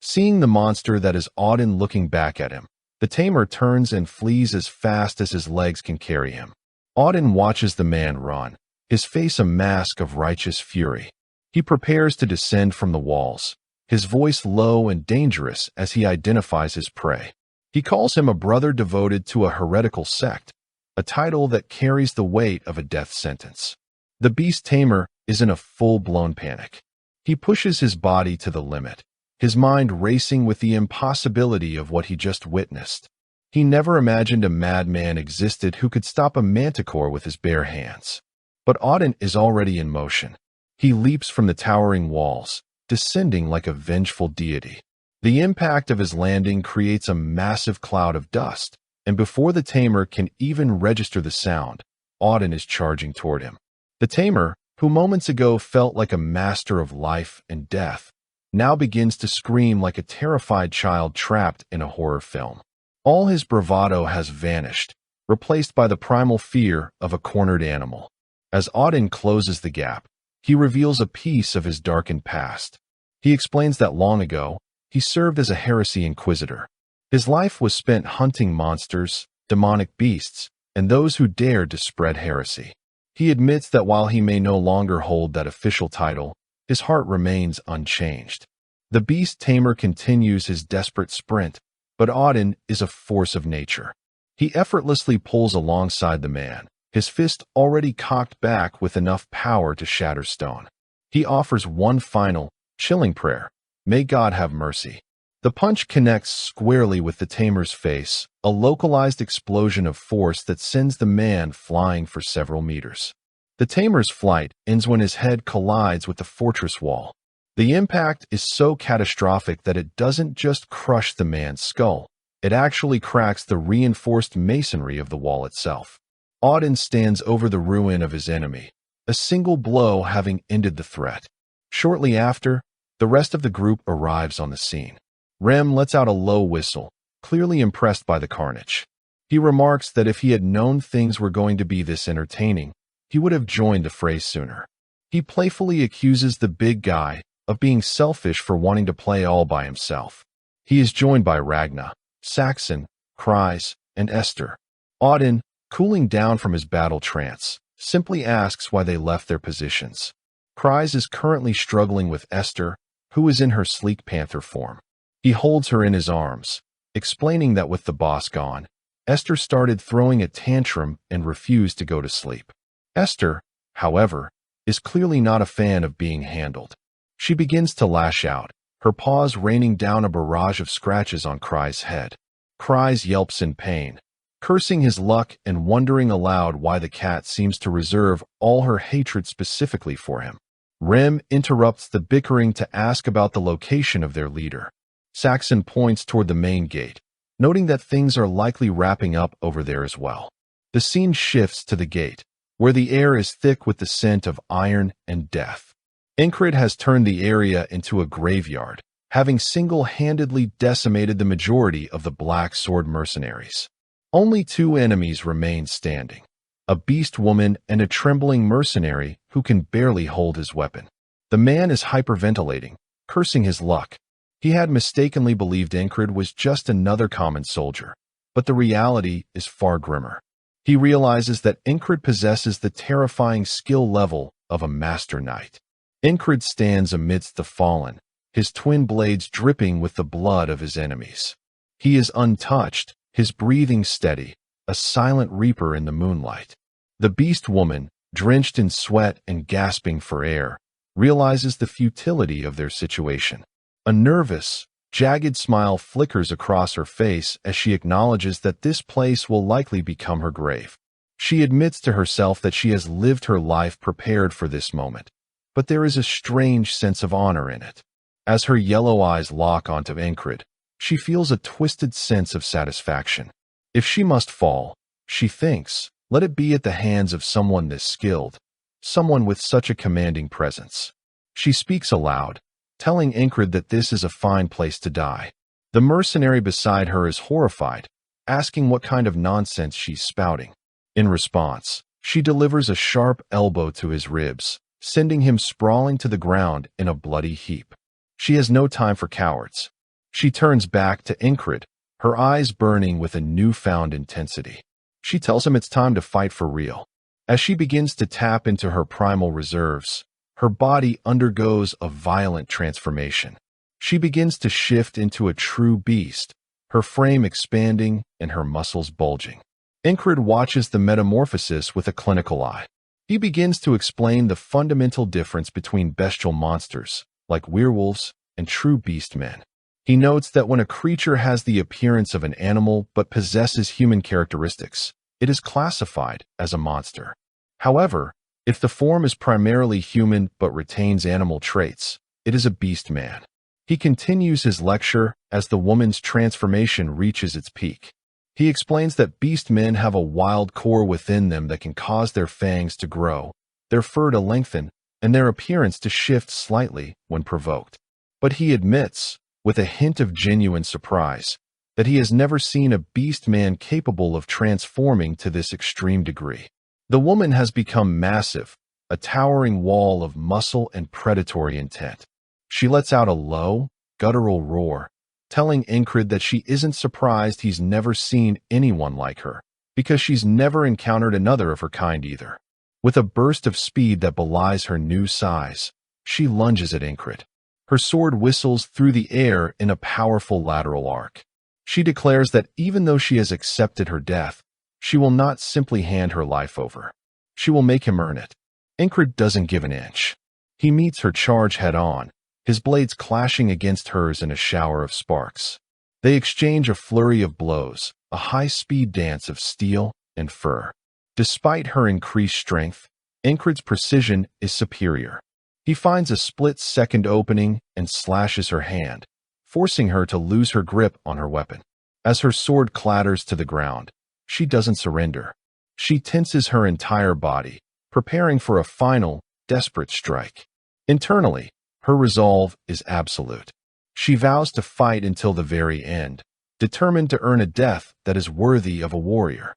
Seeing the monster that is Auden looking back at him, the tamer turns and flees as fast as his legs can carry him. Auden watches the man run, his face a mask of righteous fury. He prepares to descend from the walls, his voice low and dangerous as he identifies his prey. He calls him a brother devoted to a heretical sect, a title that carries the weight of a death sentence. The beast tamer is in a full-blown panic. He pushes his body to the limit, his mind racing with the impossibility of what he just witnessed. He never imagined a madman existed who could stop a manticore with his bare hands. But Auden is already in motion. He leaps from the towering walls, descending like a vengeful deity. The impact of his landing creates a massive cloud of dust, and before the tamer can even register the sound, Auden is charging toward him. The tamer, who moments ago felt like a master of life and death, now begins to scream like a terrified child trapped in a horror film. All his bravado has vanished, replaced by the primal fear of a cornered animal. As Auden closes the gap, he reveals a piece of his darkened past. He explains that long ago, he served as a heresy inquisitor. His life was spent hunting monsters, demonic beasts, and those who dared to spread heresy. He admits that while he may no longer hold that official title, his heart remains unchanged. The beast tamer continues his desperate sprint, but Auden is a force of nature. He effortlessly pulls alongside the man, his fist already cocked back with enough power to shatter stone. He offers one final, chilling prayer: "May God have mercy." The punch connects squarely with the tamer's face, a localized explosion of force that sends the man flying for several meters. The tamer's flight ends when his head collides with the fortress wall. The impact is so catastrophic that it doesn't just crush the man's skull, it actually cracks the reinforced masonry of the wall itself. Auden stands over the ruin of his enemy, a single blow having ended the threat. Shortly after, the rest of the group arrives on the scene. Rem lets out a low whistle, clearly impressed by the carnage. He remarks that if he had known things were going to be this entertaining, he would have joined the fray sooner. He playfully accuses the big guy of being selfish for wanting to play all by himself. He is joined by Ragna, Saxon, Kreis, and Esther. Auden, cooling down from his battle trance, simply asks why they left their positions. Kreis is currently struggling with Esther, who is in her sleek panther form. He holds her in his arms, explaining that with the boss gone, Esther started throwing a tantrum and refused to go to sleep. Esther, however, is clearly not a fan of being handled. She begins to lash out, her paws raining down a barrage of scratches on Kreis' head. Kreis yelps in pain, cursing his luck and wondering aloud why the cat seems to reserve all her hatred specifically for him. Rem interrupts the bickering to ask about the location of their leader. Saxon points toward the main gate, noting that things are likely wrapping up over there as well. The scene shifts to the gate, where the air is thick with the scent of iron and death. Incred has turned the area into a graveyard, having single-handedly decimated the majority of the Black Sword mercenaries. Only two enemies remain standing: a beast woman and a trembling mercenary who can barely hold his weapon. The man is hyperventilating, cursing his luck. He had mistakenly believed Incred was just another common soldier, but the reality is far grimmer. He realizes that Incred possesses the terrifying skill level of a master knight. Incred stands amidst the fallen, his twin blades dripping with the blood of his enemies. He is untouched, his breathing steady, a silent reaper in the moonlight. The beast woman, drenched in sweat and gasping for air, realizes the futility of their situation. A nervous, jagged smile flickers across her face as she acknowledges that this place will likely become her grave. She admits to herself that she has lived her life prepared for this moment, but there is a strange sense of honor in it. As her yellow eyes lock onto Incred, she feels a twisted sense of satisfaction. If she must fall, she thinks, let it be at the hands of someone this skilled, someone with such a commanding presence. She speaks aloud, telling Incred that this is a fine place to die. The mercenary beside her is horrified, asking what kind of nonsense she's spouting. In response, She delivers a sharp elbow to his ribs, sending him sprawling to the ground in a bloody heap. She has no time for cowards. She turns back to Ingrid, her eyes burning with a newfound intensity. She tells him it's time to fight for real. As she begins to tap into her primal reserves, her body undergoes a violent transformation. She begins to shift into a true beast, her frame expanding and her muscles bulging. Ingrid watches the metamorphosis with a clinical eye. He begins to explain the fundamental difference between bestial monsters, like werewolves, and true beast men. He notes that when a creature has the appearance of an animal but possesses human characteristics, it is classified as a monster. However, if the form is primarily human but retains animal traits, it is a beast man. He continues his lecture as the woman's transformation reaches its peak. He explains that beast men have a wild core within them that can cause their fangs to grow, their fur to lengthen, and their appearance to shift slightly when provoked. But he admits, with a hint of genuine surprise, that he has never seen a beast man capable of transforming to this extreme degree. The woman has become massive, a towering wall of muscle and predatory intent. She lets out a low, guttural roar, telling Ingrid that she isn't surprised he's never seen anyone like her, because she's never encountered another of her kind either. With a burst of speed that belies her new size, she lunges at Ingrid. Her sword whistles through the air in a powerful lateral arc. She declares that even though she has accepted her death, she will not simply hand her life over. She will make him earn it. Ingrid doesn't give an inch. He meets her charge head-on, his blades clashing against hers in a shower of sparks. They exchange a flurry of blows, a high-speed dance of steel and fur. Despite her increased strength, Ingrid's precision is superior. He finds a split-second opening and slashes her hand, forcing her to lose her grip on her weapon. As her sword clatters to the ground, she doesn't surrender. She tenses her entire body, preparing for a final, desperate strike. Internally, her resolve is absolute. She vows to fight until the very end, determined to earn a death that is worthy of a warrior.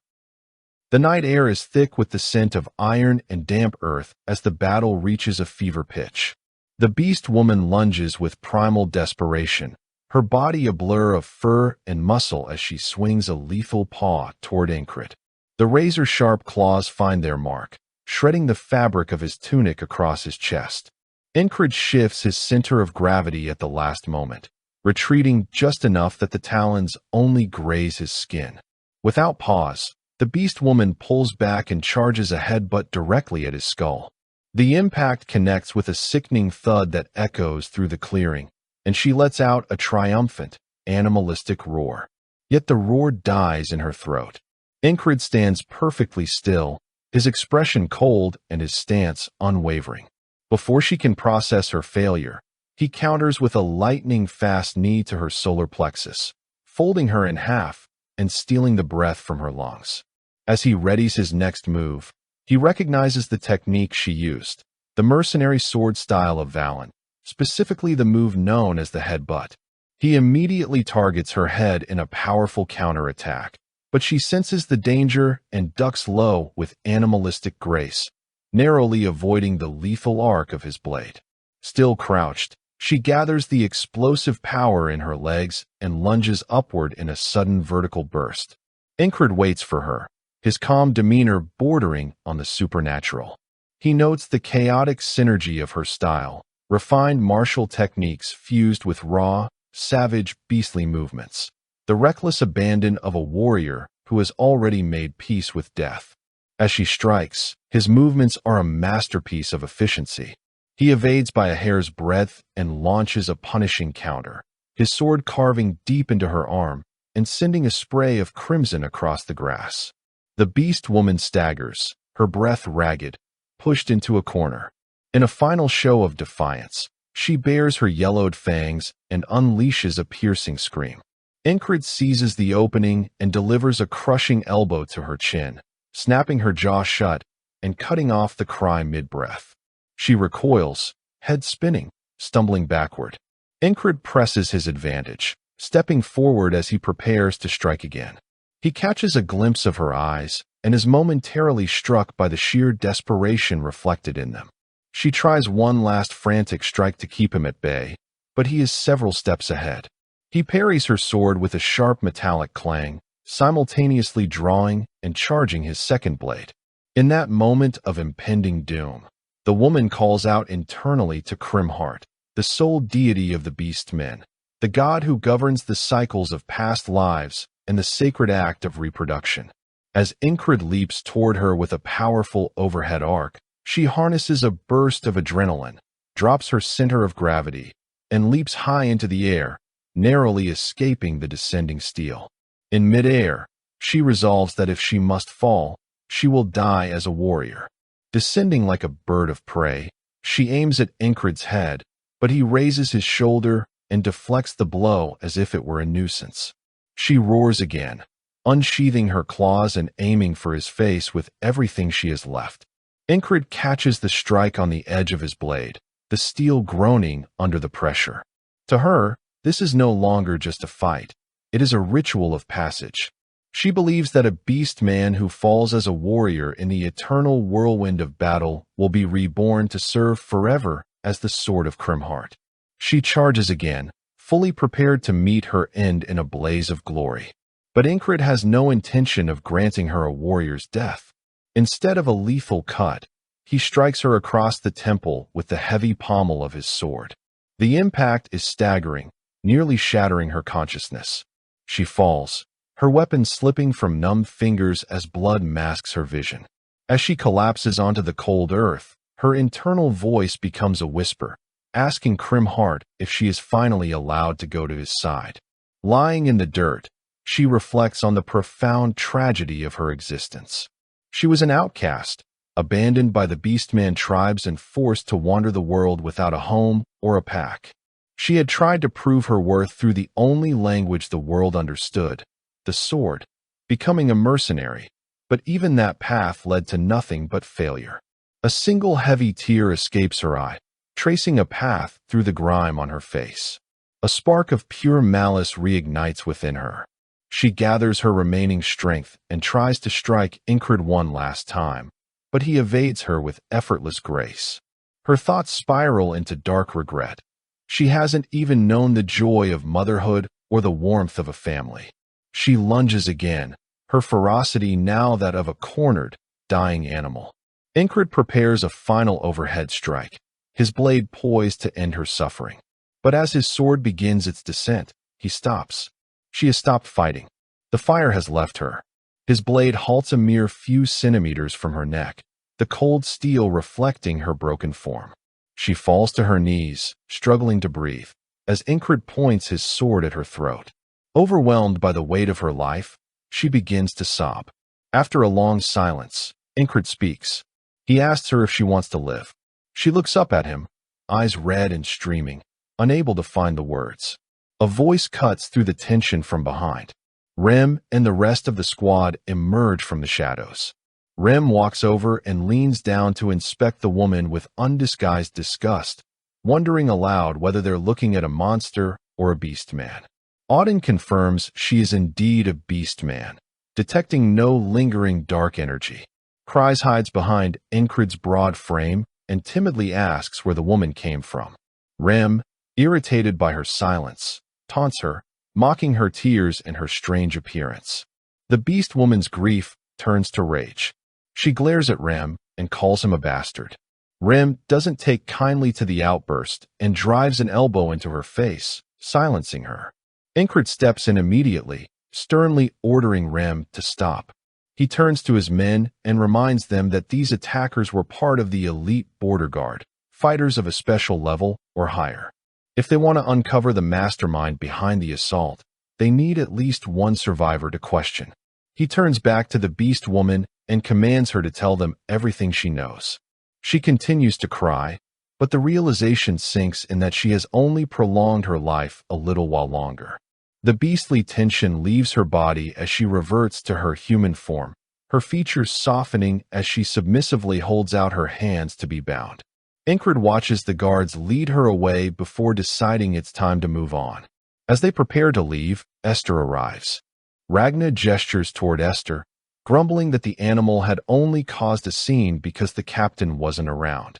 The night air is thick with the scent of iron and damp earth as the battle reaches a fever pitch. The beast woman lunges with primal desperation, her body a blur of fur and muscle as she swings a lethal paw toward Ingrid. The razor-sharp claws find their mark, shredding the fabric of his tunic across his chest. Ingrid shifts his center of gravity at the last moment, retreating just enough that the talons only graze his skin. Without pause, the beast woman pulls back and charges a headbutt directly at his skull. The impact connects with a sickening thud that echoes through the clearing, and she lets out a triumphant, animalistic roar. Yet the roar dies in her throat. Ingrid stands perfectly still, his expression cold and his stance unwavering. Before she can process her failure, he counters with a lightning-fast knee to her solar plexus, folding her in half and stealing the breath from her lungs. As he readies his next move, he recognizes the technique she used, the mercenary sword style of Valen, specifically the move known as the headbutt. He immediately targets her head in a powerful counterattack, but she senses the danger and ducks low with animalistic grace, narrowly avoiding the lethal arc of his blade. Still crouched, she gathers the explosive power in her legs and lunges upward in a sudden vertical burst. Ingrid waits for her, his calm demeanor bordering on the supernatural. He notes the chaotic synergy of her style, refined martial techniques fused with raw, savage, beastly movements, the reckless abandon of a warrior who has already made peace with death. As she strikes, his movements are a masterpiece of efficiency. He evades by a hair's breadth and launches a punishing counter, his sword carving deep into her arm and sending a spray of crimson across the grass. The beast woman staggers, her breath ragged, pushed into a corner. In a final show of defiance, she bares her yellowed fangs and unleashes a piercing scream. Ingrid seizes the opening and delivers a crushing elbow to her chin, snapping her jaw shut and cutting off the cry mid-breath. She recoils, head spinning, stumbling backward. Ingrid presses his advantage, stepping forward as he prepares to strike again. He catches a glimpse of her eyes, and is momentarily struck by the sheer desperation reflected in them. She tries one last frantic strike to keep him at bay, but he is several steps ahead. He parries her sword with a sharp metallic clang, simultaneously drawing and charging his second blade. In that moment of impending doom, the woman calls out internally to Crimheart, the sole deity of the beast men, the god who governs the cycles of past lives and the sacred act of reproduction. As Incred leaps toward her with a powerful overhead arc, she harnesses a burst of adrenaline, drops her center of gravity, and leaps high into the air, narrowly escaping the descending steel. In midair, she resolves that if she must fall, she will die as a warrior. Descending like a bird of prey, she aims at Incred's head, but he raises his shoulder and deflects the blow as if it were a nuisance. She roars again, unsheathing her claws and aiming for his face with everything she has left. Incred catches the strike on the edge of his blade, the steel groaning under the pressure. To her, this is no longer just a fight. It is a ritual of passage. She believes that a beast man who falls as a warrior in the eternal whirlwind of battle will be reborn to serve forever as the Sword of Crimheart. She charges again, fully prepared to meet her end in a blaze of glory. But Incred has no intention of granting her a warrior's death. Instead of a lethal cut, he strikes her across the temple with the heavy pommel of his sword. The impact is staggering, nearly shattering her consciousness. She falls, her weapon slipping from numbed fingers as blood masks her vision. As she collapses onto the cold earth, her internal voice becomes a whisper, asking Crimheart if she is finally allowed to go to his side. Lying in the dirt, she reflects on the profound tragedy of her existence. She was an outcast, abandoned by the Beastman tribes and forced to wander the world without a home or a pack. She had tried to prove her worth through the only language the world understood, the sword, becoming a mercenary, but even that path led to nothing but failure. A single heavy tear escapes her eye, tracing a path through the grime on her face. A spark of pure malice reignites within her. She gathers her remaining strength and tries to strike Incred one last time, but he evades her with effortless grace. Her thoughts spiral into dark regret. She hasn't even known the joy of motherhood or the warmth of a family. She lunges again, her ferocity now that of a cornered, dying animal. Incred prepares a final overhead strike, his blade poised to end her suffering. But as his sword begins its descent, he stops. She has stopped fighting. The fire has left her. His blade halts a mere few centimeters from her neck, the cold steel reflecting her broken form. She falls to her knees, struggling to breathe, as Incred points his sword at her throat. Overwhelmed by the weight of her life, she begins to sob. After a long silence, Incred speaks. He asks her if she wants to live. She looks up at him, eyes red and streaming, unable to find the words. A voice cuts through the tension from behind. Rem and the rest of the squad emerge from the shadows. Rem walks over and leans down to inspect the woman with undisguised disgust, wondering aloud whether they're looking at a monster or a beast man. Auden confirms she is indeed a beast man, detecting no lingering dark energy. Kryze hides behind Incred's broad frame and timidly asks where the woman came from. Rem, irritated by her silence, taunts her, mocking her tears and her strange appearance. The beast woman's grief turns to rage. She glares at Rem and calls him a bastard. Rem doesn't take kindly to the outburst and drives an elbow into her face, silencing her. Incred steps in immediately, sternly ordering Rem to stop. He turns to his men and reminds them that these attackers were part of the elite border guard, fighters of a special level or higher. If they want to uncover the mastermind behind the assault, they need at least one survivor to question. He turns back to the beast woman and commands her to tell them everything she knows. She continues to cry, but the realization sinks in that she has only prolonged her life a little while longer. The beastly tension leaves her body as she reverts to her human form, her features softening as she submissively holds out her hands to be bound. Incred watches the guards lead her away before deciding it's time to move on. As they prepare to leave, Esther arrives. Ragna gestures toward Esther, grumbling that the animal had only caused a scene because the captain wasn't around.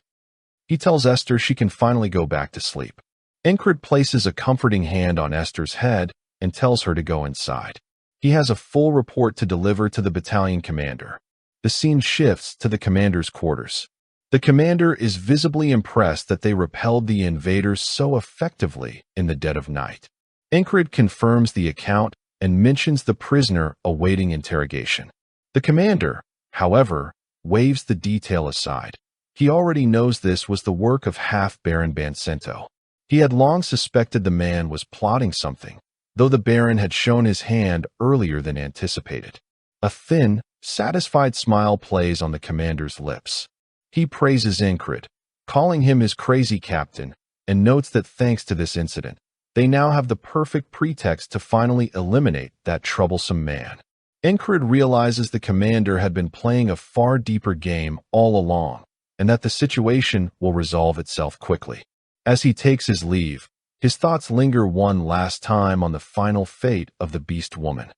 He tells Esther she can finally go back to sleep. Incred places a comforting hand on Esther's head and tells her to go inside. He has a full report to deliver to the battalion commander. The scene shifts to the commander's quarters. The commander is visibly impressed that they repelled the invaders so effectively in the dead of night. Incred confirms the account and mentions the prisoner awaiting interrogation. The commander, however, waves the detail aside. He already knows this was the work of half-Baron Bancento. He had long suspected the man was plotting something, though the Baron had shown his hand earlier than anticipated. A thin, satisfied smile plays on the commander's lips. He praises Incred, calling him his crazy captain, and notes that thanks to this incident, they now have the perfect pretext to finally eliminate that troublesome man. Incred realizes the commander had been playing a far deeper game all along, and that the situation will resolve itself quickly. As he takes his leave, his thoughts linger one last time on the final fate of the beast woman.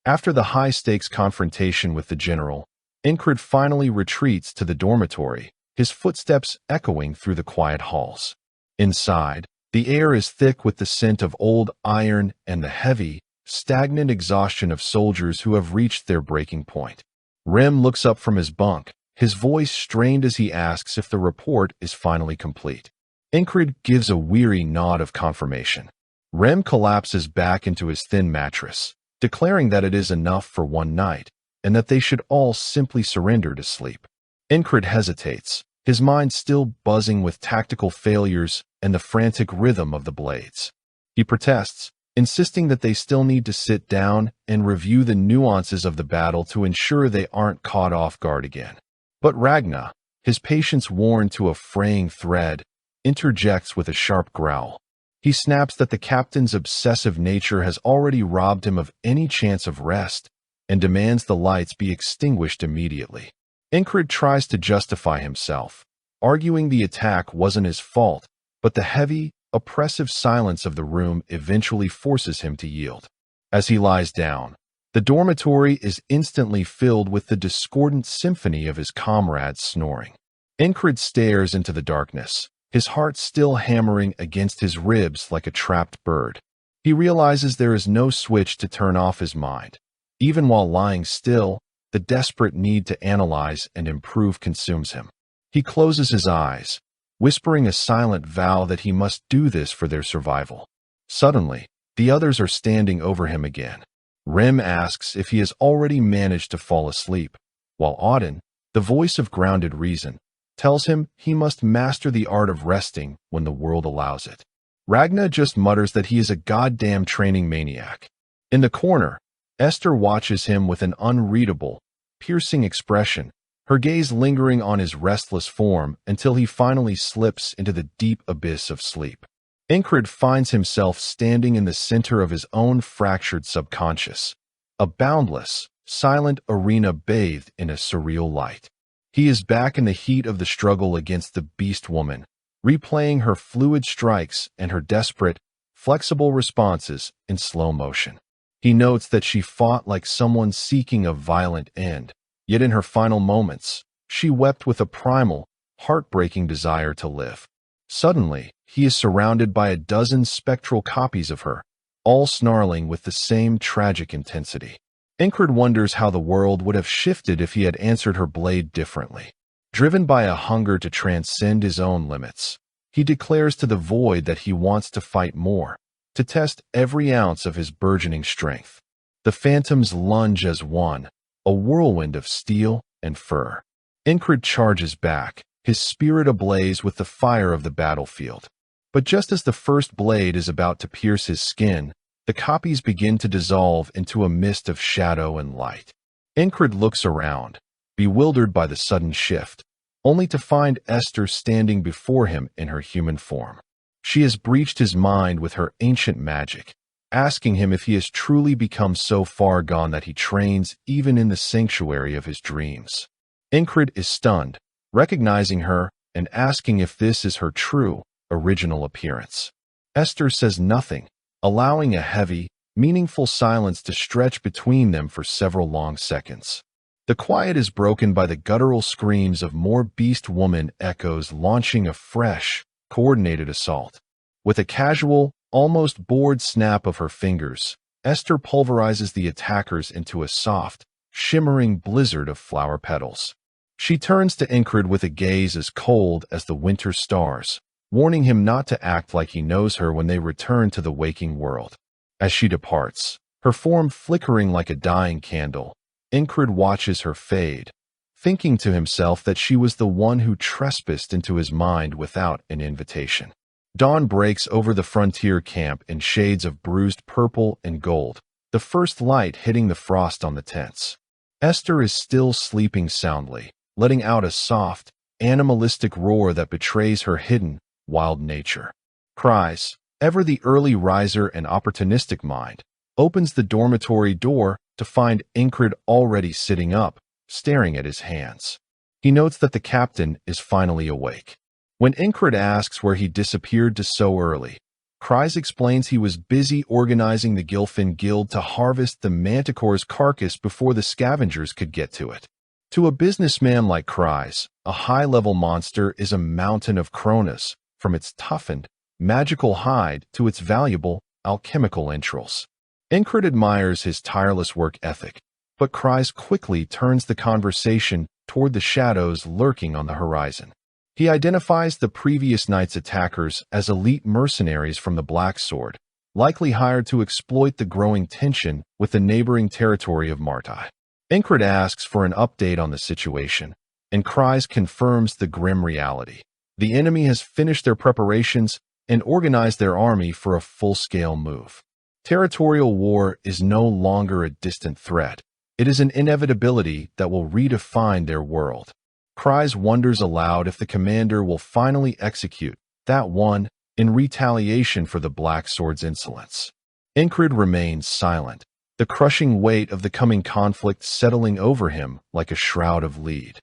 After the high-stakes confrontation with the general, Incred finally retreats to the dormitory, his footsteps echoing through the quiet halls. Inside, the air is thick with the scent of old iron and the heavy, stagnant exhaustion of soldiers who have reached their breaking point. Rem looks up from his bunk, his voice strained as he asks if the report is finally complete. Incred gives a weary nod of confirmation. Rem collapses back into his thin mattress, declaring that it is enough for one night, and that they should all simply surrender to sleep. Incred hesitates, his mind still buzzing with tactical failures and the frantic rhythm of the blades. He protests, insisting that they still need to sit down and review the nuances of the battle to ensure they aren't caught off guard again. But Ragna, his patience worn to a fraying thread, interjects with a sharp growl. He snaps that the captain's obsessive nature has already robbed him of any chance of rest, and demands the lights be extinguished immediately. Incred tries to justify himself, arguing the attack wasn't his fault, but the heavy, oppressive silence of the room eventually forces him to yield. As he lies down, the dormitory is instantly filled with the discordant symphony of his comrades snoring. Incred stares into the darkness, his heart still hammering against his ribs like a trapped bird. He realizes there is no switch to turn off his mind. Even while lying still, the desperate need to analyze and improve consumes him. He closes his eyes, whispering a silent vow that he must do this for their survival. Suddenly, the others are standing over him again. Rem asks if he has already managed to fall asleep, while Auden, the voice of grounded reason, tells him he must master the art of resting when the world allows it. Ragna just mutters that he is a goddamn training maniac. In the corner, Esther watches him with an unreadable, piercing expression, her gaze lingering on his restless form until he finally slips into the deep abyss of sleep. Incred finds himself standing in the center of his own fractured subconscious, a boundless, silent arena bathed in a surreal light. He is back in the heat of the struggle against the beast woman, replaying her fluid strikes and her desperate, flexible responses in slow motion. He notes that she fought like someone seeking a violent end, yet in her final moments, she wept with a primal, heartbreaking desire to live. Suddenly, he is surrounded by a dozen spectral copies of her, all snarling with the same tragic intensity. Incred wonders how the world would have shifted if he had answered her blade differently. Driven by a hunger to transcend his own limits, he declares to the void that he wants to fight more, to test every ounce of his burgeoning strength. The phantoms lunge as one, a whirlwind of steel and fur. Incred charges back, his spirit ablaze with the fire of the battlefield. But just as the first blade is about to pierce his skin, the copies begin to dissolve into a mist of shadow and light. Incred looks around, bewildered by the sudden shift, only to find Esther standing before him in her human form. She has breached his mind with her ancient magic, asking him if he has truly become so far gone that he trains even in the sanctuary of his dreams. Incred is stunned, recognizing her and asking if this is her true, original appearance. Esther says nothing, allowing a heavy, meaningful silence to stretch between them for several long seconds. The quiet is broken by the guttural screams of more beast woman echoes launching a fresh, coordinated assault. With a casual, almost bored snap of her fingers, Esther pulverizes the attackers into a soft, shimmering blizzard of flower petals. She turns to Incred with a gaze as cold as the winter stars, warning him not to act like he knows her when they return to the waking world. As she departs, her form flickering like a dying candle, Incred watches her fade, thinking to himself that she was the one who trespassed into his mind without an invitation. Dawn breaks over the frontier camp in shades of bruised purple and gold, the first light hitting the frost on the tents. Esther is still sleeping soundly, letting out a soft, animalistic roar that betrays her hidden, wild nature. Cries, ever the early riser and opportunistic mind, opens the dormitory door to find Incred already sitting up, staring at his hands. He notes that the captain is finally awake. When Incred asks where he disappeared to so early, Cries explains he was busy organizing the Gilfin Guild to harvest the manticore's carcass before the scavengers could get to it. To a businessman like Cries, a high-level monster is a mountain of kronas, from its toughened, magical hide to its valuable, alchemical entrails. Incred admires his tireless work ethic, but Cries quickly turns the conversation toward the shadows lurking on the horizon. He identifies the previous night's attackers as elite mercenaries from the Black Sword, likely hired to exploit the growing tension with the neighboring territory of Martai. Incred asks for an update on the situation, and Cries confirms the grim reality. The enemy has finished their preparations and organized their army for a full-scale move. Territorial war is no longer a distant threat. It is an inevitability that will redefine their world. Cries wonders aloud if the commander will finally execute that one in retaliation for the Black Sword's insolence. Incred remains silent, the crushing weight of the coming conflict settling over him like a shroud of lead.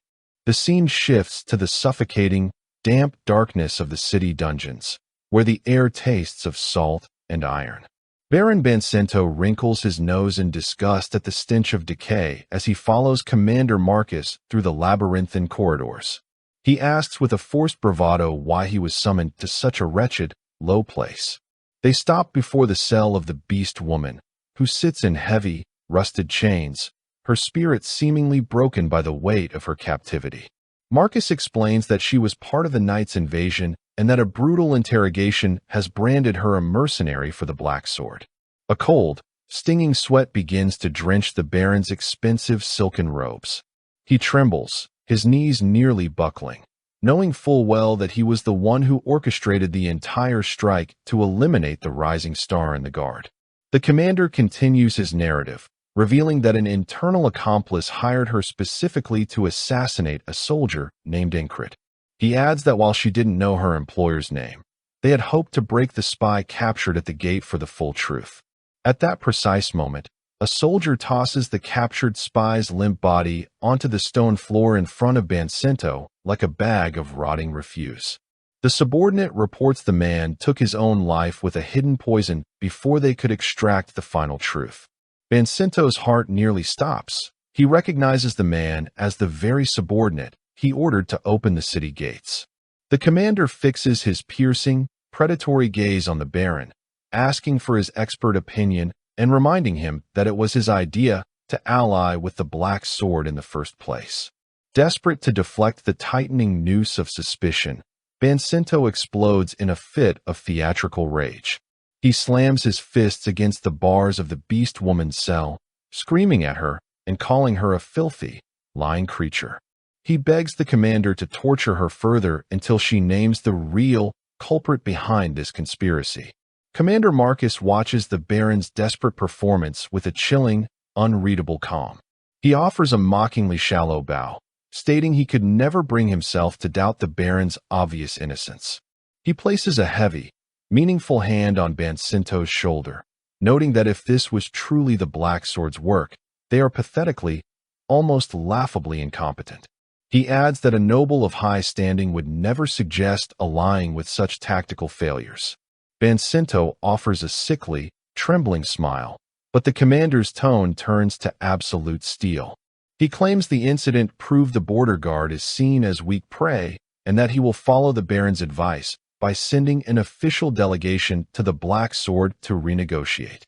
The scene shifts to the suffocating, damp darkness of the city dungeons, where the air tastes of salt and iron. Baron Bancento wrinkles his nose in disgust at the stench of decay as he follows Commander Marcus through the labyrinthine corridors. He asks with a forced bravado why he was summoned to such a wretched, low place. They stop before the cell of the beast woman, who sits in heavy, rusted chains, her spirit seemingly broken by the weight of her captivity. Marcus explains that she was part of the Knight's invasion and that a brutal interrogation has branded her a mercenary for the Black Sword. A cold, stinging sweat begins to drench the Baron's expensive silken robes. He trembles, his knees nearly buckling, knowing full well that he was the one who orchestrated the entire strike to eliminate the rising star in the guard. The commander continues his narrative, revealing that an internal accomplice hired her specifically to assassinate a soldier named Incred. He adds that while she didn't know her employer's name, they had hoped to break the spy captured at the gate for the full truth. At that precise moment, a soldier tosses the captured spy's limp body onto the stone floor in front of Bancento like a bag of rotting refuse. The subordinate reports the man took his own life with a hidden poison before they could extract the final truth. Bancento's heart nearly stops. He recognizes the man as the very subordinate he ordered to open the city gates. The commander fixes his piercing, predatory gaze on the Baron, asking for his expert opinion and reminding him that it was his idea to ally with the Black Sword in the first place. Desperate to deflect the tightening noose of suspicion, Bancento explodes in a fit of theatrical rage. He slams his fists against the bars of the beast woman's cell, screaming at her and calling her a filthy, lying creature. He begs the commander to torture her further until she names the real culprit behind this conspiracy. Commander Marcus watches the Baron's desperate performance with a chilling, unreadable calm. He offers a mockingly shallow bow, stating he could never bring himself to doubt the Baron's obvious innocence. He places a heavy, meaningful hand on Bancento's shoulder, noting that if this was truly the Black Sword's work, they are pathetically, almost laughably incompetent. He adds that a noble of high standing would never suggest allying with such tactical failures. Bancento offers a sickly, trembling smile, But the commander's tone turns to absolute steel. He claims the incident proved the border guard is seen as weak prey and that he will follow the Baron's advice by sending an official delegation to the Black Sword to renegotiate.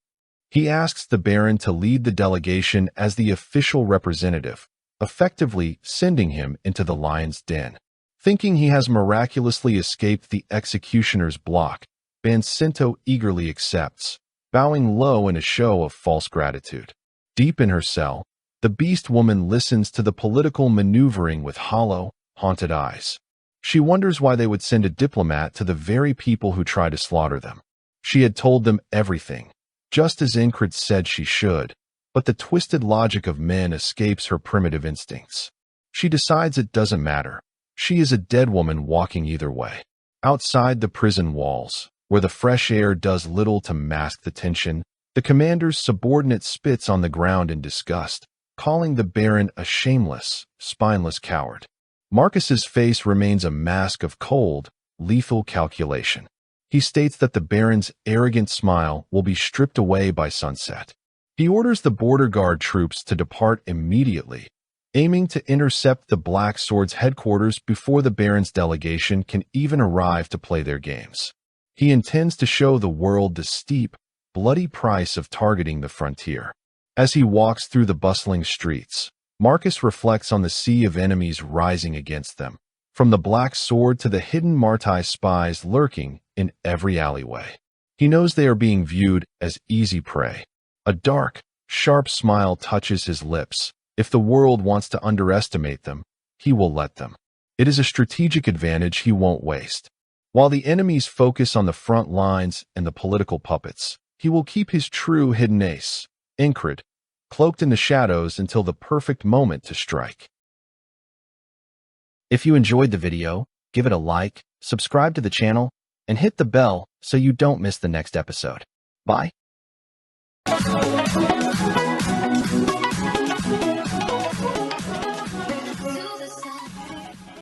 He asks the Baron to lead the delegation as the official representative, effectively sending him into the lion's den. Thinking he has miraculously escaped the executioner's block, Bansinto eagerly accepts, bowing low in a show of false gratitude. Deep in her cell, the beast woman listens to the political maneuvering with hollow, haunted eyes. She wonders why they would send a diplomat to the very people who try to slaughter them. She had told them everything, just as Incred said she should, but the twisted logic of men escapes her primitive instincts. She decides it doesn't matter. She is a dead woman walking either way. Outside the prison walls, where the fresh air does little to mask the tension, the commander's subordinate spits on the ground in disgust, calling the Baron a shameless, spineless coward. Marcus's face remains a mask of cold, lethal calculation. He states that the Baron's arrogant smile will be stripped away by sunset. He orders the border guard troops to depart immediately, aiming to intercept the Black Sword's headquarters before the Baron's delegation can even arrive to play their games. He intends to show the world the steep, bloody price of targeting the frontier. As he walks through the bustling streets, Marcus reflects on the sea of enemies rising against them, from the Black Sword to the hidden Martai spies lurking in every alleyway. He knows they are being viewed as easy prey. A dark, sharp smile touches his lips. If the world wants to underestimate them, he will let them. It is a strategic advantage he won't waste. While the enemies focus on the front lines and the political puppets, he will keep his true hidden ace, Incred, cloaked in the shadows until the perfect moment to strike. If you enjoyed the video, give it a like, subscribe to the channel, and hit the bell so you don't miss the next episode. Bye.